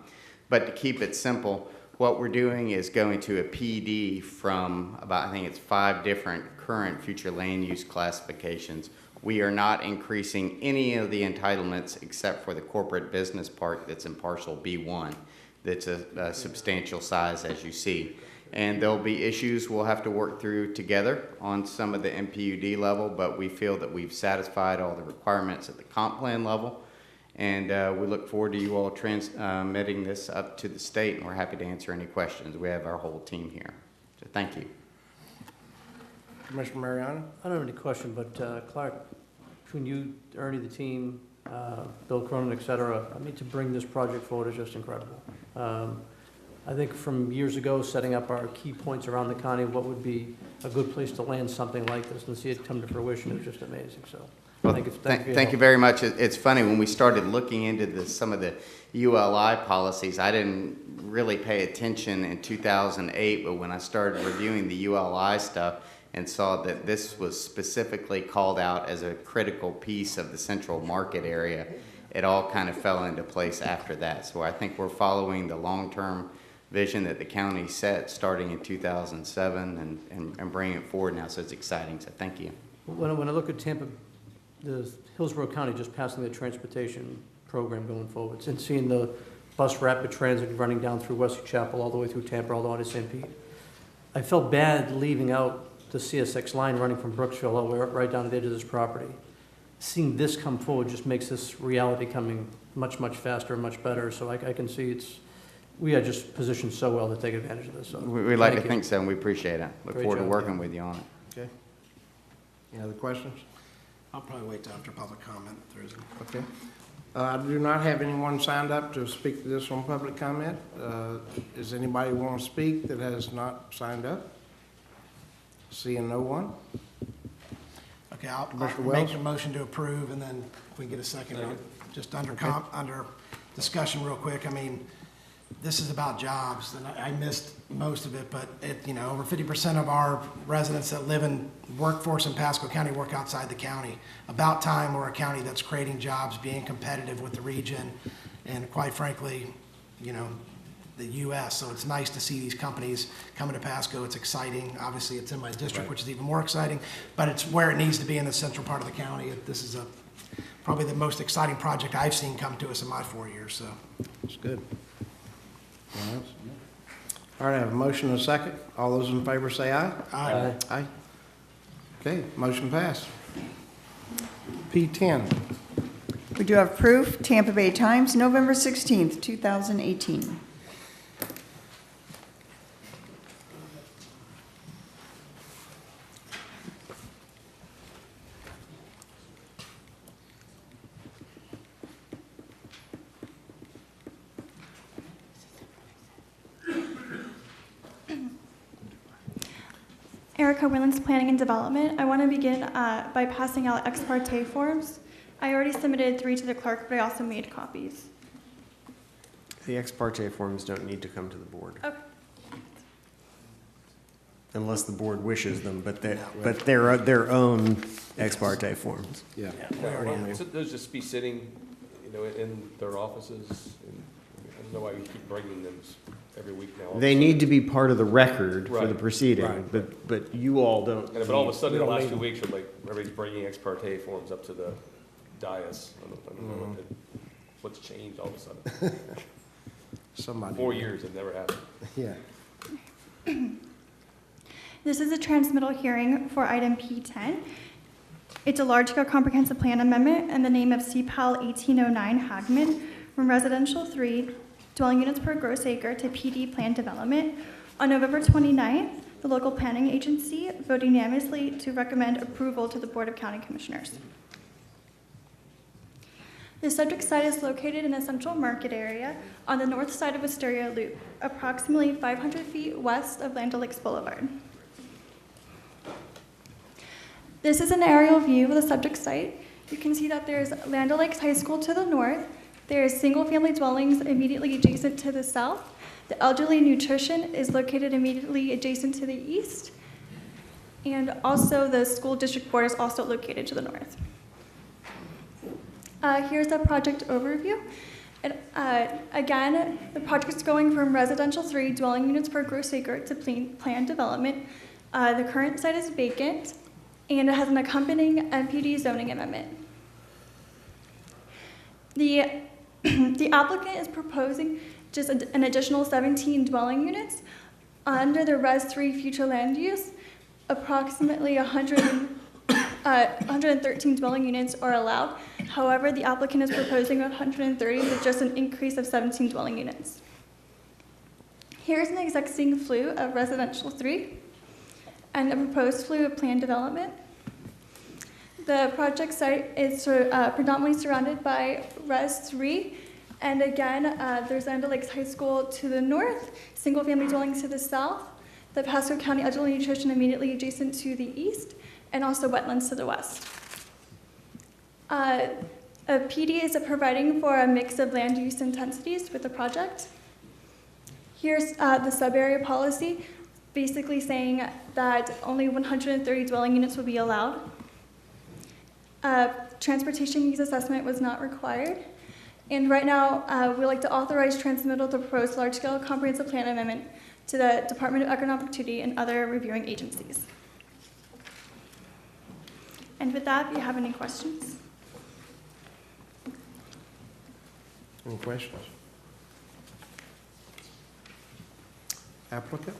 But to keep it simple, what we're doing is going to a PD from about, I think it's 5 different current future land use classifications. We are not increasing any of the entitlements except for the corporate business park that's in parcel B1. That's a substantial size, as you see. And there'll be issues we'll have to work through together on some of the MPUD level, but we feel that we've satisfied all the requirements at the comp plan level. And we look forward to you all transmitting this up to the state, and we're happy to answer any questions. We have our whole team here. So thank you. Commissioner Mariano? I don't have any question, but Clark, between you, Ernie, the team, Bill Cronin, et cetera, I mean, to bring this project forward is just incredible. I think from years ago, setting up our key points around the county, what would be a good place to land something like this and see it come to fruition is just amazing. So. Well, thank you very much. It's funny, when we started looking into some of the ULI policies, I didn't really pay attention in 2008, but when I started reviewing the ULI stuff and saw that this was specifically called out as a critical piece of the central market area, it all kind of fell into place after that. So I think we're following the long-term vision that the county set starting in 2007 and bringing it forward now, so it's exciting. So thank you. When I look at Tampa, the Hillsborough County just passing the transportation program going forward and seeing the bus rapid transit running down through Wesley Chapel all the way through Tampa all the way to St. Pete. I felt bad leaving out the CSX line running from Brooksville all the way right down to the edge of this property. Seeing this come forward just makes this reality coming much, much faster and much better. So I can see it's we are just positioned so well to take advantage of this, so. We'd like to thank you. think so, and we appreciate it. Look Great forward to job, working yeah. with you on it. Okay. Any other questions? I'll probably wait till after public comment if there isn't. Okay. I do not have anyone signed up to speak to this on public comment. Does anybody want to speak that has not signed up? Seeing no one? Okay, I'll Commissioner make Wells? a motion to approve, and then if we can get a second, just under under discussion real quick. I mean, this is about jobs, and I missed most of it, but over 50% of our residents that live in workforce in Pasco County work outside the county. About time we're a county that's creating jobs, being competitive with the region, and quite frankly, the U.S. So it's nice to see these companies coming to Pasco. It's exciting. Obviously, it's in my district, which is even more exciting, but it's where it needs to be in the central part of the county. This is probably the most exciting project I've seen come to us in my 4 years, so. That's good. All right, I have a motion and a second. All those in favor say aye. Aye. Aye. Okay, motion passed. P10. We do have proof, Tampa Bay Times, November 16th, 2018. Erica Willens, Planning and Development. I want to begin by passing out ex parte forms. I already submitted 3 to the clerk, but I also made copies. The ex parte forms don't need to come to the board. Okay. Unless the board wishes them, but they're their own ex parte forms. Yeah. So those just be sitting, in their offices, and I don't know why we keep bringing them every week now. They need to be part of the record for the Right. proceeding, Right. but you all don't. But all of a sudden, in the last need 2 them. weeks, everybody's bringing ex parte forms up to the dais. I don't know what's changed all of a sudden. Somebody. 4 years, it never happened. Yeah. This is a transmittal hearing for item P10. It's a large-scale comprehensive plan amendment in the name of CPAL 1809 Hagman from residential 3 dwelling units per gross acre to PD plan development. On November 29th, the local planning agency voted unanimously to recommend approval to the Board of County Commissioners. The subject site is located in the central market area on the north side of Wisteria Loop, approximately 500 feet west of Land O'Lakes Boulevard. This is an aerial view of the subject site. You can see that there's Land O'Lakes High School to the north. There's single-family dwellings immediately adjacent to the south. The elderly nutrition is located immediately adjacent to the east. And also the school district board is also located to the north. Here's the project overview. Again, the project is going from residential 3 dwelling units per gross acre to planned development. The current site is vacant, and it has an accompanying MPD zoning amendment. The applicant is proposing just an additional 17 dwelling units under the Res 3 future land use. Approximately 113 dwelling units are allowed. However, the applicant is proposing 130 with just an increase of 17 dwelling units. Here's an existing flue of residential 3 and a proposed flue of planned development. The project site is predominantly surrounded by Res 3, and again, there's Land O'Lakes High School to the north, single-family dwellings to the south, the Pasco County Elderly Nutrition immediately adjacent to the east, and also wetlands to the west. A PD is providing for a mix of land use intensities with the project. Here's the sub-area policy, basically saying that only 130 dwelling units will be allowed. Transportation needs assessment was not required. And right now, we'd like to authorize transmittal to proposed large-scale comprehensive plan amendment to the Department of Economic Opportunity and other reviewing agencies. And with that, if you have any questions. Any questions? Applicant?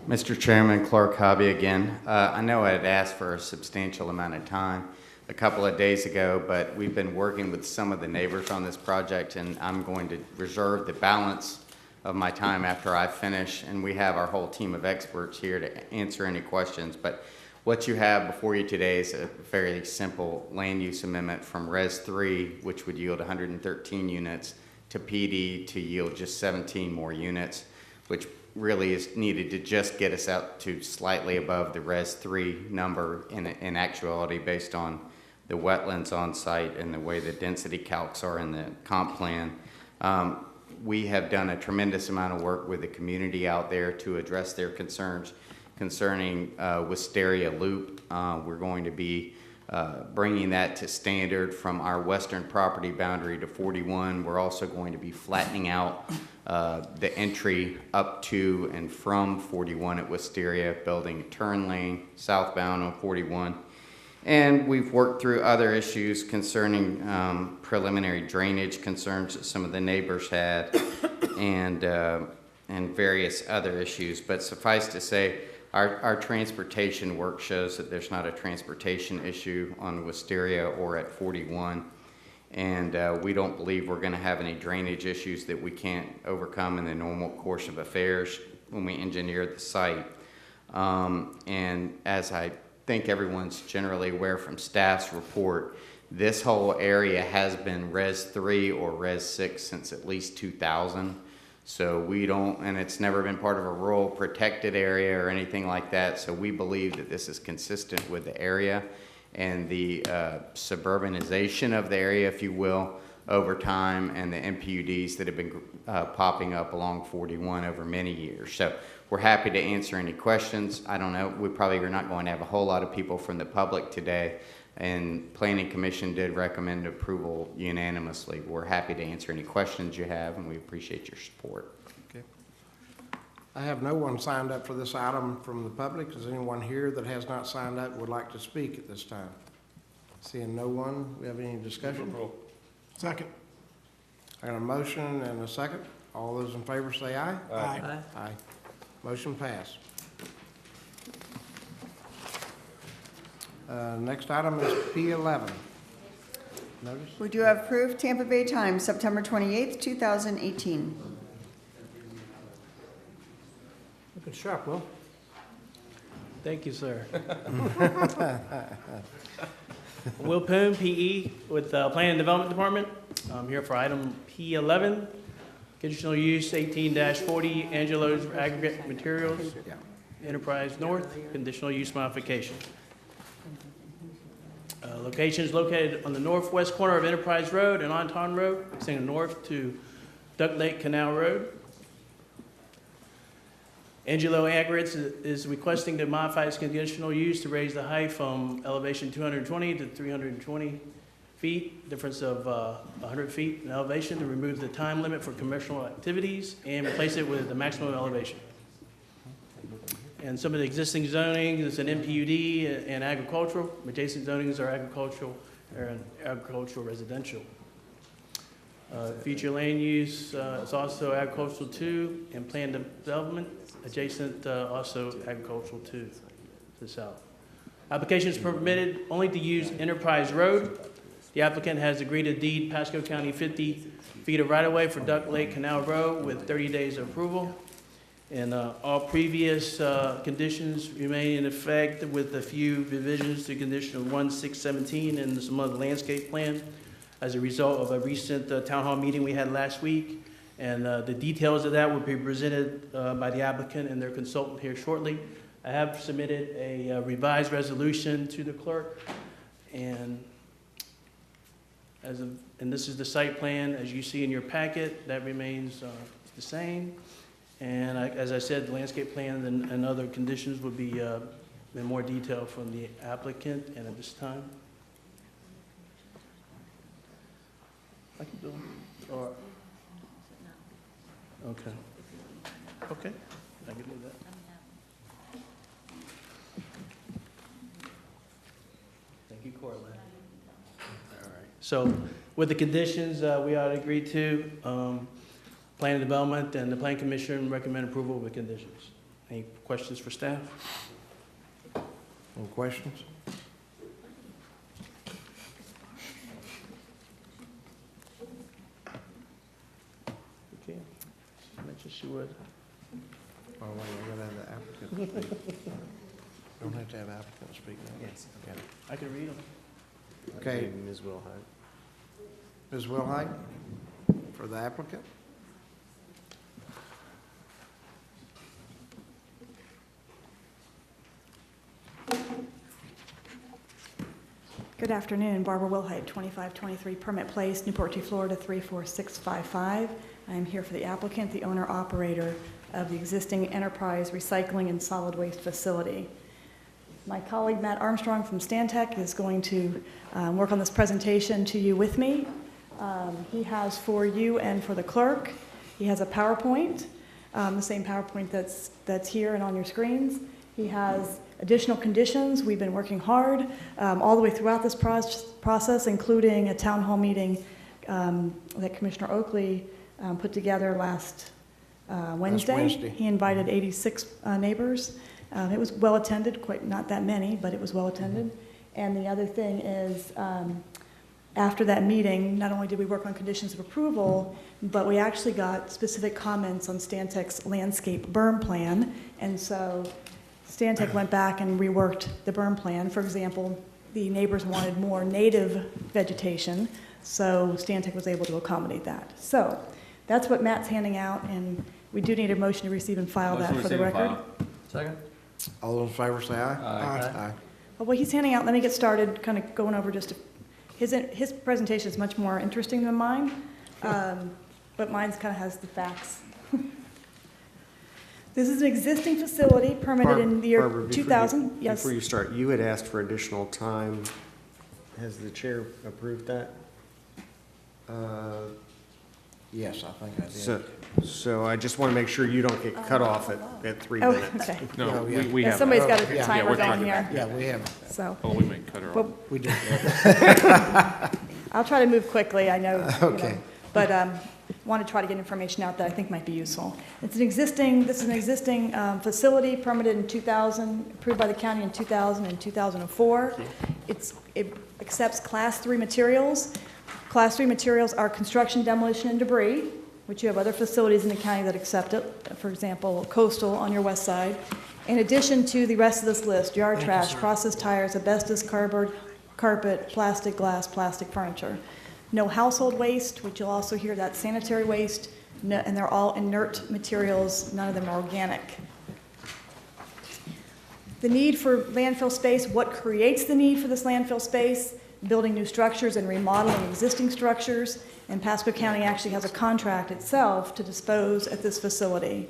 Mr. Chairman, Clark Hobby again. I know I had asked for a substantial amount of time, a couple of days ago, but we've been working with some of the neighbors on this project, and I'm going to reserve the balance of my time after I finish, and we have our whole team of experts here to answer any questions. But what you have before you today is a fairly simple land use amendment from Res 3, which would yield 113 units, to PD to yield just 17 more units, which really is needed to just get us out to slightly above the Res 3 number in actuality, based on the wetlands on site and the way the density calcs are in the comp plan. We have done a tremendous amount of work with the community out there to address their concerns concerning Wisteria Loop. We're going to be bringing that to standard from our western property boundary to 41. We're also going to be flattening out the entry up to and from 41 at Wisteria, building a turn lane southbound on 41. And we've worked through other issues concerning preliminary drainage concerns that some of the neighbors had, and various other issues. But suffice to say, our transportation work shows that there's not a transportation issue on Wisteria or at 41. And we don't believe we're going to have any drainage issues that we can't overcome in the normal course of affairs when we engineer the site. And as I think everyone's generally aware from staff's report, this whole area has been Res 3 or Res 6 since at least 2000. So we don't, and it's never been part of a rural protected area or anything like that. So we believe that this is consistent with the area and the suburbanization of the area, if you will, over time, and the MPUDs that have been popping up along 41 over many years. So we're happy to answer any questions. I don't know, we probably are not going to have a whole lot of people from the public today, and Planning Commission did recommend approval unanimously. We're happy to answer any questions you have, and we appreciate your support. Okay. I have no one signed up for this item from the public. Is anyone here that has not signed up would like to speak at this time? Seeing no one, we have any discussion? Second. I got a motion and a second. All those in favor say aye. Aye. Aye. Motion passed. Next item is P11. Notice? We do have approved Tampa Bay Times, September 28th, 2018. Looking sharp, Will. Thank you, sir. Will Poon, PE, with the Planning and Development Department. I'm here for item P11, conditional use 18-40, Angelo's Aggregate Materials, Enterprise North, conditional use modification. Location is located on the northwest corner of Enterprise Road and Anton Road, extending north to Duck Lake Canal Road. Angelo Aggregates is requesting to modify its conditional use to raise the height from elevation 220 to 320 feet, difference of 100 feet in elevation, to remove the time limit for commercial activities and replace it with the maximum elevation. And some of the existing zoning is an MPUD and agricultural. Adjacent zonings are agricultural and agricultural residential. Future land use is also agricultural 2 and planned development. Adjacent also agricultural 2 to the south. Application is permitted only to use Enterprise Road. The applicant has agreed to deed Pasco County 50 feet of right-of-way for Duck Lake Canal Road with 30 days of approval. And all previous conditions remain in effect with a few revisions to condition 1.617 and some other landscape plan as a result of a recent town hall meeting we had last week. And the details of that will be presented by the applicant and their consultant here shortly. I have submitted a revised resolution to the clerk, and this is the site plan as you see in your packet. That remains the same. And as I said, the landscape plan and other conditions would be in more detail from the applicant. And at this time, I can do it. Or okay. Okay, I can do that. Thank you, Corlin. All right. So with the conditions we ought to agree to, Planning and Development and the Planning Commission recommend approval with conditions. Any questions for staff? Any questions? much as she would. Oh, wait, we're gonna have the applicant speak. Don't have to have applicant speak now. Yes, okay. I can read them. Okay, Ms. Wilhite. Ms. Wilhite, for the applicant. Good afternoon, Barbara Wilhite, 2523 Permit Place, Newport Richey, Florida 34655. I am here for the applicant, the owner-operator of the existing Enterprise Recycling and Solid Waste Facility. My colleague Matt Armstrong from Stantec is going to work on this presentation to you with me. He has for you and for the clerk, he has a PowerPoint, the same PowerPoint that's here and on your screens. He has additional conditions. We've been working hard all the way throughout this process, including a town hall meeting that Commissioner Oakley put together last Wednesday. He invited 86 neighbors. It was well attended, quite not that many, but it was well attended. And the other thing is, after that meeting, not only did we work on conditions of approval, but we actually got specific comments on Stantec's landscape berm plan. And so Stantec went back and reworked the berm plan. For example, the neighbors wanted more native vegetation, so Stantec was able to accommodate that. So that's what Matt's handing out, and we do need a motion to receive and file that for the record. Second? All those in favor say aye. Aye. Well, what he's handing out, let me get started, kind of going over just his presentation is much more interesting than mine, but mine's kind of has the facts. This is an existing facility permitted in the year Barbara, 2000. Yes. Before you start, you had asked for additional time. Has the chair approved that? Yes, I think I did. So I just want to make sure you don't get cut off at 3 Oh, minutes. okay. No, Yeah, we Yeah, have. somebody's got a Yeah, timer we're going talking here. Yeah, we have. So, Oh, we may cut her well, off. We did. I'll try to move quickly, I know. Okay. But want to try to get information out that I think might be useful. This is an existing facility permitted in 2000, approved by the county in 2000 and 2004. It accepts Class 3 materials. Class 3 materials are construction, demolition, and debris, which you have other facilities in the county that accept it. For example, Coastal on your west side. In addition to the rest of this list, yard trash, processed tires, asbestos, cardboard, carpet, plastic, glass, plastic furniture. No household waste, which you'll also hear that sanitary waste, and they're all inert materials, none of them are organic. The need for landfill space, what creates the need for this landfill space? Building new structures and remodeling existing structures, and Pasco County actually has a contract itself to dispose at this facility.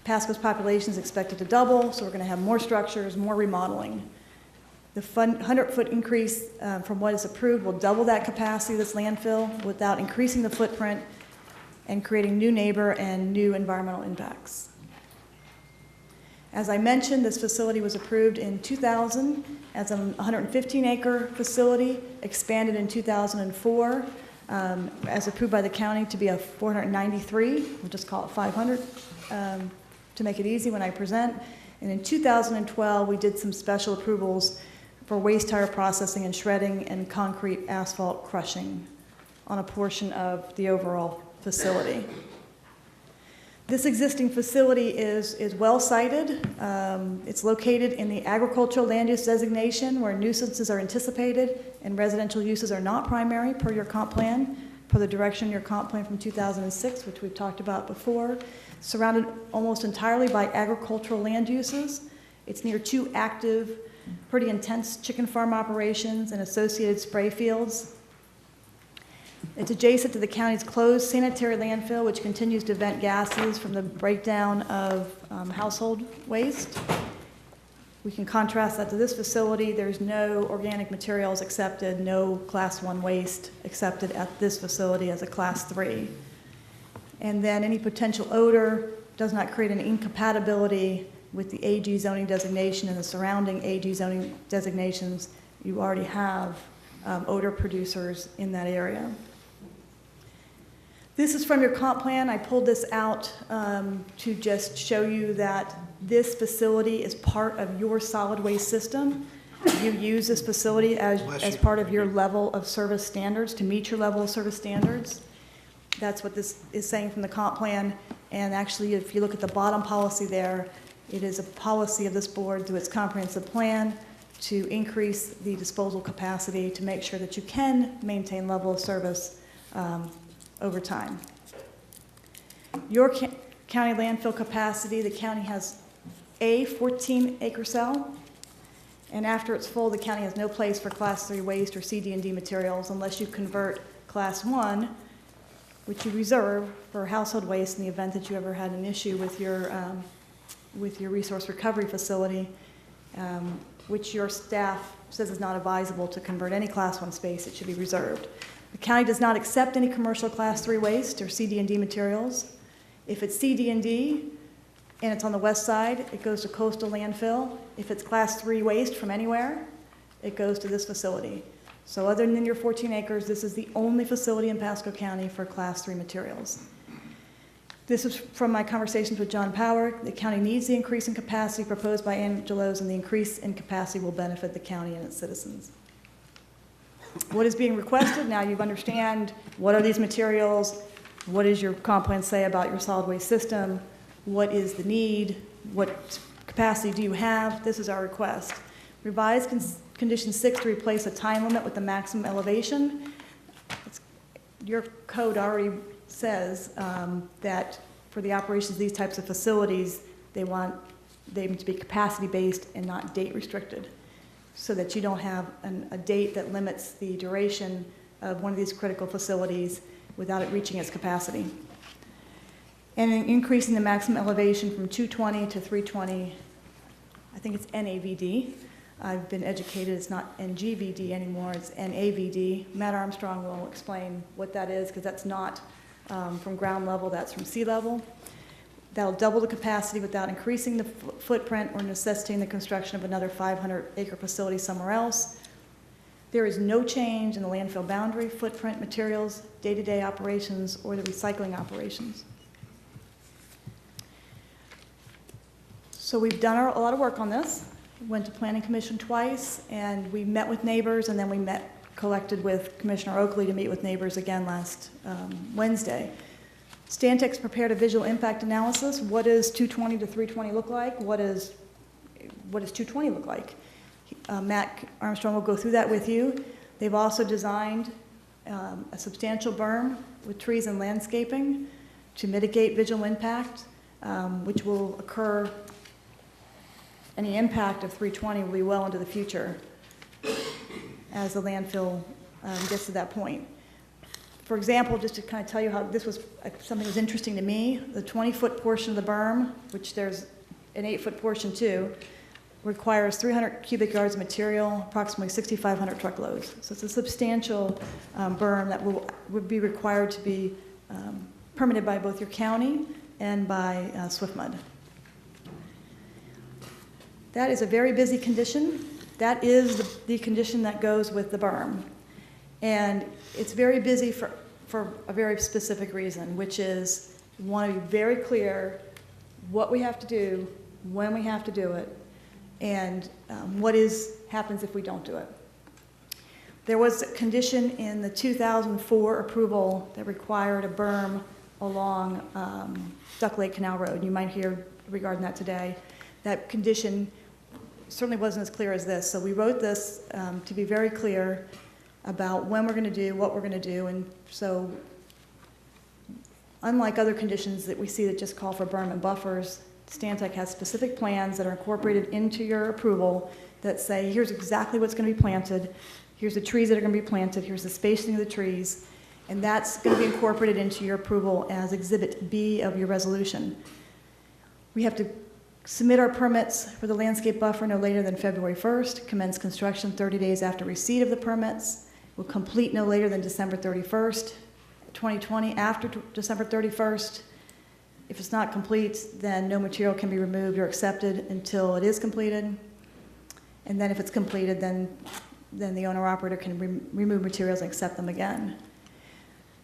Pasco's population is expected to double, so we're going to have more structures, more remodeling. The 100-foot increase from what is approved will double that capacity of this landfill without increasing the footprint and creating new neighbor and new environmental impacts. As I mentioned, this facility was approved in 2000 as a 115-acre facility, expanded in 2004 as approved by the county to be a 493, we'll just call it 500 to make it easy when I present. And in 2012, we did some special approvals for waste tire processing and shredding and concrete asphalt crushing on a portion of the overall facility. This existing facility is well sited. It's located in the agricultural land use designation where nuisances are anticipated and residential uses are not primary per your comp plan, per the direction your comp plan from 2006, which we've talked about before. Surrounded almost entirely by agricultural land uses. It's near 2 active, pretty intense chicken farm operations and associated spray fields. It's adjacent to the county's closed sanitary landfill, which continues to vent gases from the breakdown of household waste. We can contrast that to this facility. There's no organic materials accepted, no Class 1 waste accepted at this facility as a Class 3. And then any potential odor does not create an incompatibility with the AG zoning designation and the surrounding AG zoning designations. You already have odor producers in that area. This is from your comp plan. I pulled this out to just show you that this facility is part of your solid waste system. You use this facility as part of your level of service standards, to meet your level of service standards. That's what this is saying from the comp plan. And actually, if you look at the bottom policy there, it is a policy of this board through its comprehensive plan to increase the disposal capacity to make sure that you can maintain level of service over time. Your county landfill capacity, the county has a 14-acre cell, and after it's full, the county has no place for Class 3 waste or CD&D materials unless you convert Class 1, which you reserve for household waste in the event that you ever had an issue with your resource recovery facility, which your staff says is not advisable to convert any Class 1 space. It should be reserved. The county does not accept any commercial Class 3 waste or CD&D materials. If it's CD&D and it's on the west side, it goes to coastal landfill. If it's Class 3 waste from anywhere, it goes to this facility. So other than your 14 acres, this is the only facility in Pasco County for Class 3 materials. This is from my conversations with John Power. The county needs the increase in capacity proposed by Angelo's, and the increase in capacity will benefit the county and its citizens. What is being requested? Now you understand what are these materials, what does your comp plan say about your solid waste system, what is the need, what capacity do you have? This is our request. Revise condition 6 to replace a time limit with the maximum elevation. Your code already says that for the operations of these types of facilities, they want them to be capacity-based and not date-restricted, so that you don't have a date that limits the duration of one of these critical facilities without it reaching its capacity. And increasing the maximum elevation from 220 to 320, I think it's NAVD. I've been educated, it's not NGVD anymore, it's NAVD. Matt Armstrong will explain what that is, because that's not from ground level, that's from sea level. That'll double the capacity without increasing the footprint or necessitating the construction of another 500-acre facility somewhere else. There is no change in the landfill boundary, footprint, materials, day-to-day operations, or the recycling operations. So we've done a lot of work on this. Went to Planning Commission twice, and we met with neighbors, and then we collected with Commissioner Oakley to meet with neighbors again last Wednesday. Stantec's prepared a visual impact analysis. What does 220 to 320 look like? What does 220 look like? Matt Armstrong will go through that with you. They've also designed a substantial berm with trees and landscaping to mitigate visual impact, which will occur. Any impact of 320 will be well into the future as the landfill gets to that point. For example, just to kind of tell you how this was something that was interesting to me, the 20-foot portion of the berm, which there's an 8-foot portion too, requires 300 cubic yards of material, approximately 6,500 truckloads. So it's a substantial berm that would be required to be permitted by both your county and by SwiftMud. That is a very busy condition. That is the condition that goes with the berm. And it's very busy for a very specific reason, which is we want to be very clear what we have to do, when we have to do it, and what happens if we don't do it. There was a condition in the 2004 approval that required a berm along Duck Lake Canal Road. You might hear regarding that today. That condition certainly wasn't as clear as this. So we wrote this to be very clear about when we're going to do, what we're going to do. And so unlike other conditions that we see that just call for berm and buffers, Stantec has specific plans that are incorporated into your approval that say, here's exactly what's going to be planted, here's the trees that are going to be planted, here's the spacing of the trees, and that's going to be incorporated into your approval as Exhibit B of your resolution. We have to submit our permits for the landscape buffer no later than February 1st, commence construction 30 days after receipt of the permits, will complete no later than December 31st, 2020, after December 31st. If it's not complete, then no material can be removed or accepted until it is completed. And then if it's completed, then the owner-operator can remove materials and accept them again.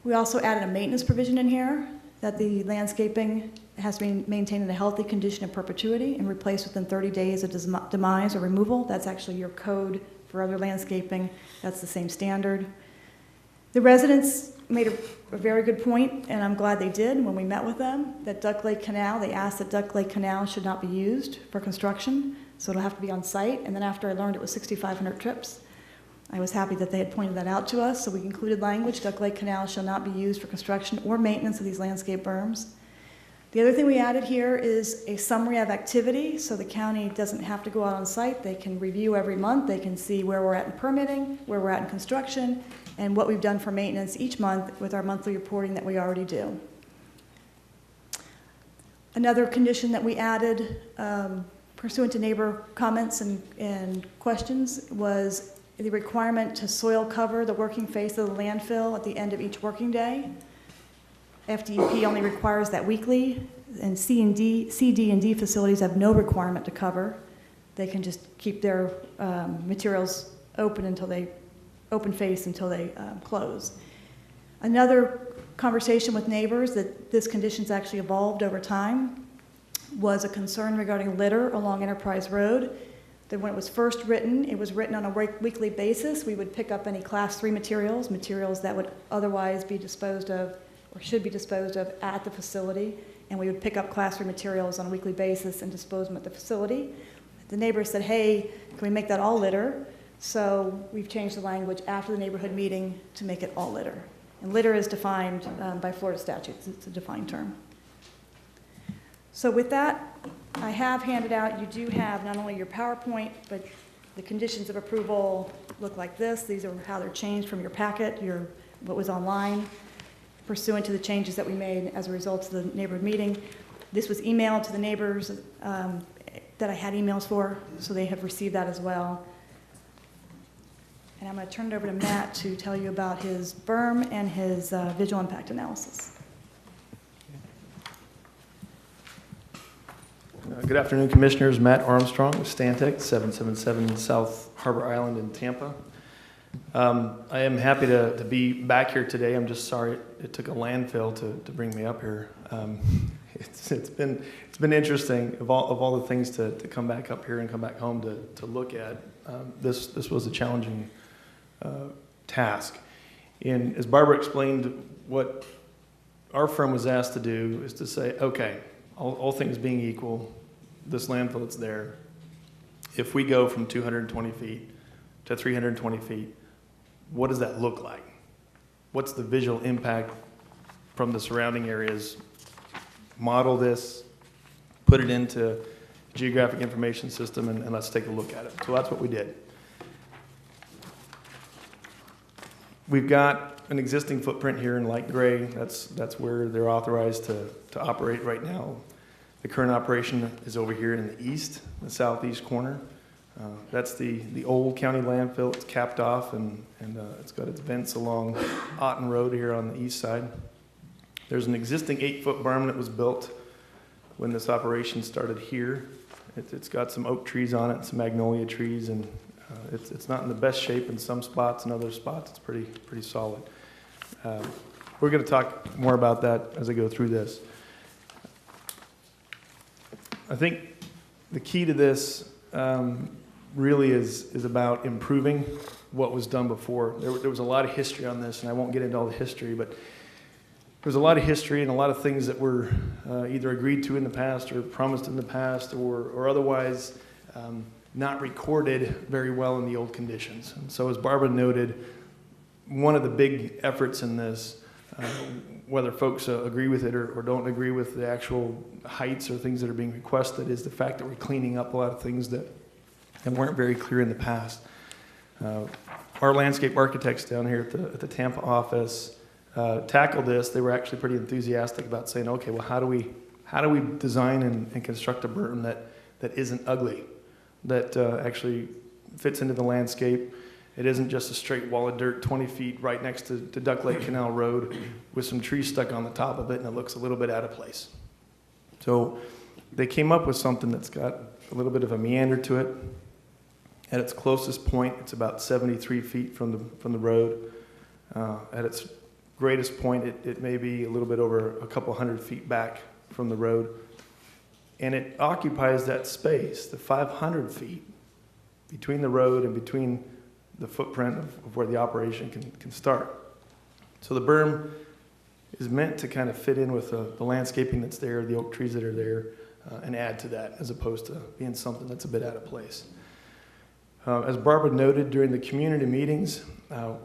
We also added a maintenance provision in here that the landscaping has to be maintained in a healthy condition of perpetuity and replaced within 30 days of demise or removal. That's actually your code for other landscaping. That's the same standard. The residents made a very good point, and I'm glad they did when we met with them, that Duck Lake Canal, they asked that Duck Lake Canal should not be used for construction, so it'll have to be on site. And then after I learned it was 6,500 trips, I was happy that they had pointed that out to us, so we included language, Duck Lake Canal shall not be used for construction or maintenance of these landscape berms. The other thing we added here is a summary of activity, so the county doesn't have to go out on site. They can review every month. They can see where we're at in permitting, where we're at in construction, and what we've done for maintenance each month with our monthly reporting that we already do. Another condition that we added pursuant to neighbor comments and questions was the requirement to soil cover the working face of the landfill at the end of each working day. FDEP only requires that weekly, and C, D, and D facilities have no requirement to cover. They can just keep their materials open face until they close. Another conversation with neighbors that this condition's actually evolved over time was a concern regarding litter along Enterprise Road. That when it was first written, it was written on a weekly basis. We would pick up any Class 3 materials that would otherwise be disposed of or should be disposed of at the facility, and we would pick up Class 3 materials on a weekly basis and dispose them at the facility. The neighbors said, hey, can we make that all litter? So we've changed the language after the neighborhood meeting to make it all litter. And litter is defined by Florida statutes. It's a defined term. So with that, I have handed out, you do have not only your PowerPoint, but the conditions of approval look like this. These are how they're changed from your packet, what was online, pursuant to the changes that we made as a result of the neighborhood meeting. This was emailed to the neighbors that I had emails for, so they have received that as well. And I'm going to turn it over to Matt to tell you about his berm and his visual impact analysis. Good afternoon, Commissioners. Matt Armstrong with Stantec, 777 South Harbor Island in Tampa. I am happy to be back here today. I'm just sorry it took a landfill to bring me up here. It's been interesting of all the things to come back up here and come back home to look at. This was a challenging task. And as Barbara explained, what our firm was asked to do is to say, okay, all things being equal, this landfill that's there, if we go from 220 feet to 320 feet, what does that look like? What's the visual impact from the surrounding areas? Model this, put it into a geographic information system, and let's take a look at it. So that's what we did. We've got an existing footprint here in light gray. That's where they're authorized to operate right now. The current operation is over here in the east, the southeast corner. That's the old county landfill. It's capped off, and it's got its vents along Otten Road here on the east side. There's an existing 8-foot berm that was built when this operation started here. It's got some oak trees on it, some magnolia trees, and it's not in the best shape in some spots. In other spots, it's pretty solid. We're going to talk more about that as I go through this. I think the key to this really is about improving what was done before. There was a lot of history on this, and I won't get into all the history, but there's a lot of history and a lot of things that were either agreed to in the past or promised in the past or otherwise not recorded very well in the old conditions. And so as Barbara noted, one of the big efforts in this, whether folks agree with it or don't agree with the actual heights or things that are being requested, is the fact that we're cleaning up a lot of things that weren't very clear in the past. Our landscape architects down here at the Tampa office tackled this. They were actually pretty enthusiastic about saying, okay, well, how do we design and construct a berm that isn't ugly, that actually fits into the landscape. It isn't just a straight wall of dirt 20 feet right next to Duck Lake Canal Road with some trees stuck on the top of it, and it looks a little bit out of place. So they came up with something that's got a little bit of a meander to it. At its closest point, it's about 73 feet from the road. At its greatest point, it may be a little bit over a couple hundred feet back from the road. And it occupies that space, the 500 feet between the road and between the footprint of where the operation can start. So the berm is meant to kind of fit in with the landscaping that's there, the oak trees that are there, and add to that, as opposed to being something that's a bit out of place. As Barbara noted during the community meetings,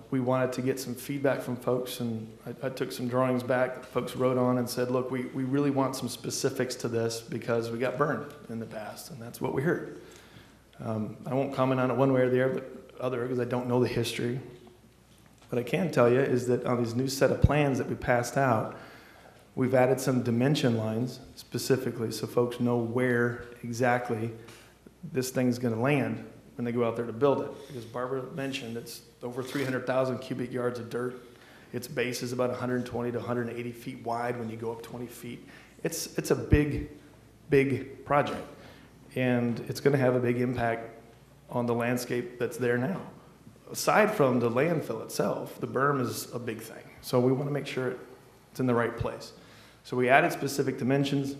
we wanted to get some feedback from folks, and I took some drawings back that folks wrote on and said, look, we really want some specifics to this because we got burned in the past, and that's what we heard. I won't comment on it one way or the other because I don't know the history. What I can tell you is that on these new set of plans that we passed out, we've added some dimension lines specifically so folks know where exactly this thing's going to land when they go out there to build it. Because Barbara mentioned it's over 300,000 cubic yards of dirt. Its base is about 120 to 180 feet wide when you go up 20 feet. It's a big, big project. And it's going to have a big impact on the landscape that's there now. Aside from the landfill itself, the berm is a big thing. So we want to make sure it's in the right place. So we added specific dimensions.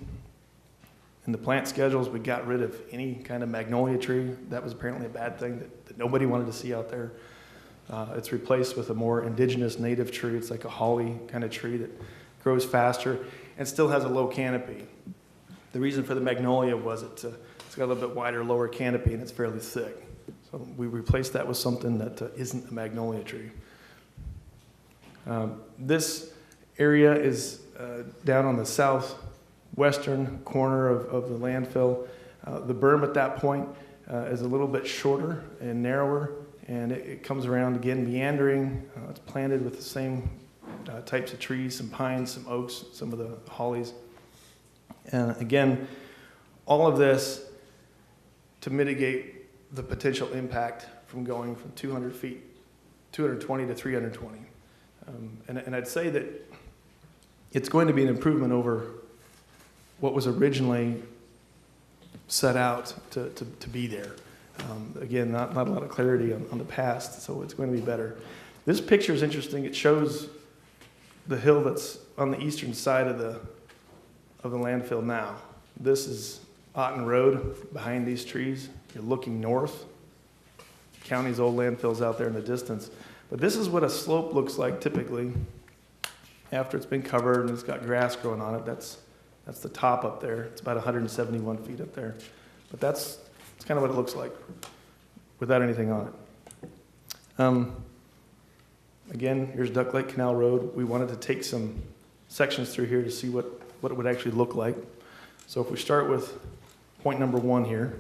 In the plant schedules, we got rid of any kind of magnolia tree. That was apparently a bad thing that nobody wanted to see out there. It's replaced with a more indigenous native tree. It's like a holly kind of tree that grows faster and still has a low canopy. The reason for the magnolia was it's got a little bit wider, lower canopy, and it's fairly thick. So we replaced that with something that isn't a magnolia tree. This area is down on the southwestern corner of the landfill. The berm at that point is a little bit shorter and narrower, and it comes around again meandering. It's planted with the same types of trees, some pines, some oaks, some of the hollies. And again, all of this to mitigate the potential impact from going from 200 feet, 220 to 320. And I'd say that it's going to be an improvement over what was originally set out to be there. Again, not a lot of clarity on the past, so it's going to be better. This picture is interesting. It shows the hill that's on the eastern side of the landfill now. This is Otten Road behind these trees. You're looking north. County's old landfill's out there in the distance. But this is what a slope looks like typically after it's been covered and it's got grass growing on it. That's the top up there. It's about 171 feet up there. But that's kind of what it looks like without anything on it. Again, here's Duck Lake Canal Road. We wanted to take some sections through here to see what it would actually look like. So if we start with point number 1 here,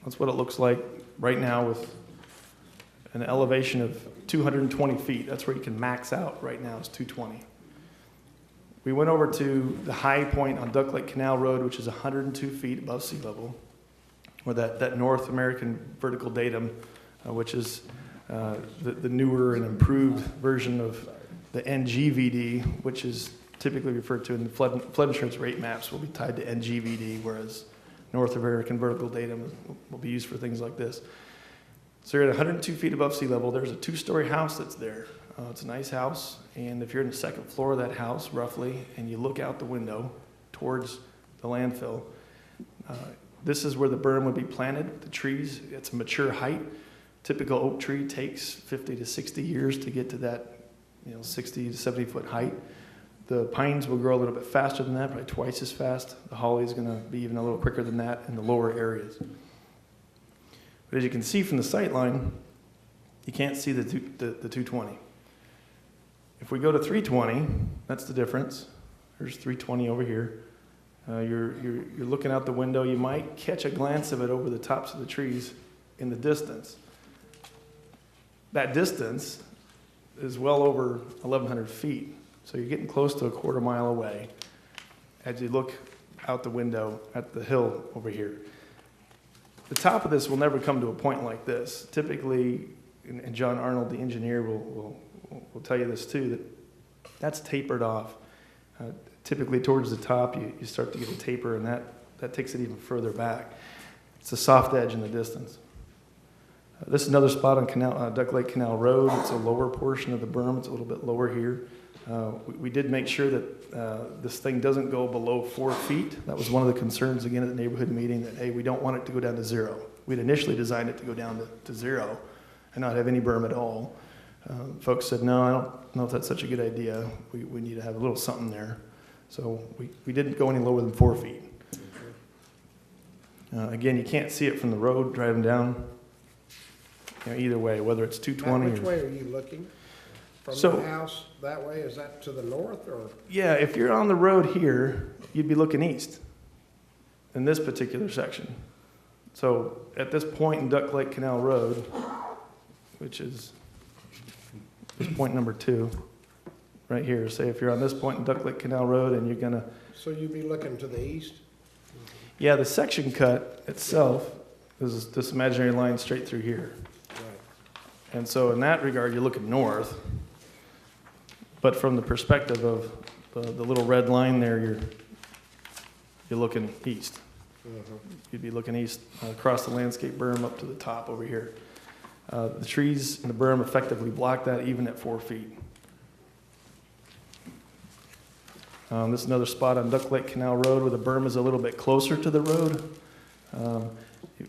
that's what it looks like right now with an elevation of 220 feet. That's where you can max out right now is 220. We went over to the high point on Duck Lake Canal Road, which is 102 feet above sea level, or that North American vertical datum, which is the newer and improved version of the NGVD, which is typically referred to in the flood insurance rate maps will be tied to NGVD, whereas North American vertical datum will be used for things like this. So you're at 102 feet above sea level. There's a 2-story house that's there. It's a nice house, and if you're in the second floor of that house, roughly, and you look out the window towards the landfill, this is where the berm would be planted, the trees. It's a mature height. Typical oak tree takes 50 to 60 years to get to that 60 to 70 foot height. The pines will grow a little bit faster than that, probably twice as fast. The holly is going to be even a little quicker than that in the lower areas. But as you can see from the sight line, you can't see the 220. If we go to 320, that's the difference. There's 320 over here. You're looking out the window. You might catch a glance of it over the tops of the trees in the distance. That distance is well over 1,100 feet. So you're getting close to a quarter mile away as you look out the window at the hill over here. The top of this will never come to a point like this. Typically, and John Arnold, the engineer, will tell you this too, that's tapered off. Typically towards the top, you start to get a taper, and that takes it even further back. It's a soft edge in the distance. This is another spot on Duck Lake Canal Road. It's a lower portion of the berm. It's a little bit lower here. We did make sure that this thing doesn't go below 4 feet. That was one of the concerns, again, at the neighborhood meeting, that, hey, we don't want it to go down to 0. We'd initially designed it to go down to 0 and not have any berm at all. Folks said, no, I don't know if that's such a good idea. We need to have a little something there. So we didn't go any lower than 4 feet. Again, you can't see it from the road driving down. Either way, whether it's 220 Matt, which or... way are you looking? From So- the house that way? Is that to the north or? Yeah, if you're on the road here, you'd be looking east in this particular section. So at this point in Duck Lake Canal Road, which is point number 2, right here. Say if you're on this point in Duck Lake Canal Road and you're gonna... So you'd be looking to the east? Yeah, the section cut itself is this imaginary line straight through here. Right. And so in that regard, you're looking north. But from the perspective of the little red line there, you're looking east. You'd be looking east across the landscape berm up to the top over here. The trees and the berm effectively block that even at 4 feet. This is another spot on Duck Lake Canal Road where the berm is a little bit closer to the road.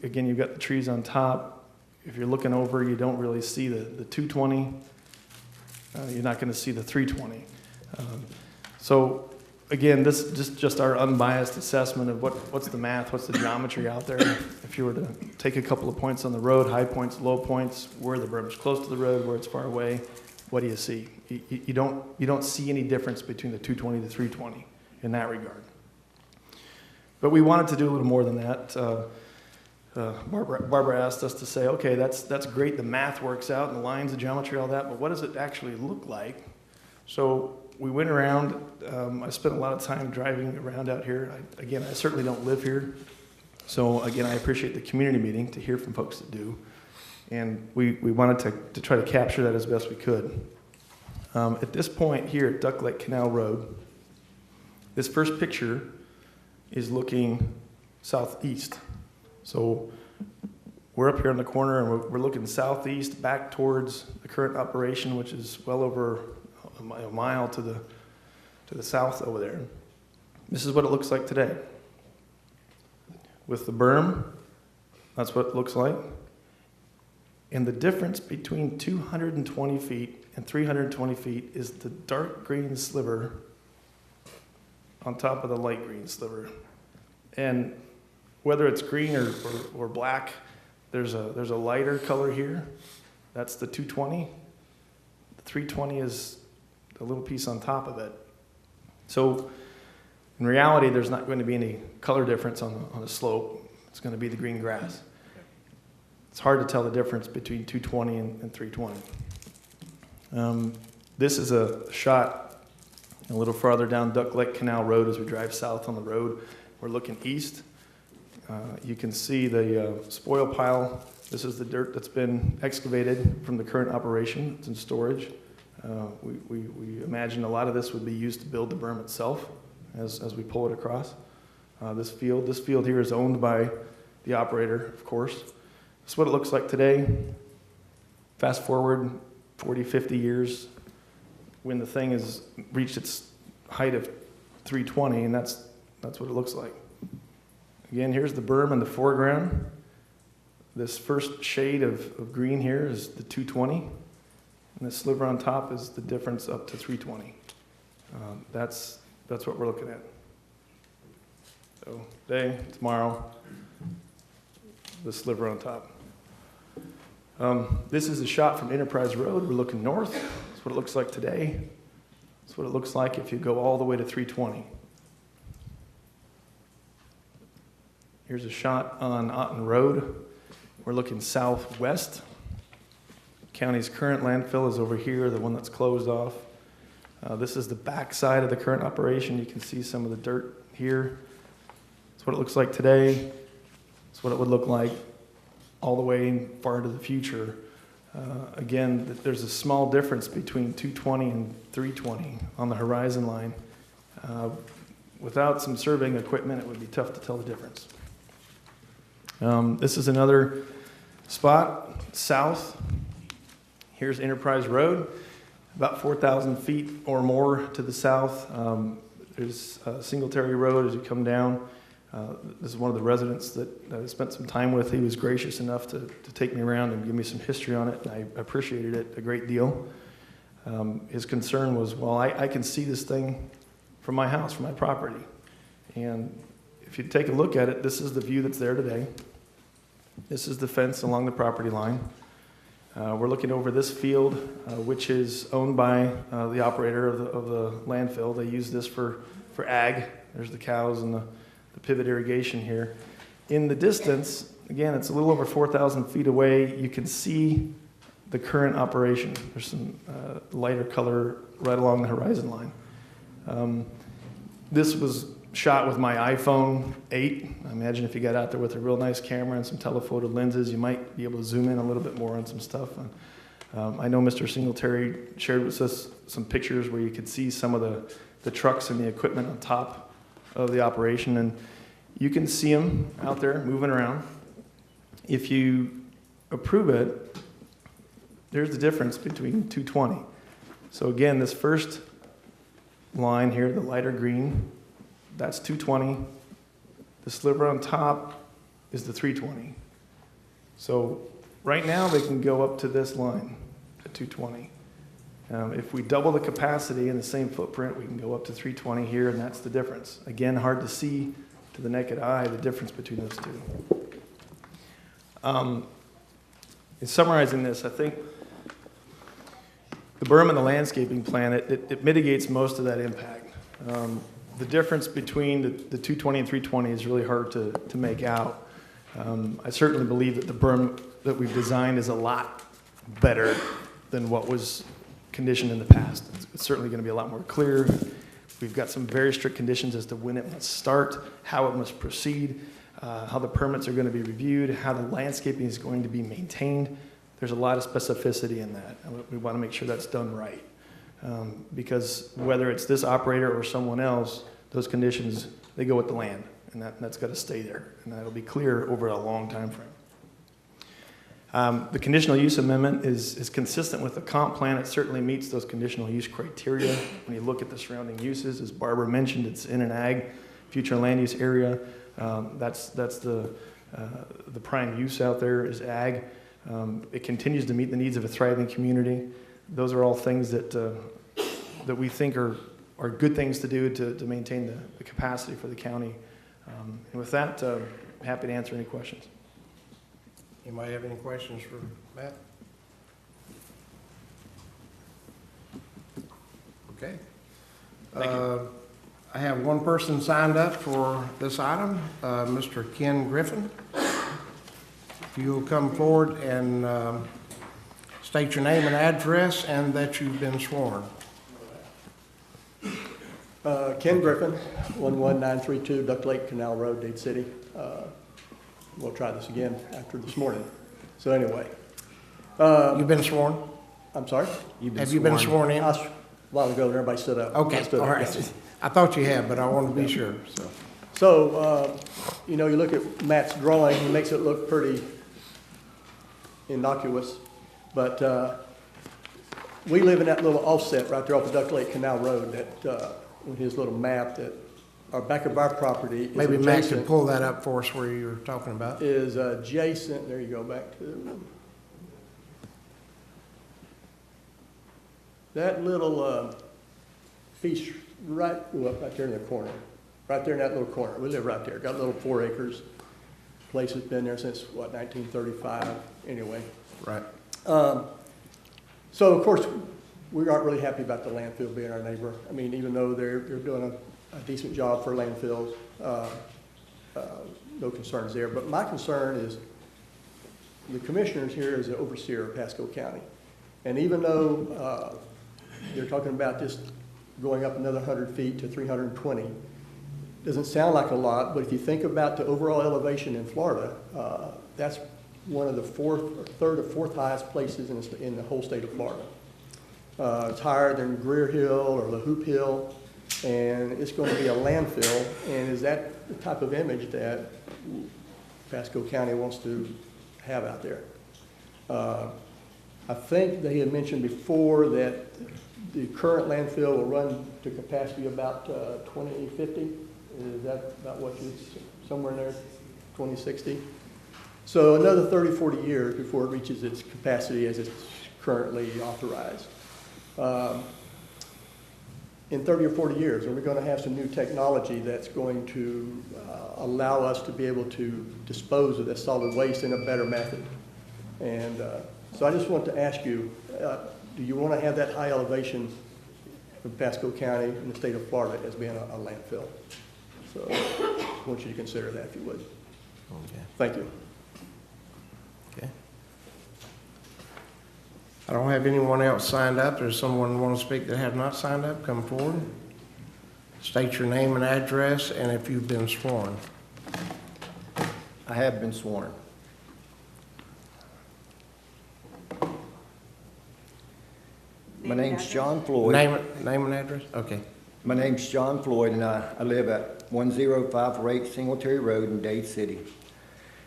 Again, you've got the trees on top. If you're looking over, you don't really see the 220. You're not going to see the 320. So again, this is just our unbiased assessment of what's the math, what's the geometry out there. If you were to take a couple of points on the road, high points, low points, where the berm is close to the road, where it's far away, what do you see? You don't see any difference between the 220 to 320 in that regard. But we wanted to do a little more than that. Barbara asked us to say, okay, that's great, the math works out, and the lines, the geometry, all that, but what does it actually look like? So we went around. I spent a lot of time driving around out here. Again, I certainly don't live here. So again, I appreciate the community meeting to hear from folks that do. And we wanted to try to capture that as best we could. At this point here at Duck Lake Canal Road, this first picture is looking southeast. So we're up here in the corner and we're looking southeast back towards the current operation, which is well over a mile to the south over there. This is what it looks like today. With the berm, that's what it looks like. And the difference between 220 feet and 320 feet is the dark green sliver on top of the light green sliver. And whether it's green or black, there's a lighter color here. That's the 220. The 320 is a little piece on top of it. So in reality, there's not going to be any color difference on the slope. It's going to be the green grass. It's hard to tell the difference between 220 and 320. This is a shot a little farther down Duck Lake Canal Road as we drive south on the road. We're looking east. You can see the spoil pile. This is the dirt that's been excavated from the current operation. It's in storage. We imagine a lot of this would be used to build the berm itself as we pull it across. This field here is owned by the operator, of course. This is what it looks like today. Fast forward 40, 50 years when the thing has reached its height of 320, and that's what it looks like. Again, here's the berm in the foreground. This first shade of green here is the 220, and the sliver on top is the difference up to 320. That's what we're looking at. So today, tomorrow, the sliver on top. This is a shot from Enterprise Road. We're looking north. That's what it looks like today. That's what it looks like if you go all the way to 320. Here's a shot on Otten Road. We're looking southwest. County's current landfill is over here, the one that's closed off. This is the back side of the current operation. You can see some of the dirt here. That's what it looks like today. That's what it would look like all the way far into the future. Again, there's a small difference between 220 and 320 on the horizon line. Without some surveying equipment, it would be tough to tell the difference. This is another spot south. Here's Enterprise Road, about 4,000 feet or more to the south. There's Singletary Road as you come down. This is one of the residents that I spent some time with. He was gracious enough to take me around and give me some history on it, and I appreciated it a great deal. His concern was, well, I can see this thing from my house, from my property. And if you take a look at it, this is the view that's there today. This is the fence along the property line. We're looking over this field, which is owned by the operator of the landfill. They use this for ag. There's the cows and the pivot irrigation here. In the distance, again, it's a little over 4,000 feet away. You can see the current operation. There's some lighter color right along the horizon line. This was shot with my iPhone 8. I imagine if you got out there with a real nice camera and some telephoto lenses, you might be able to zoom in a little bit more on some stuff. I know Mr. Singletary shared with us some pictures where you could see some of the trucks and the equipment on top of the operation, and you can see them out there moving around. If you approve it, there's the difference between 220. So again, this first line here, the lighter green, that's 220. The sliver on top is the 320. So right now they can go up to this line at 220. If we double the capacity in the same footprint, we can go up to 320 here, and that's the difference. Again, hard to see to the naked eye the difference between those two. In summarizing this, I think the berm and the landscaping plan, it mitigates most of that impact. The difference between the 220 and 320 is really hard to make out. I certainly believe that the berm that we've designed is a lot better than what was conditioned in the past. It's certainly going to be a lot more clear. We've got some very strict conditions as to when it must start, how it must proceed, how the permits are going to be reviewed, how the landscaping is going to be maintained. There's a lot of specificity in that, and we want to make sure that's done right. Because whether it's this operator or someone else, those conditions, they go with the land, and that's got to stay there, and that'll be clear over a long time frame. The conditional use amendment is consistent with the comp plan. It certainly meets those conditional use criteria. When you look at the surrounding uses, as Barbara mentioned, it's in an ag future land use area. That's the prime use out there is ag. It continues to meet the needs of a thriving community. Those are all things that we think are good things to do to maintain the capacity for the county. And with that, happy to answer any questions. Anybody have any questions for Matt? Okay. Thank you. I have one person signed up for this item, Mr. Ken Griffin. If you'll come forward and state your name and address and that you've been sworn. Ken Griffin, 11932 Duck Lake Canal Road, Dade City. We'll try this again after this morning. So anyway. You've been sworn? I'm sorry? Have you been sworn in? A while ago, everybody stood up. Okay, all right. Yeah. I thought you had, but I want to be sure. So, you know, you look at Matt's drawing, he makes it look pretty innocuous. But we live in that little offset right there off of Duck Lake Canal Road that, with his little map that our back of our property is Maybe adjacent. Matt can pull that up for us where you're talking about. Is adjacent, there you go, back to that little piece right there in the corner, right there in that little corner. We live right there, got a little 4 acres. Place has been there since, what, 1935, anyway. Right. So, of course, we aren't really happy about the landfill being our neighbor. I mean, even though they're doing a decent job for landfills, no concerns there. But my concern is the commissioners here as the overseer of Pasco County. And even though they're talking about this going up another 100 feet to 320, doesn't sound like a lot, but if you think about the overall elevation in Florida, that's one of the third or fourth highest places in the whole state of Florida. It's higher than Greer Hill or La Hoop Hill, and it's going to be a landfill. And is that the type of image that Pasco County wants to have out there? I think they had mentioned before that the current landfill will run to capacity about 2050. Is that about what you, somewhere in there, 2060? So another 30, 40 years before it reaches its capacity as it's currently authorized. In 30 or 40 years, are we going to have some new technology that's going to allow us to be able to dispose of this solid waste in a better method? And so I just want to ask you, do you want to have that high elevation of Pasco County in the state of Florida as being a landfill? So I want you to consider that if you would. Okay. Thank you. Okay. I don't have anyone else signed up. There's someone want to speak that have not signed up, come forward. State your name and address, and if you've been sworn. I have been sworn. My name's John Floyd. Name and address? Okay. My name's John Floyd, and I live at 10548 Singletary Road in Dade City.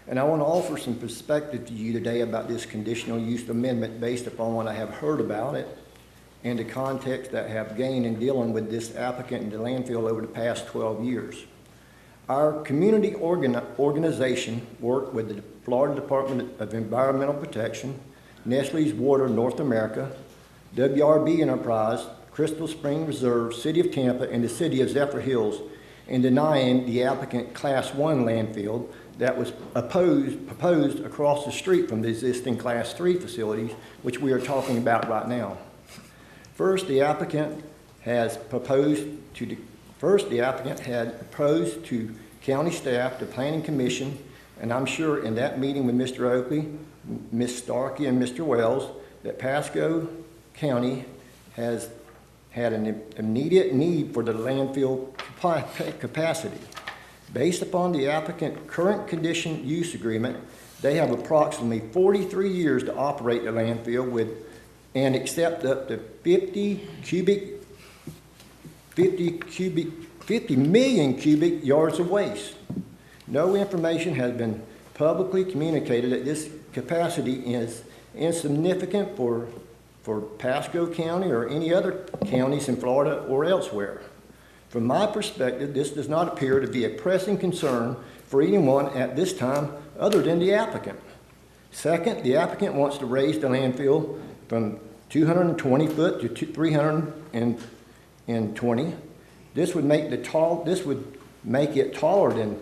And I want to offer some perspective to you today about this conditional use amendment based upon what I have heard about it and the context that I have gained in dealing with this applicant and the landfill over the past 12 years. Our community organization worked with the Florida Department of Environmental Protection, Nestle's Water North America, WRB Enterprise, Crystal Spring Reserve, City of Tampa, and the City of Zephyr Hills in denying the applicant Class 1 landfill that was proposed across the street from the existing Class 3 facilities, which we are talking about right now. First, the applicant had proposed to county staff, the Planning Commission, and I'm sure in that meeting with Mr. Oakley, Ms. Starkey, and Mr. Wells, that Pasco County has had an immediate need for the landfill capacity. Based upon the applicant's current condition use agreement, they have approximately 43 years to operate the landfill with and accept up to 50 million cubic yards of waste. No information has been publicly communicated that this capacity is insignificant for Pasco County or any other counties in Florida or elsewhere. From my perspective, this does not appear to be a pressing concern for anyone at this time other than the applicant. Second, the applicant wants to raise the landfill from 220 foot to 320. This would make it taller than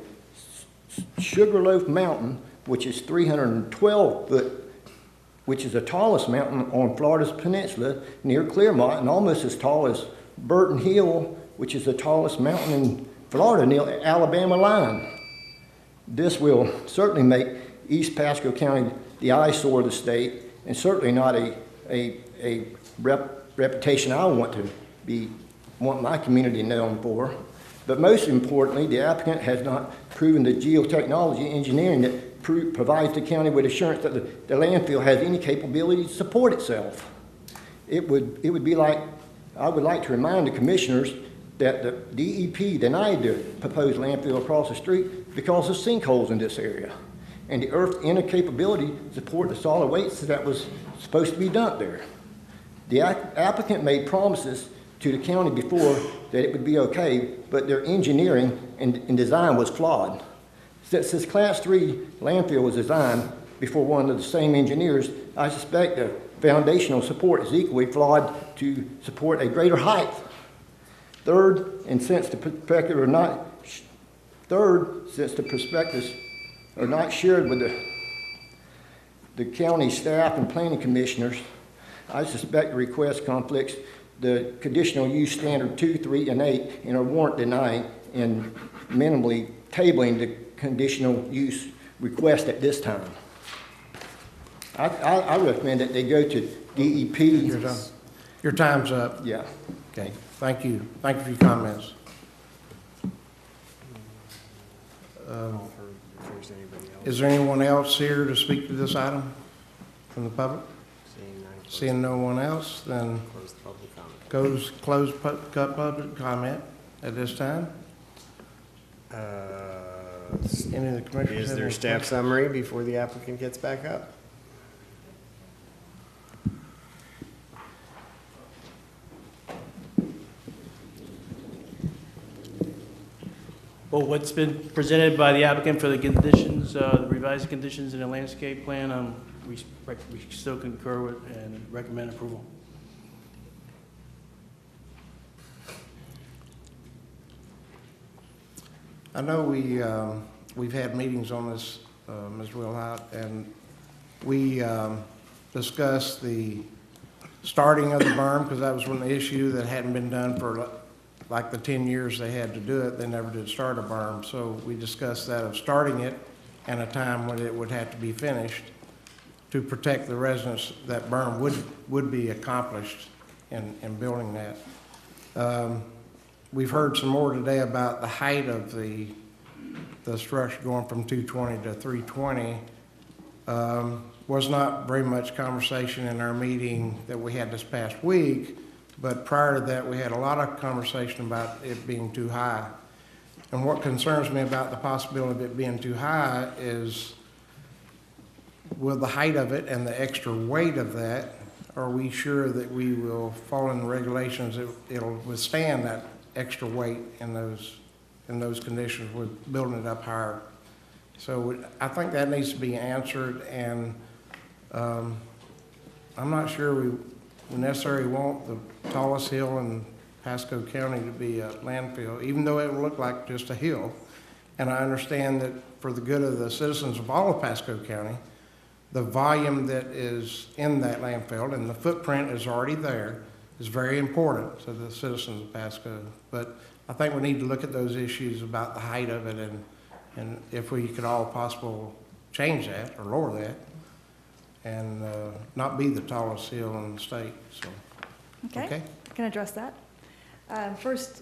Sugarloaf Mountain, which is 312 foot, which is the tallest mountain on Florida's peninsula near Clearmont, and almost as tall as Burton Hill, which is the tallest mountain in Florida near the Alabama line. This will certainly make East Pasco County the eyesore of the state, and certainly not a reputation I want my community known for. But most importantly, the applicant has not proven the geotechnology engineering that provides the county with assurance that the landfill has any capability to support itself. It would be like, I would like to remind the commissioners that the DEP denied the proposed landfill across the street because of sinkholes in this area and the earth's incapability to support the solid waste that was supposed to be dumped there. The applicant made promises to the county before that it would be okay, but their engineering and design was flawed. Since this Class 3 landfill was designed before one of the same engineers, I suspect the foundational support is equally flawed to support a greater height. Third, since the perspectives are not shared with the county staff and planning commissioners, I suspect the request conflicts the conditional use standard 2, 3, and 8 and are warrant denying and minimally tabling the conditional use request at this time. I recommend that they go to DEP. Your time's up. Yeah. Okay, thank you. Thank you for your comments. Is there anyone else here to speak to this item from the public? Seeing no one else, then close public comment at this time. Any of the commissioners? Is there a staff summary before the applicant gets back up? What's been presented by the applicant for the conditions, the revised conditions in the landscape plan, we still concur with and recommend approval. I know we've had meetings on this, Ms. Wilhite, and we discussed the starting of the berm, because that was one issue that hadn't been done for like the 10 years they had to do it. They never did start a berm. So we discussed that of starting it and a time when it would have to be finished to protect the residents. That berm would be accomplished in building that. We've heard some more today about the height of the structure going from 220 to 320. Was not very much conversation in our meeting that we had this past week, but prior to that, we had a lot of conversation about it being too high. And what concerns me about the possibility of it being too high is, with the height of it and the extra weight of that, are we sure that we will fall in the regulations that it'll withstand that extra weight in those conditions with building it up higher? So I think that needs to be answered, and I'm not sure we necessarily want the tallest hill in Pasco County to be a landfill, even though it will look like just a hill. And I understand that for the good of the citizens of all of Pasco County, the volume that is in that landfill and the footprint is already there is very important to the citizens of Pasco. But I think we need to look at those issues about the height of it, and if we could all possible change that or lower that and not be the tallest hill in the state. So, Okay. I can address that. First,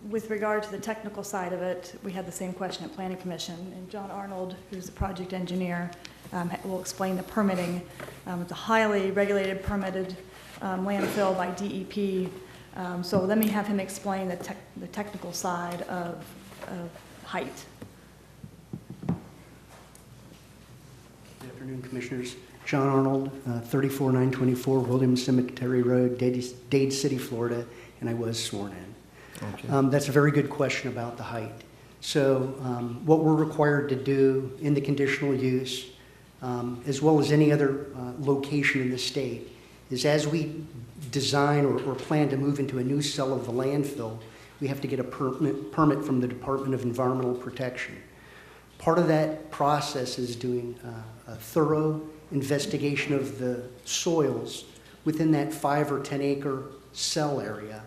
with regard to the technical side of it, we had the same question at Planning Commission, and John Arnold, who's the project engineer, will explain the permitting. It's a highly regulated, permitted landfill by DEP. So let me have him explain the technical side of height. Good afternoon, Commissioners. John Arnold, 34924 Williams Cemetery Road, Dade City, Florida, and I was sworn in. Okay. That's a very good question about the height. So what we're required to do in the conditional use, as well as any other location in the state, is as we design or plan to move into a new cell of the landfill, we have to get a permit from the Department of Environmental Protection. Part of that process is doing a thorough investigation of the soils within that 5 or 10 acre cell area.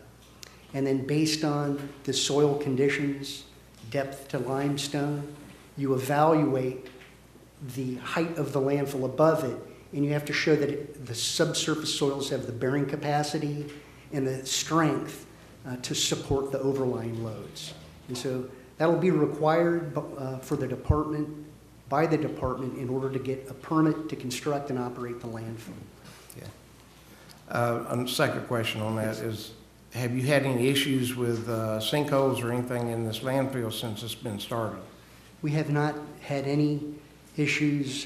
And then based on the soil conditions, depth to limestone, you evaluate the height of the landfill above it, and you have to show that the subsurface soils have the bearing capacity and the strength to support the overlying loads. And so that'll be required for the department, by the department, in order to get a permit to construct and operate the landfill. Yeah. A second question on that is, have you had any issues with sinkholes or anything in this landfill since it's been started? We have not had any issues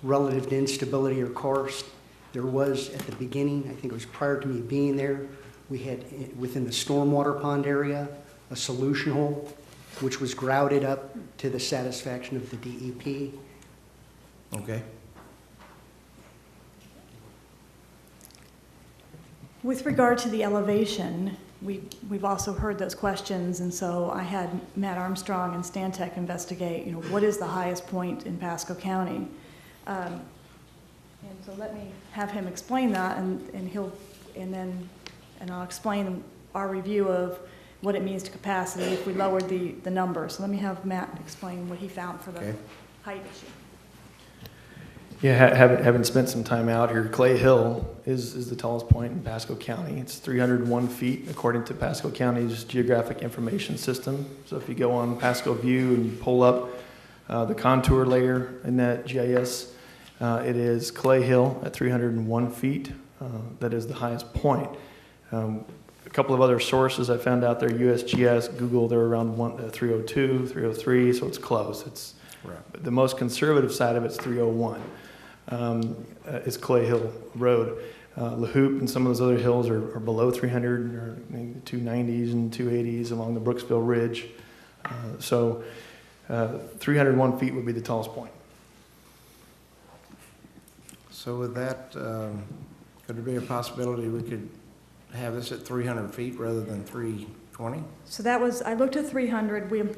relative to instability or karst. There was at the beginning, I think it was prior to me being there, we had within the stormwater pond area a solution hole which was grouted up to the satisfaction of the DEP. Okay. With regard to the elevation, we've also heard those questions, and so I had Matt Armstrong and Stantec investigate, what is the highest point in Pasco County? And so let me have him explain that, and I'll explain our review of what it means to capacity if we lowered the number. So let me have Matt explain what he found for the height issue. Yeah, having spent some time out here, Clay Hill is the tallest point in Pasco County. It's 301 feet according to Pasco County's Geographic Information System. So if you go on Pasco View and you pull up the contour layer in that GIS, it is Clay Hill at 301 feet. That is the highest point. A couple of other sources I found out there, USGS, Google, they're around 302, 303, so it's close. It's right. The most conservative side of it's 301. Is Clay Hill Road. LaHoop and some of those other hills are below 300, or maybe 290s and 280s along the Brooksville Ridge. So 301 feet would be the tallest point. So with that, could there be a possibility we could have this at 300 feet rather than 320? So that was, I looked at 300,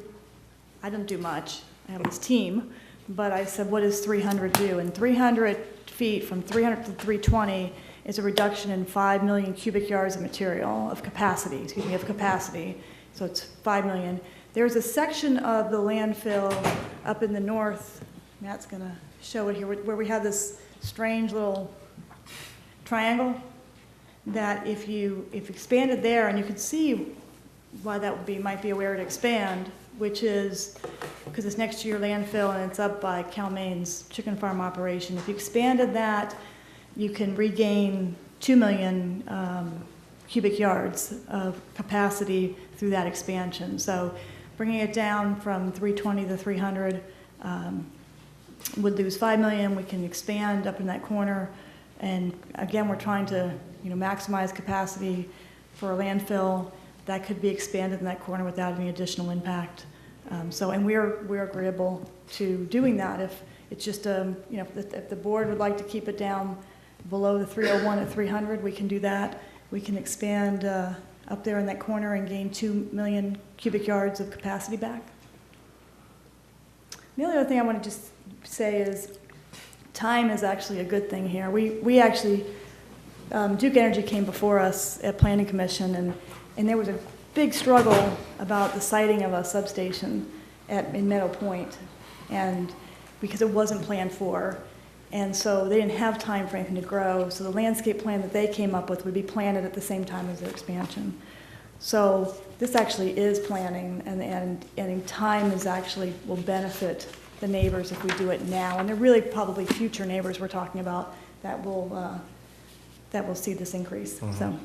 I didn't do much, I had this team, but I said, what does 300 do? And 300 feet from 300 to 320 is a reduction in 5 million cubic yards of material, of capacity, so it's 5 million. There's a section of the landfill up in the north, Matt's gonna show it here, where we have this strange little triangle that if you expanded there, and you can see why that would be, might be a where to expand, which is because it's next to your landfill and it's up by Cal-Maine's chicken farm operation. If you expanded that, you can regain 2 million cubic yards of capacity through that expansion. So bringing it down from 320 to 300 would lose 5 million. We can expand up in that corner. And again, we're trying to maximize capacity for a landfill that could be expanded in that corner without any additional impact. And we're agreeable to doing that. If it's just, if the board would like to keep it down below the 301 at 300, we can do that. We can expand up there in that corner and gain 2 million cubic yards of capacity back. The only other thing I want to just say is time is actually a good thing here. We actually, Duke Energy came before us at Planning Commission, and there was a big struggle about the siting of a substation in Meadow Point, and because it wasn't planned for. And so they didn't have time for anything to grow. So the landscape plan that they came up with would be planted at the same time as their expansion. So this actually is planning, and time is actually will benefit the neighbors if we do it now. And they're really probably future neighbors we're talking about that will see this increase. Mm-hmm. So.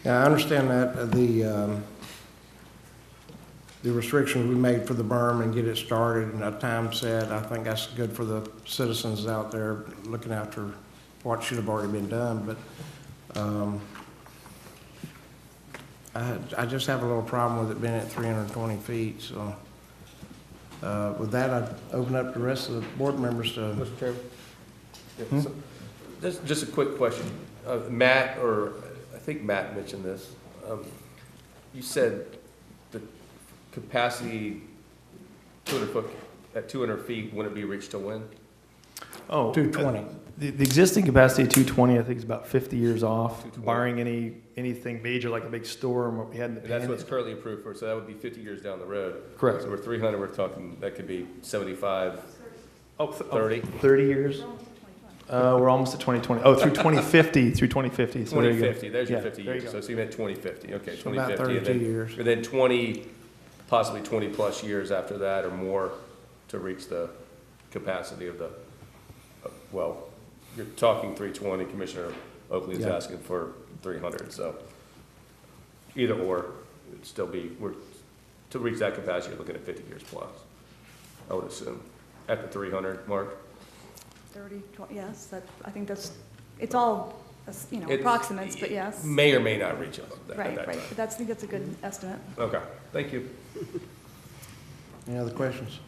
Yeah, I understand that the restrictions we made for the berm and get it started and a time set, I think that's good for the citizens out there looking after what should have already been done. But I just have a little problem with it being at 320 feet. So with that, I'd open up the rest of the board members to. Mr. Chairman? Yeah, so just a quick question. Matt, or I think Matt mentioned this. You said the capacity 200 foot at 200 feet wouldn't be reached till when? Oh, 220. The existing capacity of 220, I think, is about 50 years off, barring anything major like a big storm what we had in the And that's what's currently approved for, so that would be 50 years down the road. Correct. So we're 300, we're talking, that could be 75, 30. 30 years? We're almost at 2020. Oh, through 2050, through 2050. So 2050, there's your Yeah, 50 there you years. go. So you meant 2050, okay, So about 2050. 32 years. And then 20, possibly 20 plus years after that or more to reach the capacity of the, well, you're talking 320, Commissioner Oakley is Yeah. asking for 300, so either or, it'd still be, to reach that capacity, you're looking at 50 years plus, I would assume, at the 300 mark. 30, 20, yes, I think it's all, approximates, but yes. May or may not reach up at Right, that right, time. but I think that's a good estimate. Okay, thank you. Any other questions?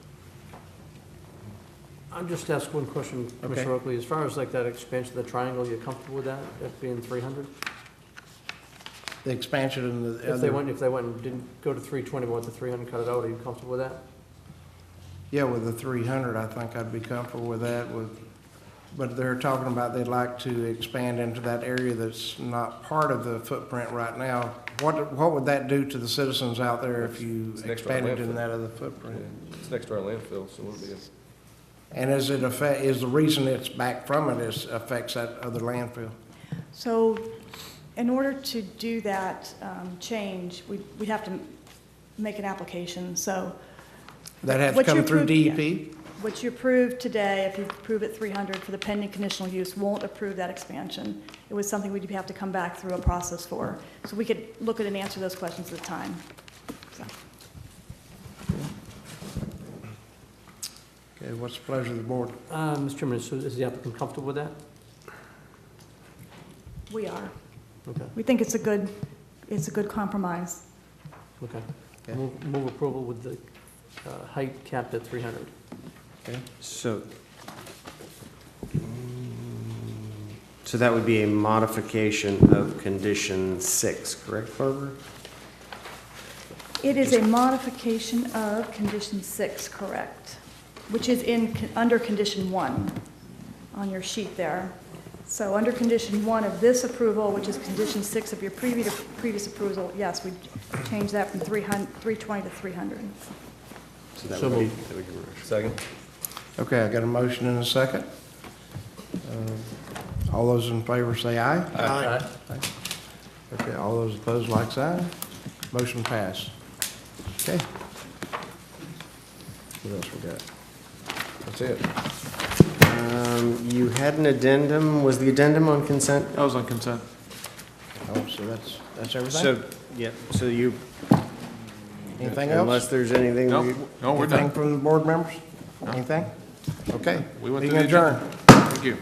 I'll just ask one question, Commissioner Oakley. As far as like that expansion of the triangle, you comfortable with that, being 300? The expansion and the If they went and didn't go to 320, but went to 300, cut it out, are you comfortable with that? Yeah, with the 300, I think I'd be comfortable with that. But they're talking about they'd like to expand into that area that's not part of the footprint right now. What would that do to the citizens out there if you expanded in that other footprint? Yeah, it's next to our landfill, so we'll be. And is the reason it's back from it affects that other landfill? So in order to do that change, we'd have to make an application, so. That has to what you come through approved- DEP? yeah. What you approved today, if you approve it 300 for the pending conditional use, won't approve that expansion. It was something we'd have to come back through a process for. So we could look at and answer those questions at the time. So. Okay, what's the pleasure of the board? Mr. Chairman, so is the applicant comfortable with that? We are. Okay. We think it's a good compromise. Okay. Move approval with the height capped at 300. Okay, so that would be a modification of condition 6, correct, Barbara? It is a modification of condition 6, correct, which is under condition 1 on your sheet there. So under condition 1 of this approval, which is condition 6 of your previous approval, yes, we changed that from 320 to 300. So that So would be, moved. Second? Okay, I got a motion and a second. All those in favor say aye. Aye. Okay, all those opposed, like sign. Motion passed. Okay. What else we got? That's it. you had an addendum, was the addendum on consent? That was on consent. Oh, so that's everything? So, yeah, so you, Anything else? unless there's anything. No, we- no, we're Anything done. from the board members? Anything? Okay. We went Meeting through the adjourned. Thank you.